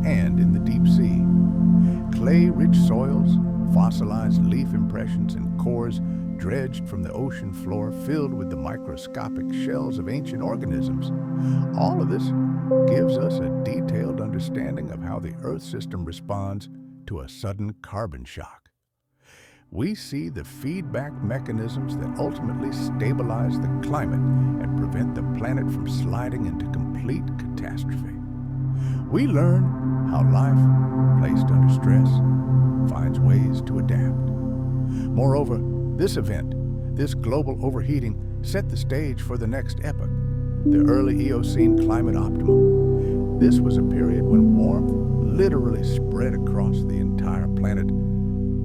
and in the deep sea. Clay-rich soils, fossilized leaf impressions, and cores dredged from the ocean floor filled with the microscopic shells of ancient organisms. All of this gives us a detailed understanding of how the Earth system responds to a sudden carbon shock. We see the feedback mechanisms that ultimately stabilize the climate and prevent the planet from sliding into complete catastrophe. We learn how life, placed under stress, finds ways to adapt. Moreover, this event, this global overheating, set the stage for the next epoch, the early Eocene climate optimum. This was a period when warmth literally spread across the entire planet.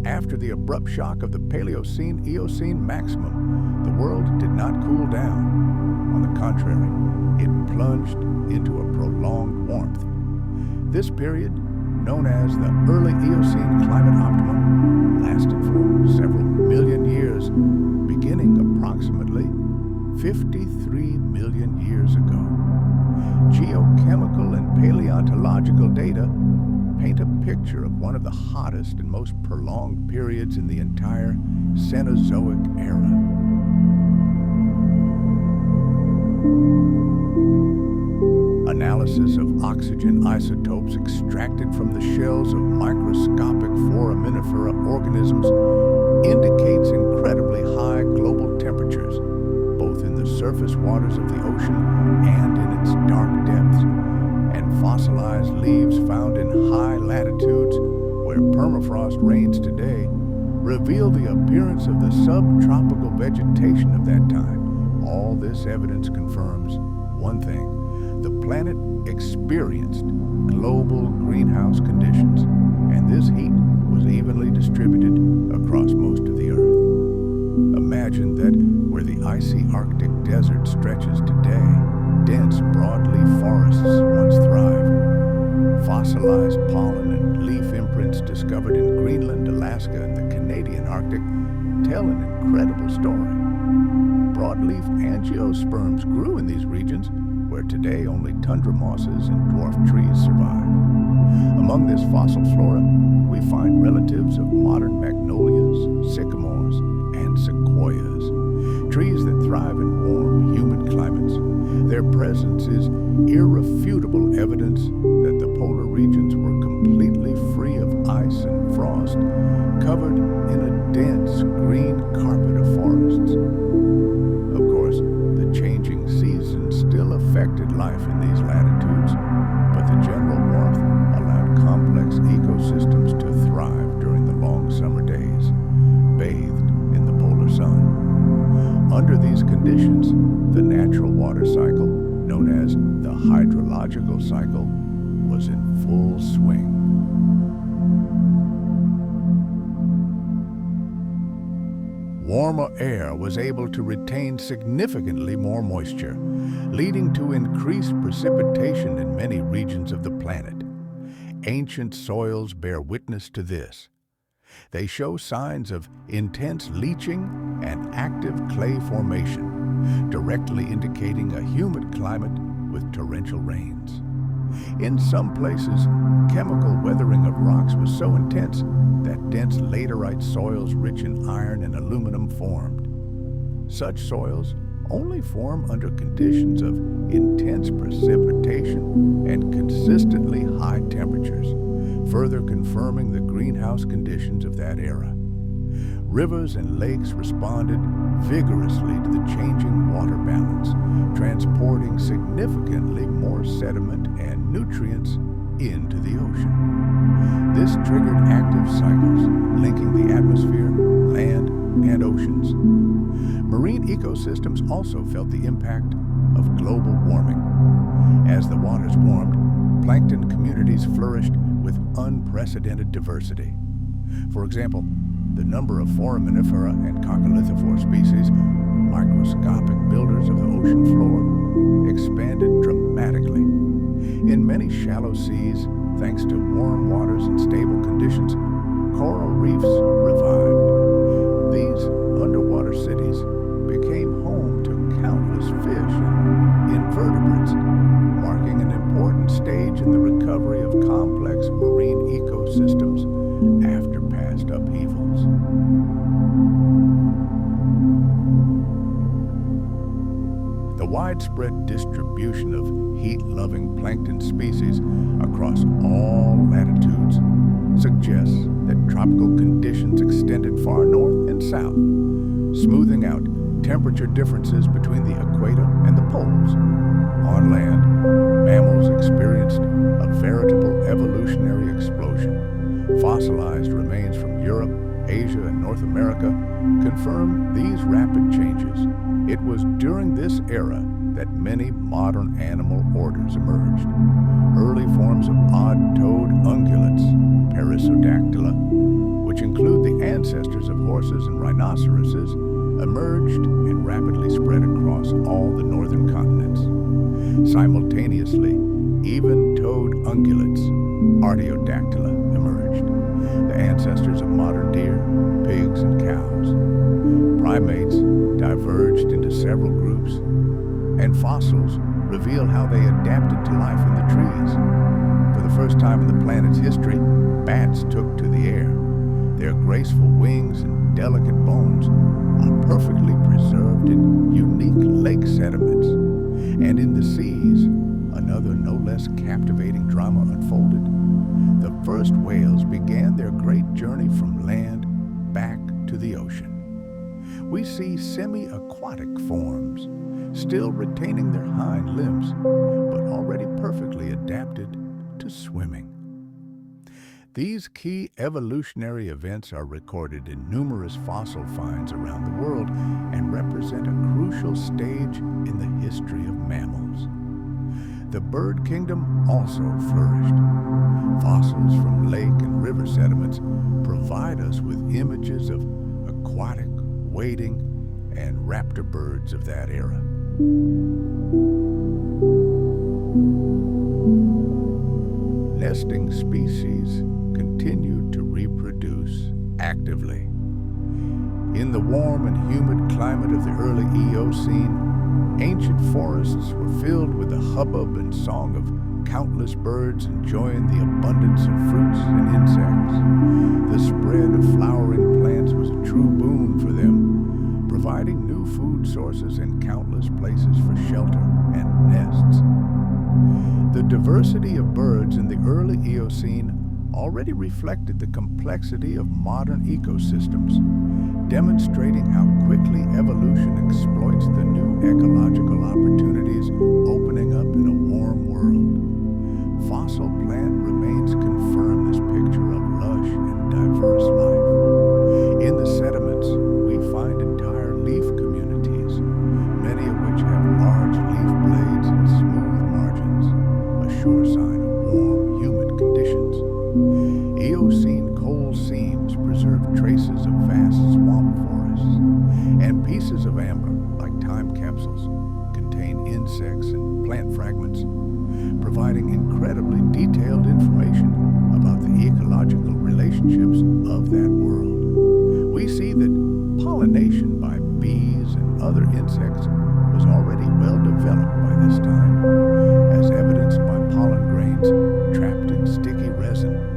After the abrupt shock of the Paleocene-Eocene maximum, the world did not cool down. On the contrary, it plunged into a prolonged warmth. This period, known as the early Eocene climate optimum, lasted for several million years, beginning approximately 53 million years ago. Geochemical and paleontological data paint a picture of one of the hottest and most prolonged periods in the entire Cenozoic era. Analysis of oxygen isotopes extracted from the shells of microscopic foraminifera organisms indicates incredibly high global temperatures, both in the surface waters of the ocean and in its dark depths. And fossilized leaves found in high latitudes where permafrost reigns today reveal the appearance of the subtropical vegetation of that time. All this evidence confirms one thing: the planet experienced global greenhouse conditions, and this heat was evenly distributed across most of the Earth. Imagine that where the icy Arctic desert stretches today, dense broadleaf forests once thrived. Fossilized pollen and leaf imprints discovered in Greenland, Alaska, and the Canadian Arctic tell an incredible story. Broadleaf angiosperms grew in these regions, where today only tundra mosses and dwarf trees survive. Among this fossil flora, we find relatives of modern magnolias, sycamores, and sequoias, trees that thrive in warm, humid climates. Their presence is irrefutable evidence that the polar regions were completely free of ice and frost, covered in a dense green carpet of forests. Of course, the changing seasons still affected life in these latitudes, but the general warmth allowed complex ecosystems to thrive during the long summer days, bathed in the polar sun. Under these conditions, the natural water cycle, known as the hydrological cycle, was in full swing. Warmer air was able to retain significantly more moisture, leading to increased precipitation in many regions of the planet. Ancient soils bear witness to this. They show signs of intense leaching and active clay formation, directly indicating a humid climate with torrential rains. In some places, chemical weathering of rocks was so intense that dense laterite soils rich in iron and aluminum formed. Such soils only form under conditions of intense precipitation and consistently high temperatures, further confirming the greenhouse conditions of that era. Rivers and lakes responded vigorously to the changing water balance, transporting significantly more sediment and nutrients into the ocean. This triggered active cycles linking the atmosphere, land, and oceans. Marine ecosystems also felt the impact of global warming. As the waters warmed, plankton communities flourished with unprecedented diversity. For example, the number of foraminifera and coccolithophore species, microscopic builders of the ocean floor, expanded dramatically. In many shallow seas, thanks to warm waters and stable conditions, coral reefs revived. These underwater cities became home to countless fish and invertebrates, marking an important stage in the recovery of complex marine ecosystems after past upheavals. The widespread distribution of heat-loving plankton species across all latitudes suggests that tropical conditions extended far north and south, smoothing out temperature differences between the equator and the poles. On land, mammals experienced a veritable evolutionary explosion. Fossilized remains from Europe, Asia, and North America confirm these rapid changes. It was during this era that many modern animal orders emerged. Early forms of odd-toed ungulates, Perissodactyla, which include the ancestors of horses and rhinoceroses, emerged and rapidly spread across all the northern continents. Simultaneously, even-toed ungulates, Artiodactyla, emerged, the ancestors of modern deer, pigs, and cows. Primates diverged into several groups, and fossils reveal how they adapted to life in the trees. For the first time in the planet's history, bats took to the air. Their graceful wings and delicate bones are perfectly preserved in unique lake sediments. And in the seas, another no less captivating drama unfolded. The first whales began their great journey from land back to the ocean. We see semi-aquatic forms, still retaining their hind limbs, but already perfectly adapted to swimming. These key evolutionary events are recorded in numerous fossil finds around the world and represent a crucial stage in the history of mammals. The bird kingdom also flourished. Fossils from lake and river sediments provide us with images of aquatic, wading, and raptor birds of that era. Nesting species continued to reproduce actively. In the warm and humid climate of the early Eocene, ancient forests were filled with the hubbub and song of countless birds enjoying the abundance of fruits and insects. The spread of flowering plants was a true boon for them, providing new food sources and countless places for shelter and nests. The diversity of birds in the early Eocene already reflected the complexity of modern ecosystems, demonstrating how quickly evolution exploits the new ecological opportunities opening up in a warm world. Fossil plant remains confirm this picture of lush and diverse life. In the sediments, we find entire leaf communities, many of which have large leaf blades and smooth margins, a sure sign of warm, humid conditions. Eocene coal seams preserve traces of vast swamp forests, and pieces of amber, like time capsules, contain insects and plant fragments, providing incredibly detailed information about the ecological relationships of that world. We see that pollination by bees and other insects was already well developed by this time, as evidenced by pollen grains trapped in sticky resin.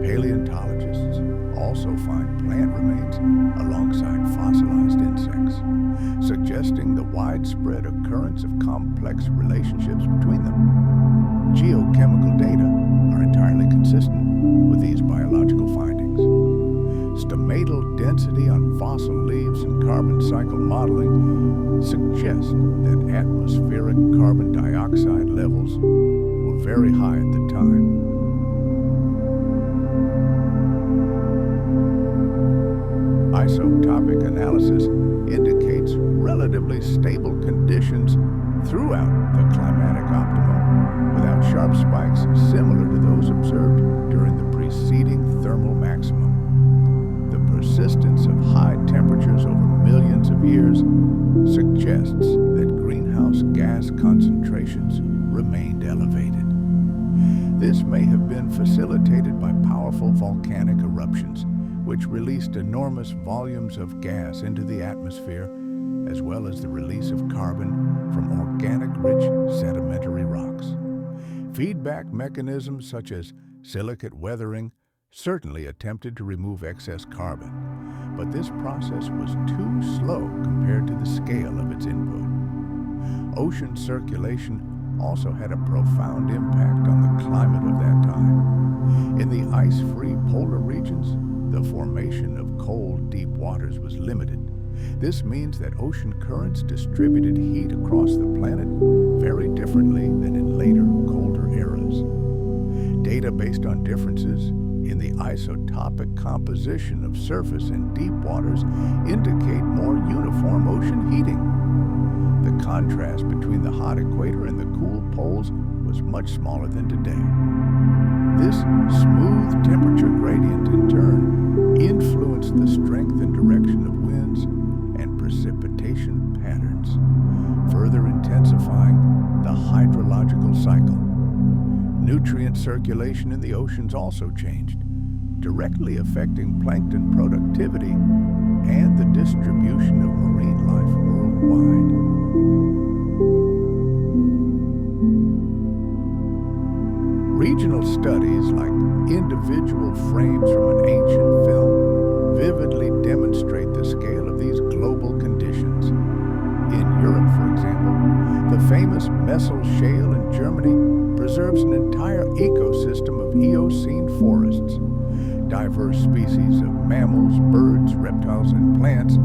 Paleontologists also find plant remains alongside fossilized insects, suggesting the widespread occurrence of complex relationships between them. Geochemical data are entirely consistent with these biological findings. Stomatal density on fossil leaves and carbon cycle modeling suggest that atmospheric carbon dioxide levels were very high at the time. Isotopic analysis indicates relatively stable conditions throughout the climatic optimum, without sharp spikes similar to those observed during the preceding thermal maximum. The persistence of high temperatures over millions of years suggests that greenhouse gas concentrations remained elevated. This may have been facilitated by powerful volcanic eruptions, which released enormous volumes of gas into the atmosphere, as well as the release of carbon from organic-rich sedimentary rocks. Feedback mechanisms such as silicate weathering certainly attempted to remove excess carbon, but this process was too slow compared to the scale of its input. Ocean circulation also had a profound impact on the climate of that time. In the ice-free polar regions, the formation of cold, deep waters was limited. This means that ocean currents distributed heat across the planet very differently than in later, colder eras. Data based on differences in the isotopic composition of surface and deep waters indicate more uniform ocean heating. The contrast between the hot equator and the cool poles was much smaller than today. This smooth temperature gradient, in turn, influenced the strength and direction of winds and precipitation patterns, further intensifying the hydrological cycle. Nutrient circulation in the oceans also changed, directly affecting plankton productivity and the distribution of marine life worldwide. Regional studies, like individual frames from an ancient film, vividly demonstrate the scale of these global conditions. In Europe, for example, the famous Messel Shale in Germany preserves an entire ecosystem of Eocene forests. Diverse species of mammals, birds, reptiles, and plants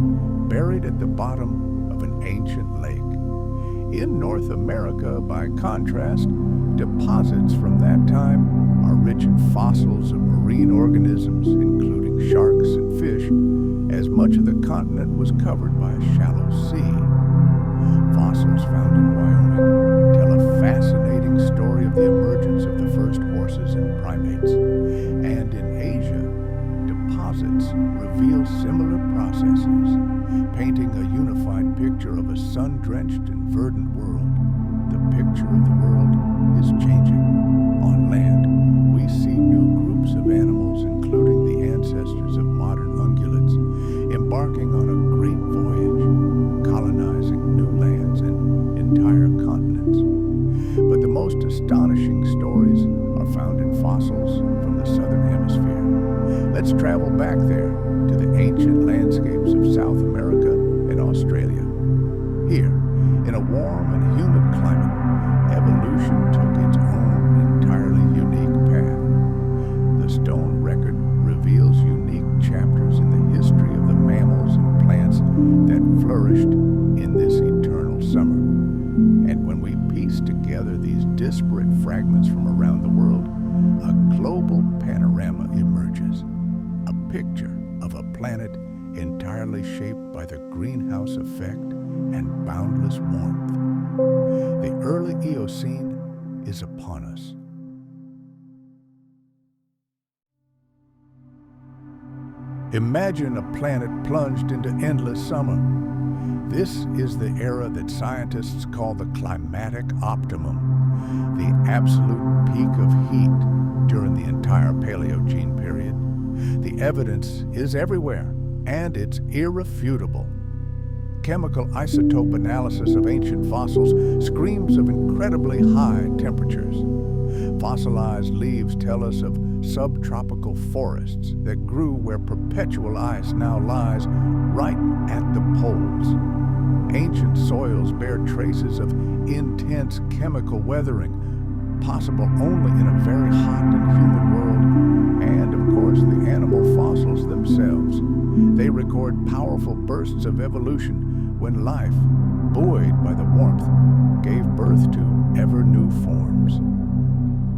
buried at the bottom of an ancient lake. In North America, by contrast, deposits from that time are rich in fossils of marine organisms, including sharks and fish, as much of the continent was covered by a shallow sea. Fossils found in Wyoming tell a fascinating story of the emergence of the first horses and primates. And in Asia, deposits reveal similar processes, painting a unified picture of a sun-drenched and verdant world. The picture of the world is changing. On land, we see new groups of animals, including the ancestors of modern ungulates, embarking on a great voyage, colonizing new lands and entire continents. But the most astonishing stories are found in fossils from the southern hemisphere. Let's travel back there to the ancient landscapes of South America and Australia. Here, in a warm and humid climate, evolution took its own entirely unique path. The stone record reveals unique chapters in the history of the mammals and plants that flourished in this eternal summer. And when we piece together these disparate fragments from around the world, a global panorama emerges, a picture of a planet entirely shaped by the greenhouse effect and boundless warmth. The early Eocene is upon us. Imagine a planet plunged into endless summer. This is the era that scientists call the climatic optimum, the absolute peak of heat during the entire Paleogene period. The evidence is everywhere, and it's irrefutable. Chemical isotope analysis of ancient fossils screams of incredibly high temperatures. Fossilized leaves tell us of subtropical forests that grew where perpetual ice now lies, right at the poles. Ancient soils bear traces of intense chemical weathering, possible only in a very hot and humid world. And, of course, the animal fossils themselves. They record powerful bursts of evolution when life, buoyed by the warmth, gave birth to ever-new forms.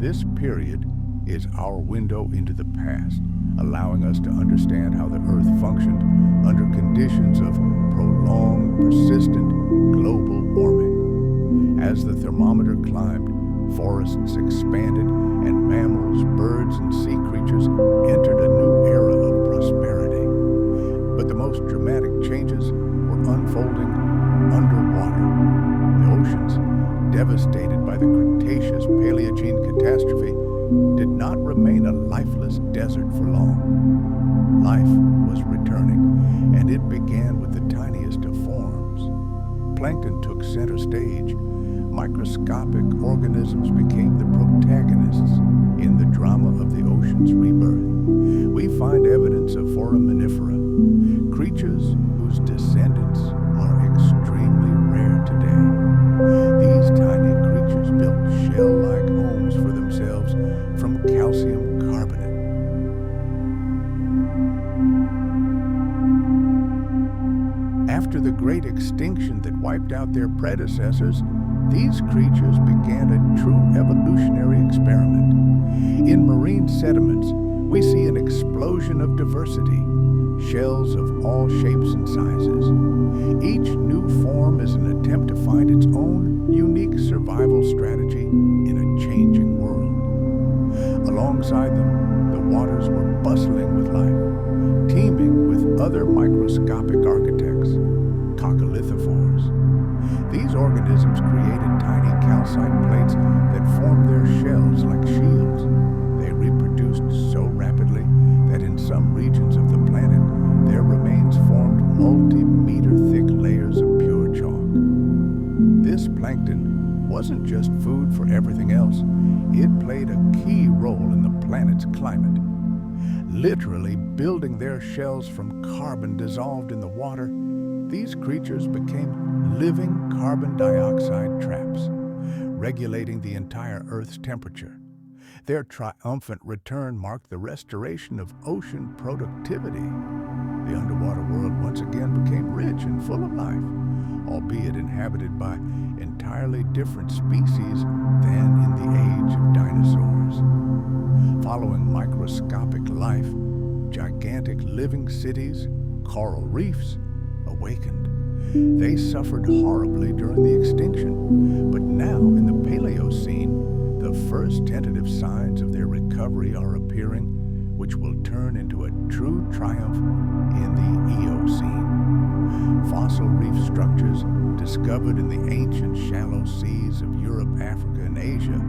This period is our window into the past, allowing us to understand how the Earth functioned under conditions of prolonged, persistent global warming. As the thermometer climbed, forests expanded, and mammals, birds, and sea creatures entered a new era of prosperity. But the most dramatic changes were unfolding underwater. The oceans, devastated by the Cretaceous Paleogene catastrophe, did not remain a lifeless desert for long. Life was returning, and it began with the tiniest of forms. Plankton took center stage. Microscopic organisms became the protagonists in the drama of the ocean's rebirth. We find evidence of foraminifera, creatures whose descendants are extremely rare today. These tiny creatures built shell-like homes for themselves from calcium carbonate. After the great extinction that wiped out their predecessors, these creatures began a true evolutionary experiment. In marine sediments, we see an explosion of diversity, shells of all shapes and sizes. Each new form is an attempt to find its own unique survival strategy in a changing world. Alongside them, the waters were bustling with life, teeming with other microscopic architects, coccolithophores. These organisms created tiny calcite plates that formed their shells like shields. They reproduced so rapidly that in some regions of the planet, their remains formed multi-meter thick layers of pure chalk. This plankton wasn't just food for everything else. It played a key role in the planet's climate. Literally building their shells from carbon dissolved in the water, these creatures became living carbon dioxide traps, regulating the entire Earth's temperature. Their triumphant return marked the restoration of ocean productivity. The underwater world once again became rich and full of life, albeit inhabited by entirely entirely different species than in the age of dinosaurs. Following microscopic life, gigantic living cities, coral reefs, awakened. They suffered horribly during the extinction, but now in the Paleocene, the first tentative signs of their recovery are appearing, which will turn into a true triumph in the Eocene. Fossil reef structures discovered in the ancient shallow seas of Europe, Africa, and Asia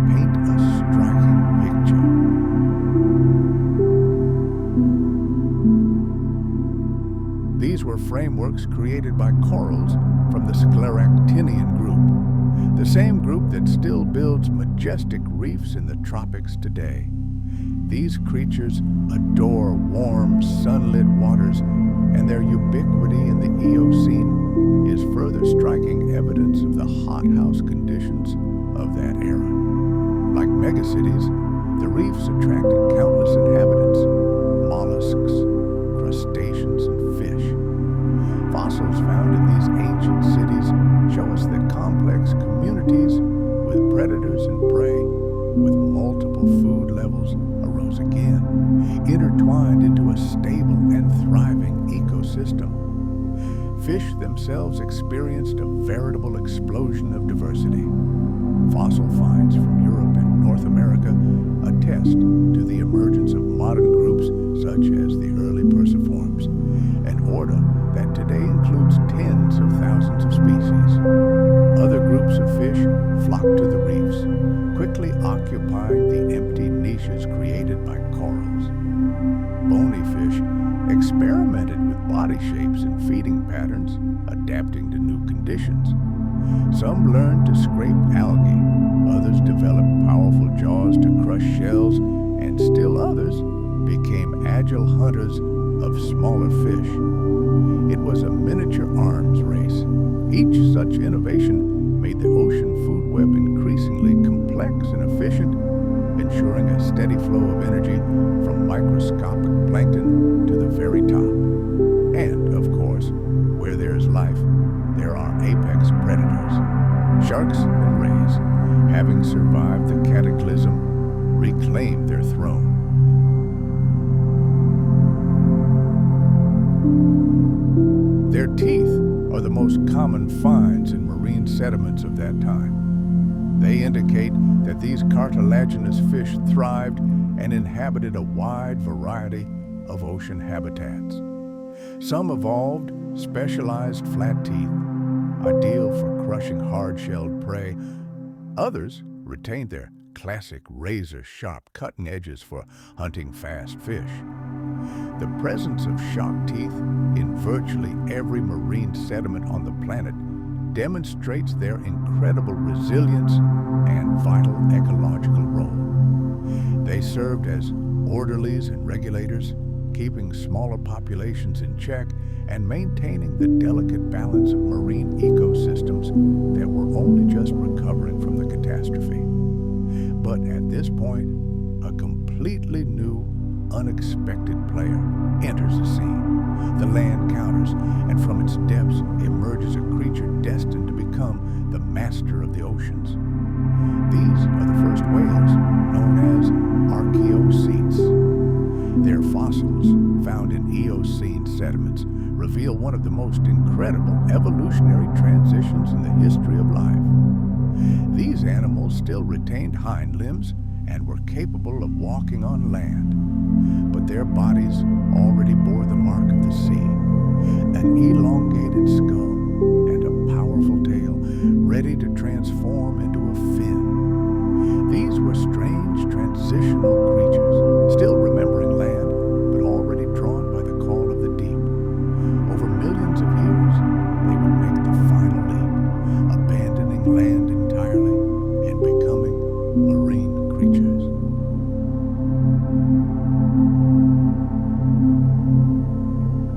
paint a striking picture. These were frameworks created by corals from the Scleractinian group, the same group that still builds majestic reefs in the tropics today. These creatures adore warm, sunlit waters, and their ubiquity in the Eocene is further striking evidence of the hothouse conditions of that era. Like megacities, the reefs attracted countless inhabitants, mollusks, crustaceans, and fish. Fossils found in these ancient cities show us that complex communities with predators and prey, with multiple food levels, arose again, intertwined into a stable and thriving ecosystem. Fish themselves experienced a veritable explosion of diversity. Fossil finds from Europe and North America attest to the emergence of modern groups such as the early perciforms, an order that today includes tens of thousands of species. Other groups of fish flock to the reefs, quickly occupying the empty niches created by corals. Bony fish experimented with body shapes and feeding patterns, adapting to new conditions. Some learned to scrape algae, others developed powerful jaws to crush shells, and still others became agile hunters of smaller fish. It was a miniature arms race. Each such innovation made the ocean food web increasingly complex and efficient, ensuring a steady flow of energy from microscopic plankton to the very top. And, of course, where there is life, there are apex predators. Sharks and rays, having survived the cataclysm, reclaimed their throne. Their teeth are the most common finds in marine sediments of that time. They indicate that these cartilaginous fish thrived and inhabited a wide variety of ocean habitats. Some evolved specialized flat teeth, ideal for crushing hard-shelled prey. Others retained their classic razor-sharp cutting edges for hunting fast fish. The presence of shark teeth in virtually every marine sediment on the planet demonstrates their incredible resilience and vital ecological role. They served as orderlies and regulators, keeping smaller populations in check and maintaining the delicate balance of marine ecosystems that were only just recovering from the catastrophe. But at this point, a completely new, unexpected player enters the scene. The land counters, and from its depths emerges a creature destined to become the master of the oceans. These are the first whales, known as archaeocetes. Their fossils, found in Eocene sediments, reveal one of the most incredible evolutionary transitions in the history of life. These animals still retained hind limbs and were capable of walking on land, but their bodies already bore the mark of the sea. An elongated skull and a powerful tail, ready to transform into a fin. These were strange transitional creatures, still remembering land, but already drawn by the call of the deep. Over millions of years, they would make the final leap, abandoning land entirely and becoming marine creatures.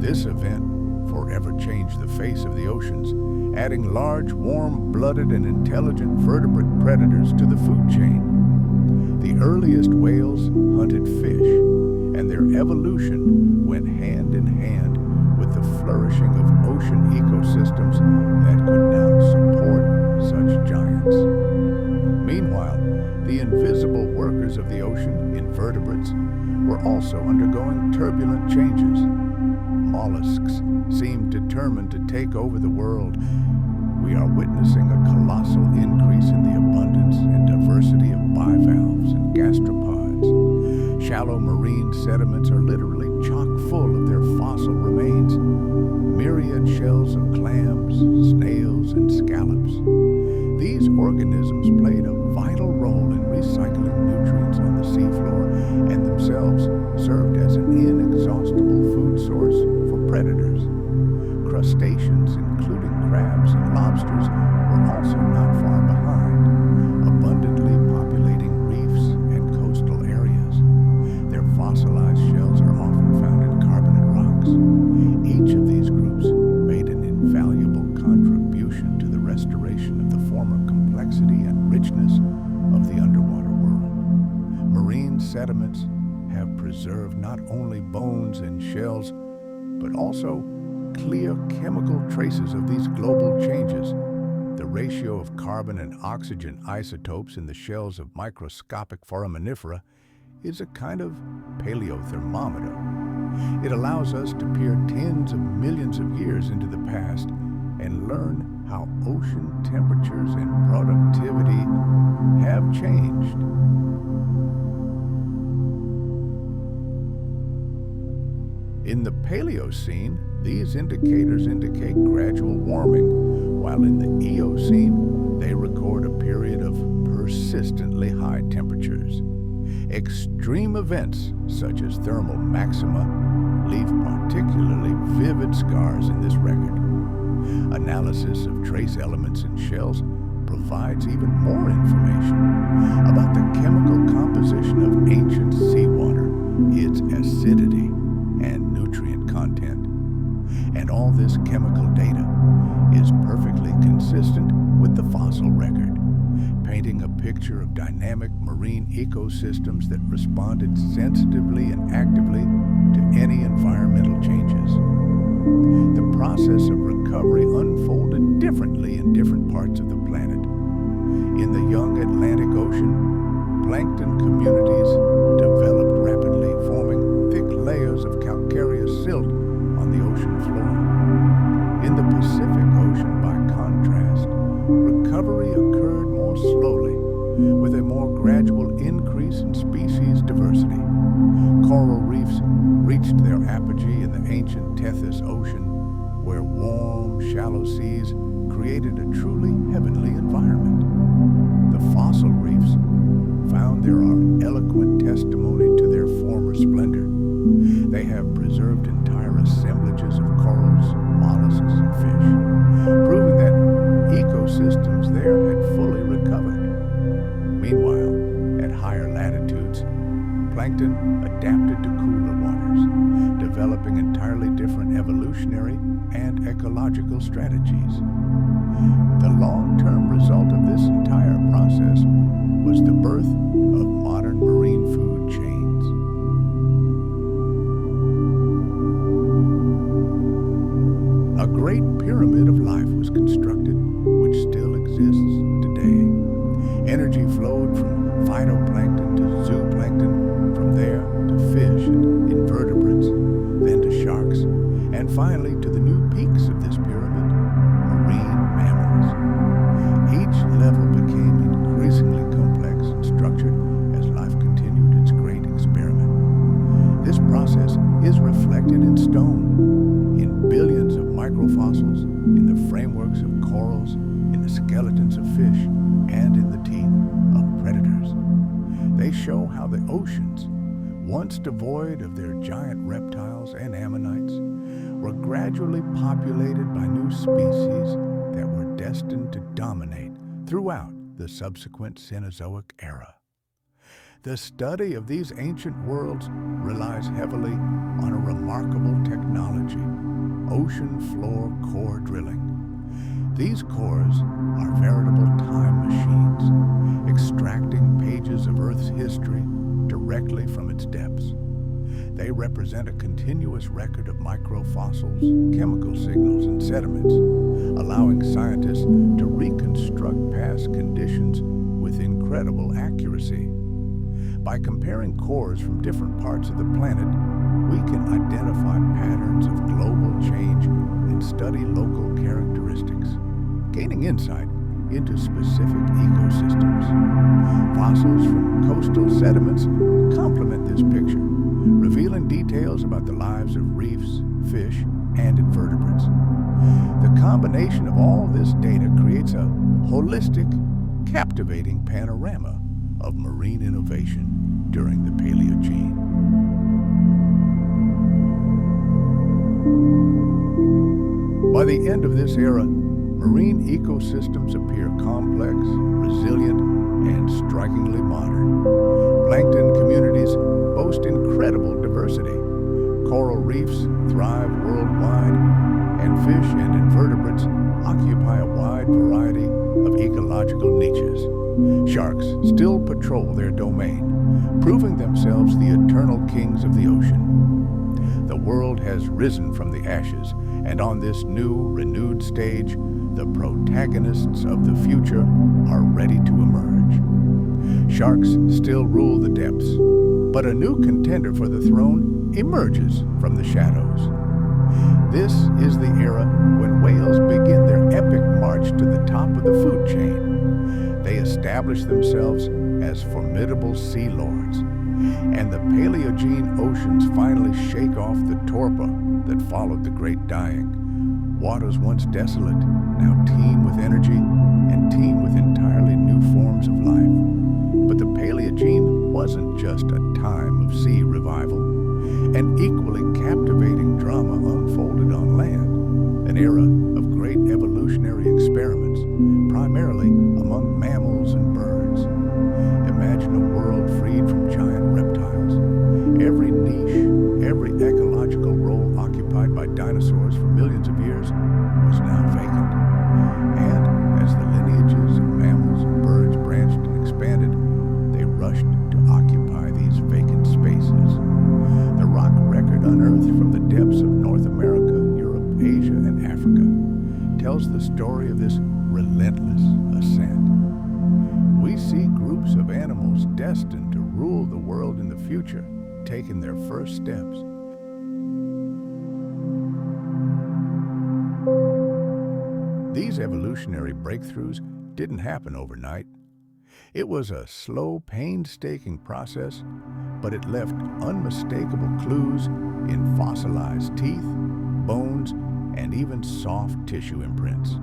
This event forever changed the face of the oceans, adding large, warm-blooded, and intelligent vertebrate predators to the food chain. The earliest whales hunted fish, and their evolution went hand in hand with the flourishing of ocean ecosystems that could now support also undergoing turbulent changes. Mollusks seem determined to take over the world. We are witnessing a colossal increase in the abundance and diversity of bivalves and gastropods. Shallow marine sediments are literally chock full of their fossil remains, myriad shells of clams, snails, and scallops. These organisms played a vital role in recycling nutrients on the seafloor and themselves served as an inexhaustible food source for predators. Crustaceans, including crabs and lobsters, were also not far behind, abundantly populating reefs and coastal areas. Their fossilized shells are often found in carbonate rocks. Each of these groups made an invaluable contribution to the restoration of the former complexity and richness of the underwater world. Marine sediments have preserved not only bones and shells, but also clear chemical traces of these global changes. The ratio of carbon and oxygen isotopes in the shells of microscopic foraminifera is a kind of paleothermometer. It allows us to peer tens of millions of years into the past and learn how ocean temperatures and productivity have changed. In the Paleocene, these indicators indicate gradual warming, while in the Eocene, they record a period of persistently high temperatures. Extreme events, such as thermal maxima, leave particularly vivid scars in this record. Analysis of trace elements in shells provides even more information about the chemical composition of ancient seawater, its acidity, and nutrient content. And all this chemical data is perfectly consistent with the fossil record, painting a picture of dynamic marine ecosystems that responded sensitively and actively to any environmental changes. The process of recovery unfolded differently in different parts of the planet. In the young Atlantic Ocean, plankton communities developed rapidly, forming thick layers of calcareous silt on the ocean floor. In the Pacific Ocean, by contrast, recovery occurred more slowly, with a more gradual increase in species diversity. Coral reefs reached their apogee in the ancient Tethys Ocean, where warm, shallow seas created a truly heavenly environment. The fossil reefs found there are eloquent testimony to their former splendor. They have preserved entire assemblages of corals, mollusks, and fish, proving that ecosystems there had fully recovered. Meanwhile, at higher latitudes, plankton adapted to cooler waters, developing entirely different evolutionary and ecological strategies. The long-term result of this entire process was the birth of modern marine food chains. A great pyramid of life was constructed, which still exists today. Energy flowed from phytoplankton to zooplankton, from there to fish and invertebrates, then to sharks, and finally to the new peaks of this pyramid, marine mammals. Each level became increasingly complex and structured as life continued its great experiment. This process is reflected in stone, in billions of microfossils, in the frameworks of corals, in the skeletons of fish, and in the teeth of predators. They show how the oceans, once devoid of their giant reptiles and ammonites, were gradually populated by new species that were destined to dominate throughout the subsequent Cenozoic era. The study of these ancient worlds relies heavily on a remarkable technology, ocean floor core drilling. These cores are veritable time machines, extracting pages of Earth's history directly from its depths. They represent a continuous record of microfossils, chemical signals, and sediments, allowing scientists to reconstruct past conditions with incredible accuracy. By comparing cores from different parts of the planet, we can identify patterns of global change and study local characteristics, gaining insight into specific ecosystems. Fossils from coastal sediments complement this picture, revealing details about the lives of reefs, fish, and invertebrates. The combination of all this data creates a holistic, captivating panorama of marine innovation during the Paleogene. By the end of this era, marine ecosystems appear complex, resilient, and strikingly modern. Plankton communities boast incredible diversity. Coral reefs thrive worldwide, and fish and invertebrates occupy a wide variety of ecological niches. Sharks still patrol their domain, proving themselves the eternal kings of the ocean. The world has risen from the ashes, and on this new, renewed stage, the protagonists of the future are ready to emerge. Sharks still rule the depths, but a new contender for the throne emerges from the shadows. This is the era when whales begin their epic march to the top of the food chain. They establish themselves as formidable sea lords, and the Paleogene oceans finally shake off the torpor that followed the Great Dying. Waters once desolate now teem with energy and teem with entirely new forms of life. But the Paleogene wasn't just a time of sea revival. An equally captivating drama unfolded on land, an era of great evolutionary experiments, primarily among mammals and birds. Imagine a world freed from giant reptiles. Every niche, every ecological role occupied by dinosaurs for millions of years was now vacant. And as the lineages of mammals and birds branched and expanded, they rushed to occupy these vacant spaces. The rock record unearthed from the depths of North America, Europe, Asia, and Africa tells the story of this relentless ascent. We see groups of animals destined to rule the world in the future, taking their first steps. These evolutionary breakthroughs didn't happen overnight. It was a slow, painstaking process, but it left unmistakable clues in fossilized teeth, bones, and even soft tissue imprints.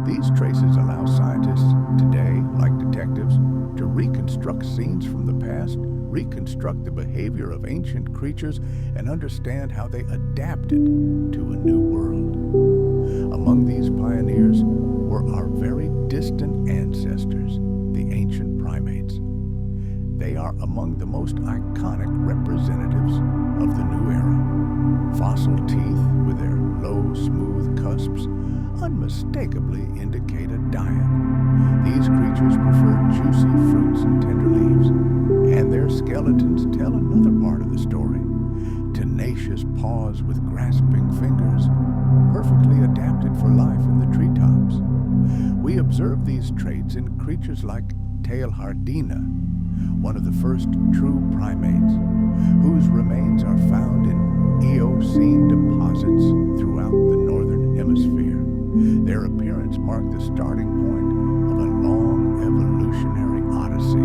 These traces allow scientists today, like detectives, to reconstruct scenes from the past, reconstruct the behavior of ancient creatures, and understand how they adapted to a new world. Among these pioneers were our very distant ancestors, the ancient primates. They are among the most iconic representatives of the new era. Fossil teeth with their low, smooth cusps unmistakably indicate a diet. These creatures prefer juicy fruits and tender leaves, and their skeletons tell another part of the story. Tenacious paws with grasping fingers, perfectly adapted for life in the treetops. We observe these traits in creatures like Tailhardina, one of the first true primates, whose remains are found in Eocene deposits throughout the northern hemisphere. Their appearance marked the starting point of a long evolutionary odyssey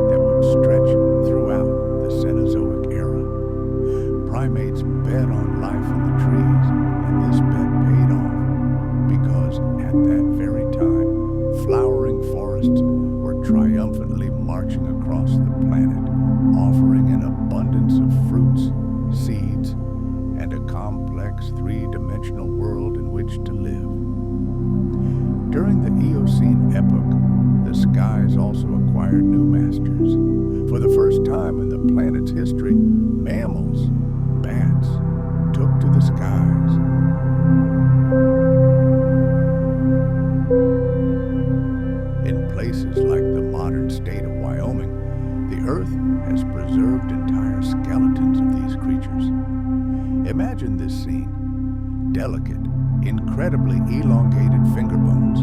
that would stretch throughout the Cenozoic era. Primates bet on life in the trees, and this bet paid off because at that very time, flowering forests were triumphantly marching across the planet, offering an abundance of fruits, seeds, and a complex three-dimensional world in which to live. During the Eocene epoch, the skies also acquired new masters. For the first time in the planet's history, mammals, bats, took to the skies. In places like the modern state of Wyoming, the Earth has preserved entire skeletons of these creatures. Imagine this scene. Delicate, incredibly elongated finger bones,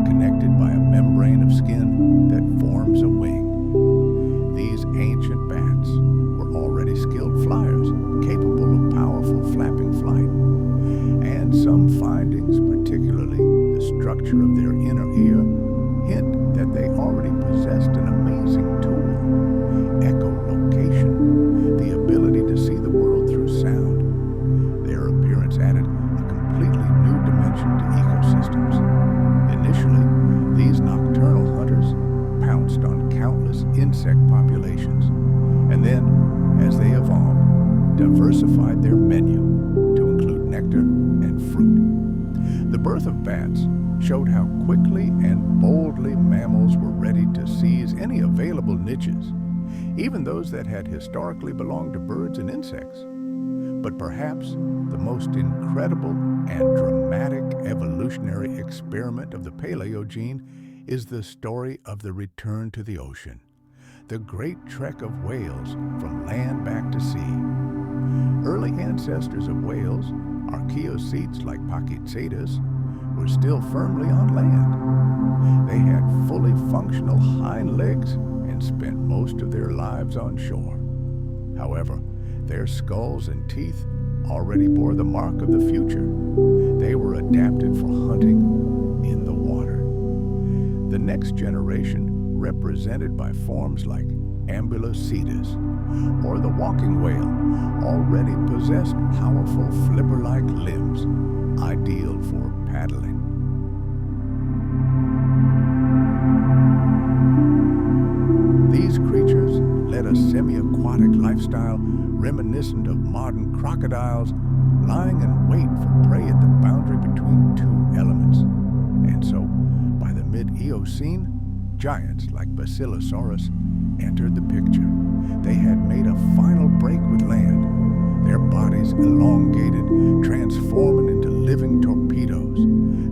connected by a membrane of skin that forms a wing. These ancient diversified their menu to include nectar and fruit. The birth of bats showed how quickly and boldly mammals were ready to seize any available niches, even those that had historically belonged to birds and insects. But perhaps the most incredible and dramatic evolutionary experiment of the Paleogene is the story of the return to the ocean, the great trek of whales from land back to sea. Early ancestors of whales, archaeocetes like Pachycetus, were still firmly on land. They had fully functional hind legs and spent most of their lives on shore. However, their skulls and teeth already bore the mark of the future. They were adapted for hunting in the water. The next generation, represented by forms like Ambulocetus or the walking whale, already possessed powerful flipper-like limbs, ideal for paddling. These creatures led a semi-aquatic lifestyle reminiscent of modern crocodiles, lying in wait for prey at the boundary between two elements. And so, by the mid-Eocene, giants like Basilosaurus entered the picture. They had made a final break with land, their bodies elongated, transforming into living torpedoes,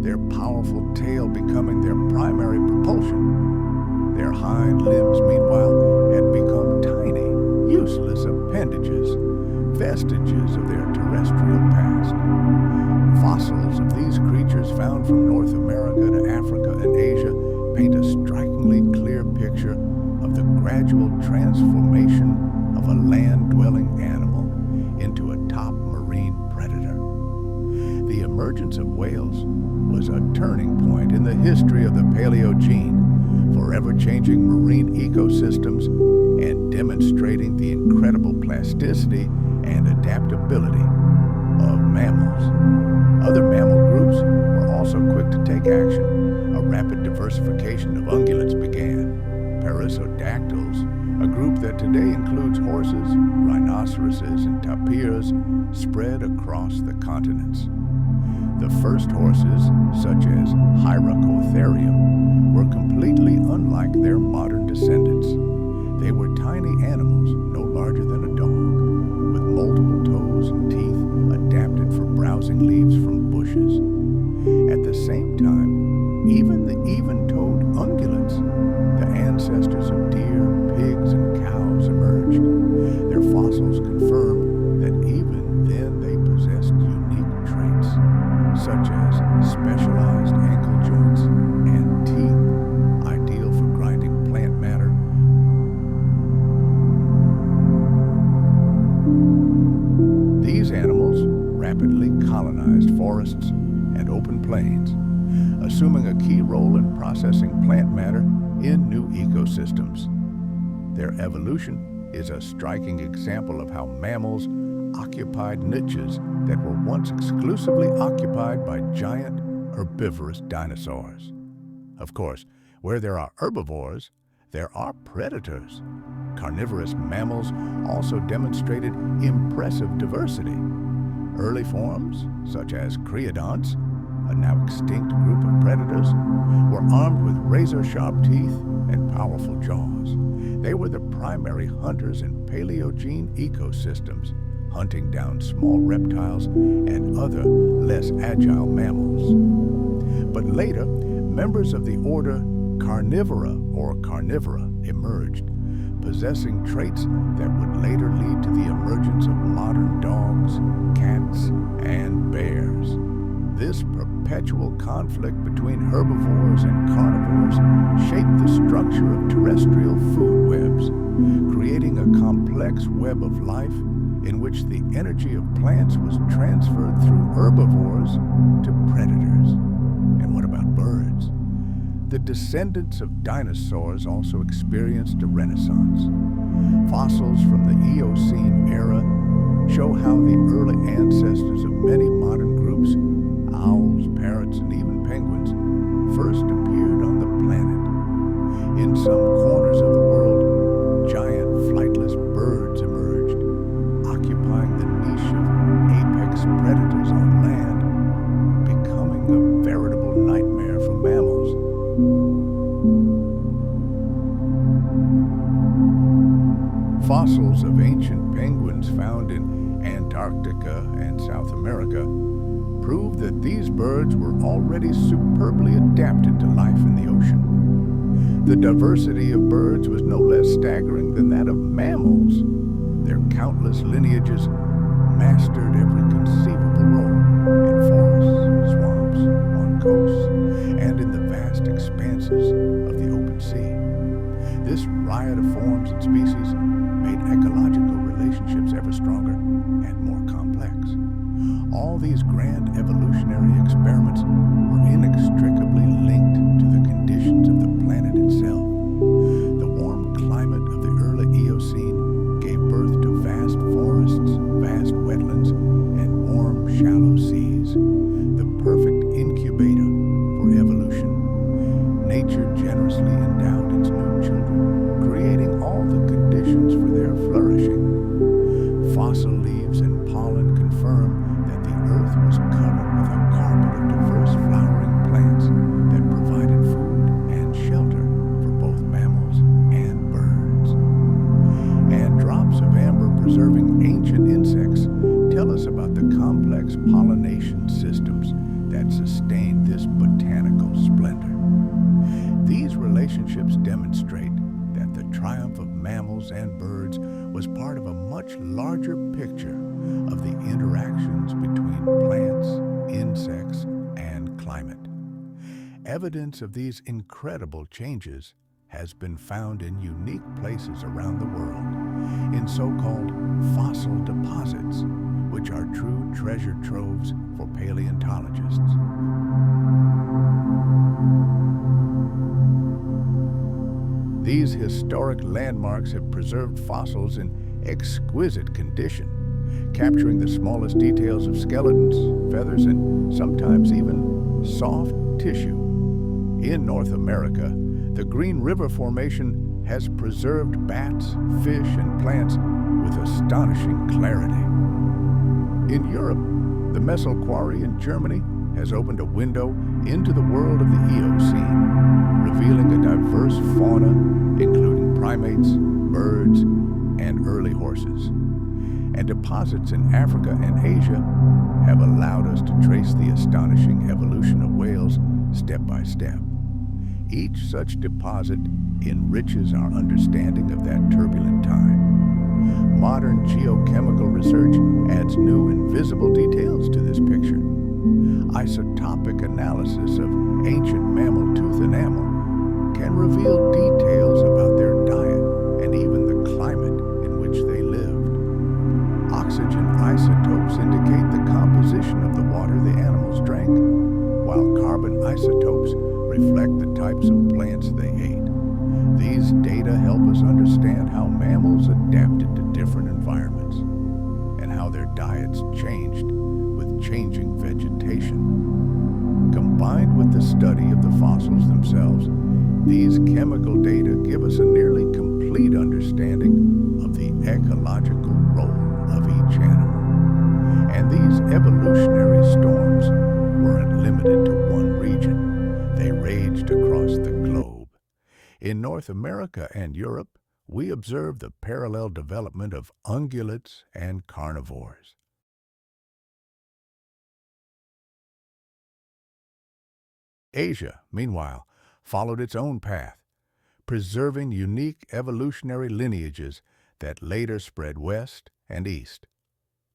their powerful tail becoming their primary propulsion. Their hind limbs, meanwhile, had become tiny, useless appendages, vestiges of their terrestrial past. Fossils of these creatures found from North America to Africa and Asia paint a strikingly clear picture of the gradual transformation of a land-dwelling animal into a top marine predator. The emergence of whales was a turning point in the history of the Paleogene, forever changing marine ecosystems and demonstrating the incredible plasticity and adaptability of mammals. Other mammal groups were also quick to take action. A rapid diversification of ungulates began. Perissodactyls, a group that today includes horses, rhinoceroses, and tapirs, spread across the continents. The first horses, such as Hyracotherium, were completely unlike their modern descendants. They were tiny animals, no larger than a dog, with multiple toes and teeth adapted for browsing leaves from bushes. At the same time, even the even-toed ungulates, the ancestors of deer, pigs, and cows, emerged. Their fossils confirm that even then they possessed unique traits, such as specialized ankle joints and teeth, ideal for grinding plant matter. These animals rapidly colonized forests and open plains, assuming a key role in processing plant matter in new ecosystems. Their evolution is a striking example of how mammals occupied niches that were once exclusively occupied by giant herbivorous dinosaurs. Of course, where there are herbivores, there are predators. Carnivorous mammals also demonstrated impressive diversity. Early forms, such as creodonts, a now extinct group of predators, were armed with razor-sharp teeth and powerful jaws. They were the primary hunters in Paleogene ecosystems, hunting down small reptiles and other less agile mammals. But later, members of the order Carnivora or Carnivora emerged, possessing traits that would later lead to the emergence of modern dogs, cats, and bears. This perpetual conflict between herbivores and carnivores shaped the structure of terrestrial food webs, creating a complex web of life in which the energy of plants was transferred through herbivores to predators. And what about birds? The descendants of dinosaurs also experienced a renaissance. Fossils from the Eocene era show how the early ancestors of many modern groups, owls, parrots, and even penguins, first appeared on the planet. In some corners of the world, giant flightless birds emerged, occupying the Fossils of ancient penguins found in Antarctica and South America prove that these birds were already superbly adapted to life in the ocean. The diversity of birds was no less staggering than that of mammals. Their countless lineages mastered every conceivable role in forests, swamps, on coasts, and in the vast expanses of the open sea. This riot of forms and species made ecological relationships ever stronger and more complex. All these grand evolutionary experiments were inextricably linked to the conditions of the planet itself. The warm climate of the early Eocene gave birth to vast forests, vast wetlands, and warm, shallow seas, the perfect incubator for evolution. Nature generously endowed its new children, creating all the conditions for their flourishing. Fossil leaves and pollen confirm that the earth was covered with a carpet of diverse flowering plants that provided food and shelter for both mammals and birds. And drops of amber preserving ancient insects tell us about the complex pollination systems that sustained this botanical splendor. These relationships demonstrate that the triumph of mammals and birds was part of a much larger picture of the interactions between plants, insects, and climate. Evidence of these incredible changes has been found in unique places around the world, in so-called fossil deposits, which are true treasure troves for paleontologists. These historic landmarks have preserved fossils in exquisite condition, capturing the smallest details of skeletons, feathers, and sometimes even soft tissue. In North America, the Green River Formation has preserved bats, fish, and plants with astonishing clarity. In Europe, the Messel Quarry in Germany has opened a window into the world of the Eocene, revealing a diverse fauna, including primates, birds, and early horses. And deposits in Africa and Asia have allowed us to trace the astonishing evolution of whales step by step. Each such deposit enriches our understanding of that turbulent time. Modern geochemical research adds new invisible details to this picture. Isotopic analysis of ancient mammal tooth enamel can reveal details about their diet and even the climate in which they lived. Oxygen isotopes indicate the composition of the water the animals drank, while carbon isotopes reflect the types of plants they ate. These data help us understand how mammals adapted to different environments and how their diets changed with changing vegetation. Combined with the study of the fossils themselves, these chemical data give us a nearly complete understanding of the ecological role of each animal. And these evolutionary storms weren't limited to one region. They raged across the globe. In North America and Europe, we observe the parallel development of ungulates and carnivores. Asia, meanwhile, followed its own path, preserving unique evolutionary lineages that later spread west and east.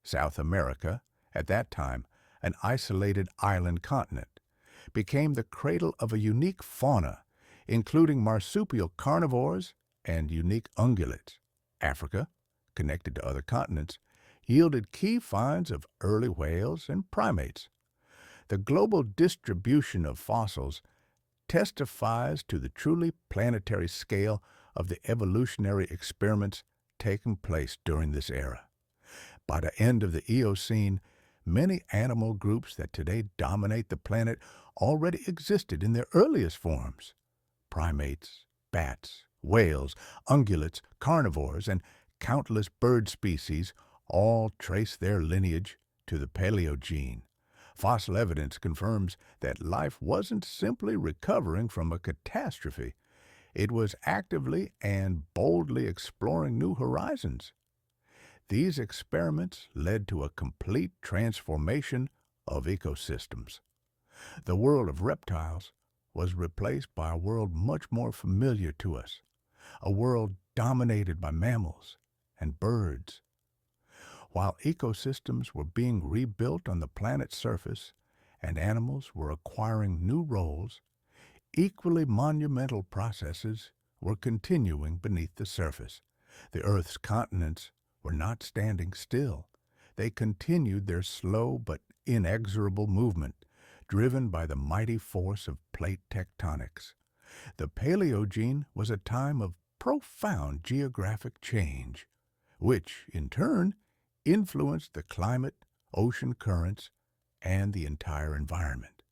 South America, at that time an isolated island continent, became the cradle of a unique fauna, including marsupial carnivores and unique ungulates. Africa, connected to other continents, yielded key finds of early whales and primates. The global distribution of fossils testifies to the truly planetary scale of the evolutionary experiments taking place during this era. By the end of the Eocene, many animal groups that today dominate the planet already existed in their earliest forms. Primates, bats, whales, ungulates, carnivores, and countless bird species all trace their lineage to the Paleogene. Fossil evidence confirms that life wasn't simply recovering from a catastrophe. It was actively and boldly exploring new horizons. These experiments led to a complete transformation of ecosystems. The world of reptiles was replaced by a world much more familiar to us, a world dominated by mammals and birds. While ecosystems were being rebuilt on the planet's surface and animals were acquiring new roles, equally monumental processes were continuing beneath the surface. The Earth's continents were not standing still. They continued their slow but inexorable movement, driven by the mighty force of plate tectonics. The Paleogene was a time of profound geographic change, which, in turn, influenced the climate, ocean currents, and the entire environment.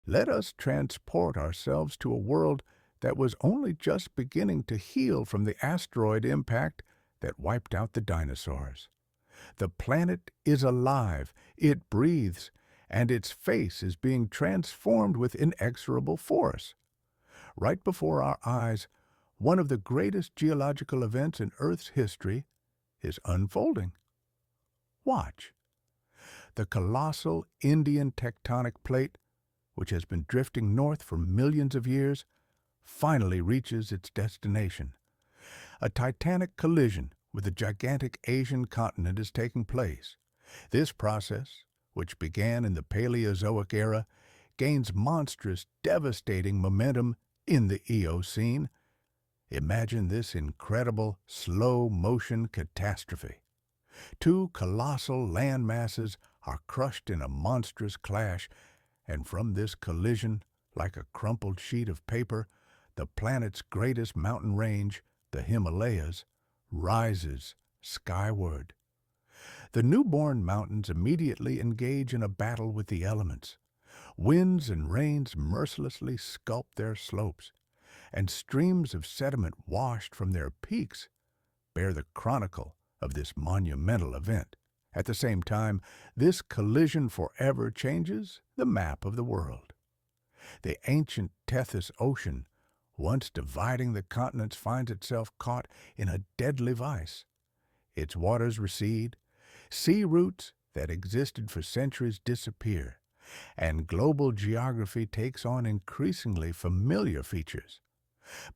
Let us transport ourselves to a world that was only just beginning to heal from the asteroid impact that wiped out the dinosaurs. The planet is alive, it breathes, and its face is being transformed with inexorable force. Right before our eyes, one of the greatest geological events in Earth's history is unfolding. Watch. The colossal Indian tectonic plate, which has been drifting north for millions of years, finally reaches its destination. A titanic collision with the gigantic Asian continent is taking place. This process, which began in the Paleozoic era, gains monstrous, devastating momentum in the Eocene. Imagine this incredible, slow-motion catastrophe. Two colossal land masses are crushed in a monstrous clash, and from this collision, like a crumpled sheet of paper, the planet's greatest mountain range, the Himalayas, rises skyward. The newborn mountains immediately engage in a battle with the elements. Winds and rains mercilessly sculpt their slopes, and streams of sediment washed from their peaks bear the chronicle of this monumental event. At the same time, this collision forever changes the map of the world. The ancient Tethys Ocean, once dividing the continents, finds itself caught in a deadly vice. Its waters recede, sea routes that existed for centuries disappear, and global geography takes on increasingly familiar features.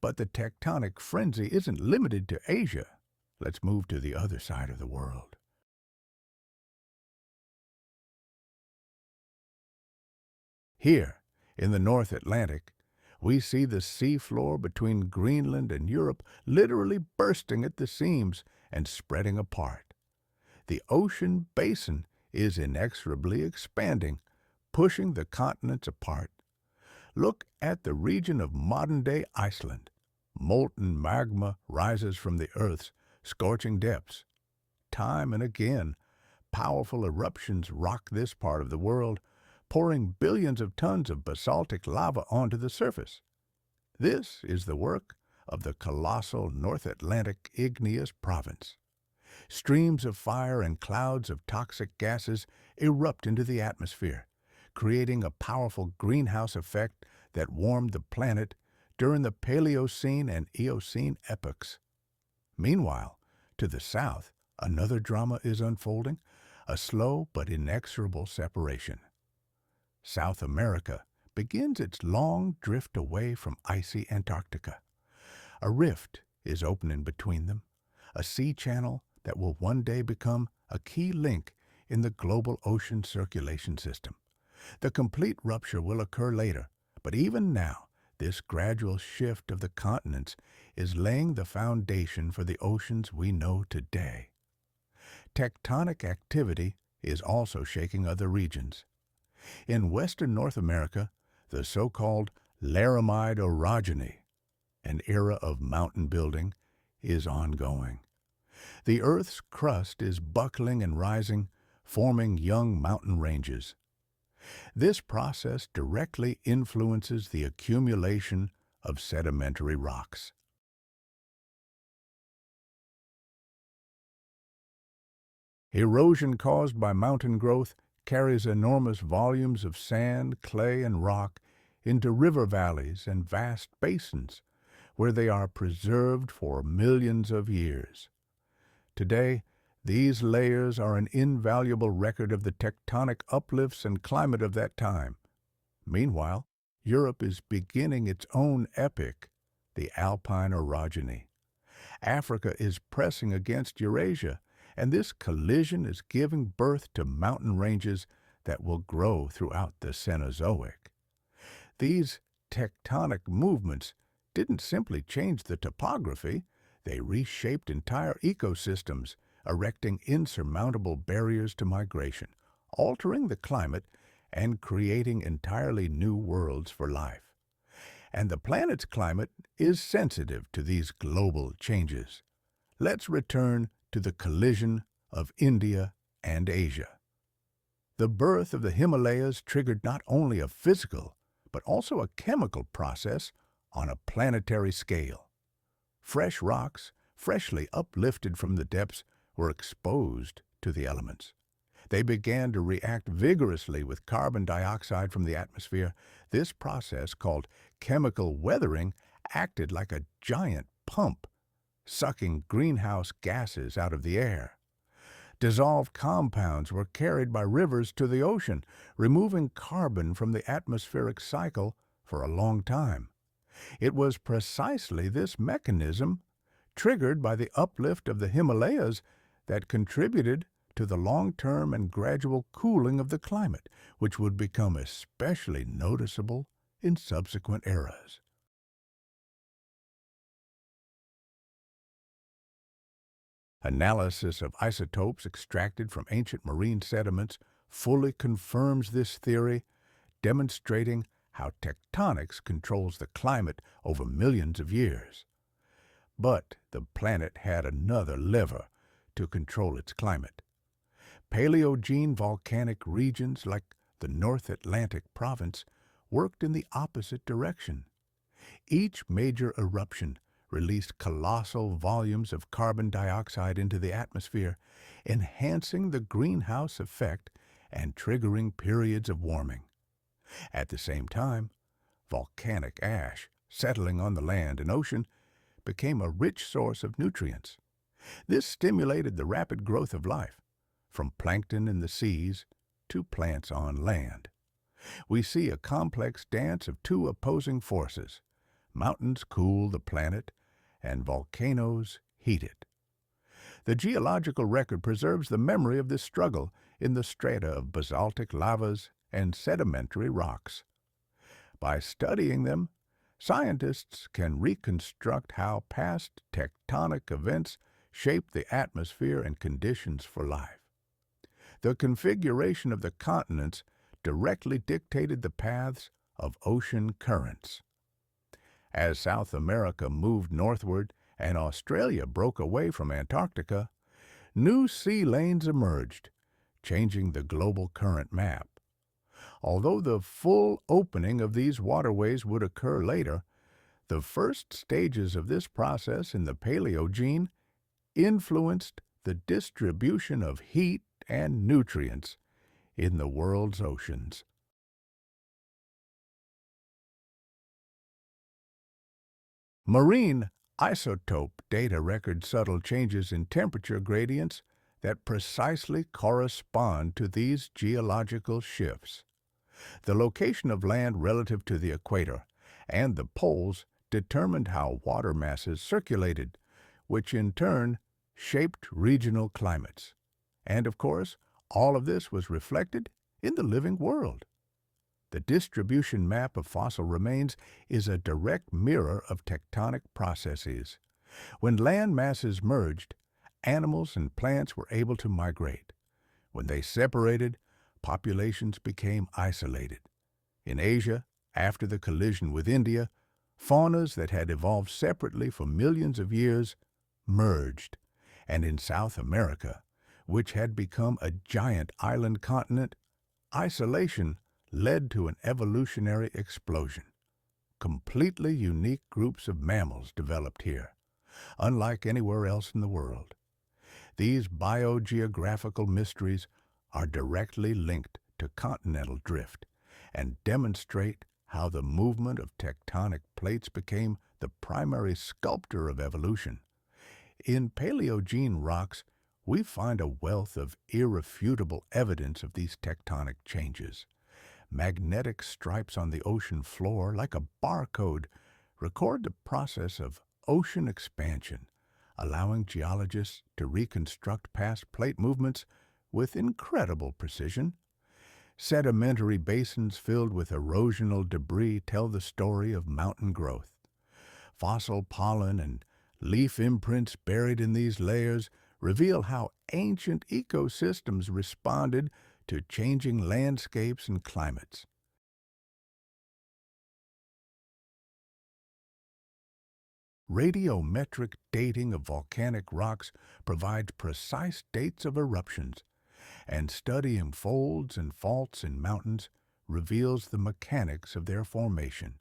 But the tectonic frenzy isn't limited to Asia. Let's move to the other side of the world. Here, in the North Atlantic, we see the seafloor between Greenland and Europe literally bursting at the seams and spreading apart. The ocean basin is inexorably expanding, pushing the continents apart. Look at the region of modern-day Iceland. Molten magma rises from the Earth's scorching depths. Time and again, powerful eruptions rock this part of the world, pouring billions of tons of basaltic lava onto the surface. This is the work of the colossal North Atlantic igneous province. Streams of fire and clouds of toxic gases erupt into the atmosphere, creating a powerful greenhouse effect that warmed the planet during the Paleocene and Eocene epochs. Meanwhile, to the south, another drama is unfolding, a slow but inexorable separation. South America begins its long drift away from icy Antarctica. A rift is opening between them, a sea channel that will one day become a key link in the global ocean circulation system. The complete rupture will occur later, but even now, this gradual shift of the continents is laying the foundation for the oceans we know today. Tectonic activity is also shaking other regions. In western North America, the so-called Laramide orogeny, an era of mountain building, is ongoing. The Earth's crust is buckling and rising, forming young mountain ranges. This process directly influences the accumulation of sedimentary rocks. Erosion caused by mountain growth carries enormous volumes of sand, clay, and rock into river valleys and vast basins, where they are preserved for millions of years. Today, these layers are an invaluable record of the tectonic uplifts and climate of that time. Meanwhile, Europe is beginning its own epoch, the Alpine orogeny. Africa is pressing against Eurasia, and this collision is giving birth to mountain ranges that will grow throughout the Cenozoic. These tectonic movements didn't simply change the topography, they reshaped entire ecosystems, erecting insurmountable barriers to migration, altering the climate, and creating entirely new worlds for life. And the planet's climate is sensitive to these global changes. Let's return to the collision of India and Asia. The birth of the Himalayas triggered not only a physical, but also a chemical process on a planetary scale. Fresh rocks, freshly uplifted from the depths, were exposed to the elements. They began to react vigorously with carbon dioxide from the atmosphere. This process, called chemical weathering, acted like a giant pump, sucking greenhouse gases out of the air. Dissolved compounds were carried by rivers to the ocean, removing carbon from the atmospheric cycle for a long time. It was precisely this mechanism, triggered by the uplift of the Himalayas, that contributed to the long-term and gradual cooling of the climate, which would become especially noticeable in subsequent eras. Analysis of isotopes extracted from ancient marine sediments fully confirms this theory, demonstrating how tectonics controls the climate over millions of years. But the planet had another lever to control its climate. Paleogene volcanic regions like the North Atlantic province worked in the opposite direction. Each major eruption released colossal volumes of carbon dioxide into the atmosphere, enhancing the greenhouse effect and triggering periods of warming. At the same time, volcanic ash, settling on the land and ocean, became a rich source of nutrients. This stimulated the rapid growth of life, from plankton in the seas to plants on land. We see a complex dance of two opposing forces. Mountains cool the planet, and volcanoes heat it. The geological record preserves the memory of this struggle in the strata of basaltic lavas and sedimentary rocks. By studying them, scientists can reconstruct how past tectonic events shaped the atmosphere and conditions for life. The configuration of the continents directly dictated the paths of ocean currents. As South America moved northward and Australia broke away from Antarctica, new sea lanes emerged, changing the global current map. Although the full opening of these waterways would occur later, the first stages of this process in the Paleogene influenced the distribution of heat and nutrients in the world's oceans. Marine isotope data record subtle changes in temperature gradients that precisely correspond to these geological shifts. The location of land relative to the equator and the poles determined how water masses circulated, which in turn shaped regional climates. And of course, all of this was reflected in the living world. The distribution map of fossil remains is a direct mirror of tectonic processes. When land masses merged, animals and plants were able to migrate. When they separated, populations became isolated. In Asia, after the collision with India, faunas that had evolved separately for millions of years merged. And in South America, which had become a giant island continent, isolation led to an evolutionary explosion. Completely unique groups of mammals developed here, unlike anywhere else in the world. These biogeographical mysteries are directly linked to continental drift and demonstrate how the movement of tectonic plates became the primary sculptor of evolution. In Paleogene rocks, we find a wealth of irrefutable evidence of these tectonic changes. Magnetic stripes on the ocean floor, like a barcode, record the process of ocean expansion, allowing geologists to reconstruct past plate movements with incredible precision. Sedimentary basins filled with erosional debris tell the story of mountain growth. Fossil pollen and leaf imprints buried in these layers reveal how ancient ecosystems responded to changing landscapes and climates. Radiometric dating of volcanic rocks provides precise dates of eruptions, and studying folds and faults in mountains reveals the mechanics of their formation.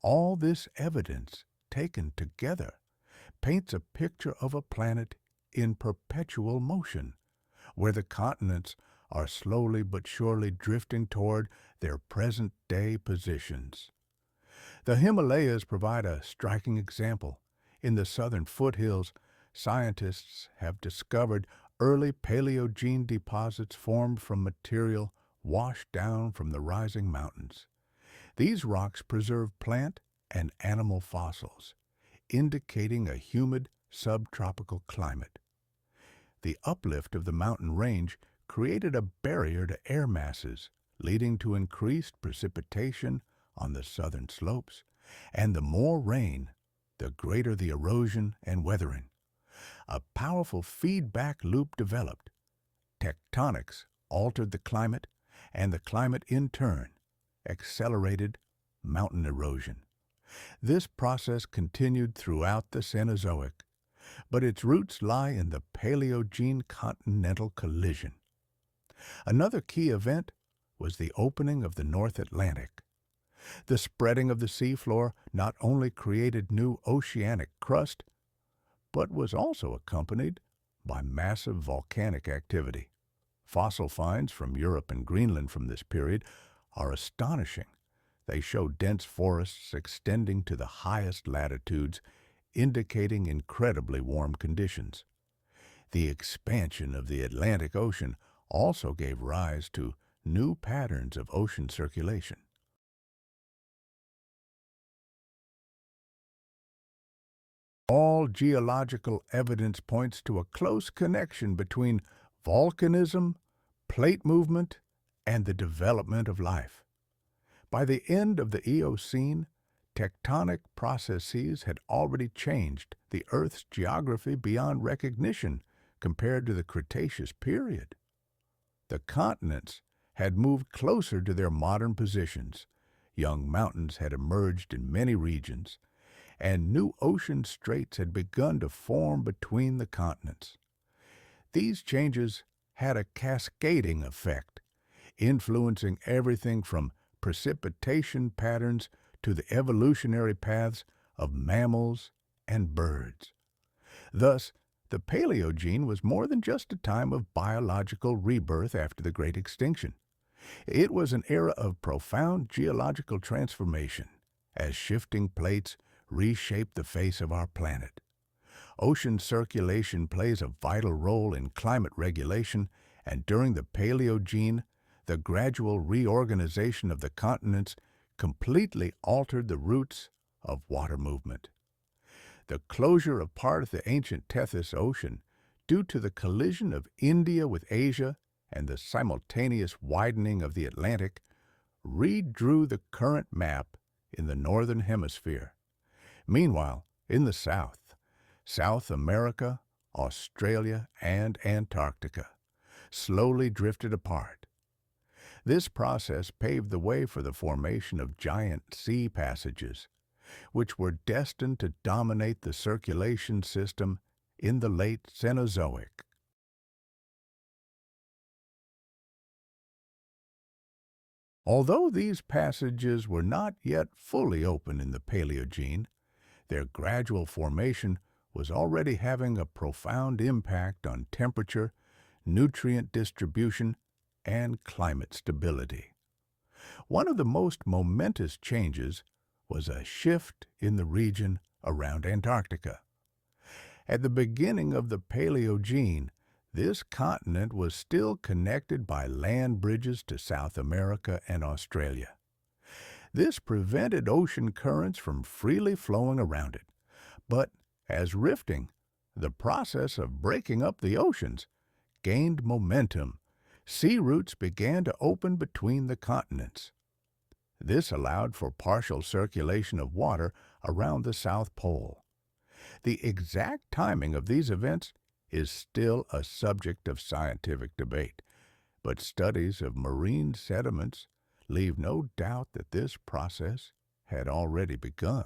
All this evidence, taken together, paints a picture of a planet in perpetual motion, where the continents are slowly but surely drifting toward their present-day positions. The Himalayas provide a striking example. In the southern foothills, scientists have discovered early Paleogene deposits formed from material washed down from the rising mountains. These rocks preserve plant and animal fossils, indicating a humid subtropical climate. The uplift of the mountain range created a barrier to air masses, leading to increased precipitation on the southern slopes, and the more rain, the greater the erosion and weathering. A powerful feedback loop developed. Tectonics altered the climate, and the climate in turn accelerated mountain erosion. This process continued throughout the Cenozoic, but its roots lie in the Paleogene continental collision. Another key event was the opening of the North Atlantic. The spreading of the seafloor not only created new oceanic crust, but was also accompanied by massive volcanic activity. Fossil finds from Europe and Greenland from this period are astonishing. They show dense forests extending to the highest latitudes, indicating incredibly warm conditions. The expansion of the Atlantic Ocean also gave rise to new patterns of ocean circulation. All geological evidence points to a close connection between volcanism, plate movement, and the development of life. By the end of the Eocene, tectonic processes had already changed the Earth's geography beyond recognition compared to the Cretaceous period. The continents had moved closer to their modern positions. Young mountains had emerged in many regions, and new ocean straits had begun to form between the continents. These changes had a cascading effect, influencing everything from precipitation patterns to the evolutionary paths of mammals and birds. Thus, the Paleogene was more than just a time of biological rebirth after the Great Extinction. It was an era of profound geological transformation as shifting plates reshaped the face of our planet. Ocean circulation plays a vital role in climate regulation, and during the Paleogene, the gradual reorganization of the continents completely altered the routes of water movement. The closure of part of the ancient Tethys Ocean, due to the collision of India with Asia and the simultaneous widening of the Atlantic, redrew the current map in the northern hemisphere. Meanwhile, in the south, South America, Australia, and Antarctica slowly drifted apart. This process paved the way for the formation of giant sea passages, which were destined to dominate the circulation system in the late Cenozoic. Although these passages were not yet fully open in the Paleogene, their gradual formation was already having a profound impact on temperature, nutrient distribution, and climate stability. One of the most momentous changes was a shift in the region around Antarctica. At the beginning of the Paleogene, this continent was still connected by land bridges to South America and Australia. This prevented ocean currents from freely flowing around it. But as rifting, the process of breaking up the oceans, gained momentum, sea routes began to open between the continents. This allowed for partial circulation of water around the South Pole. The exact timing of these events is still a subject of scientific debate, but studies of marine sediments leave no doubt that this process had already begun.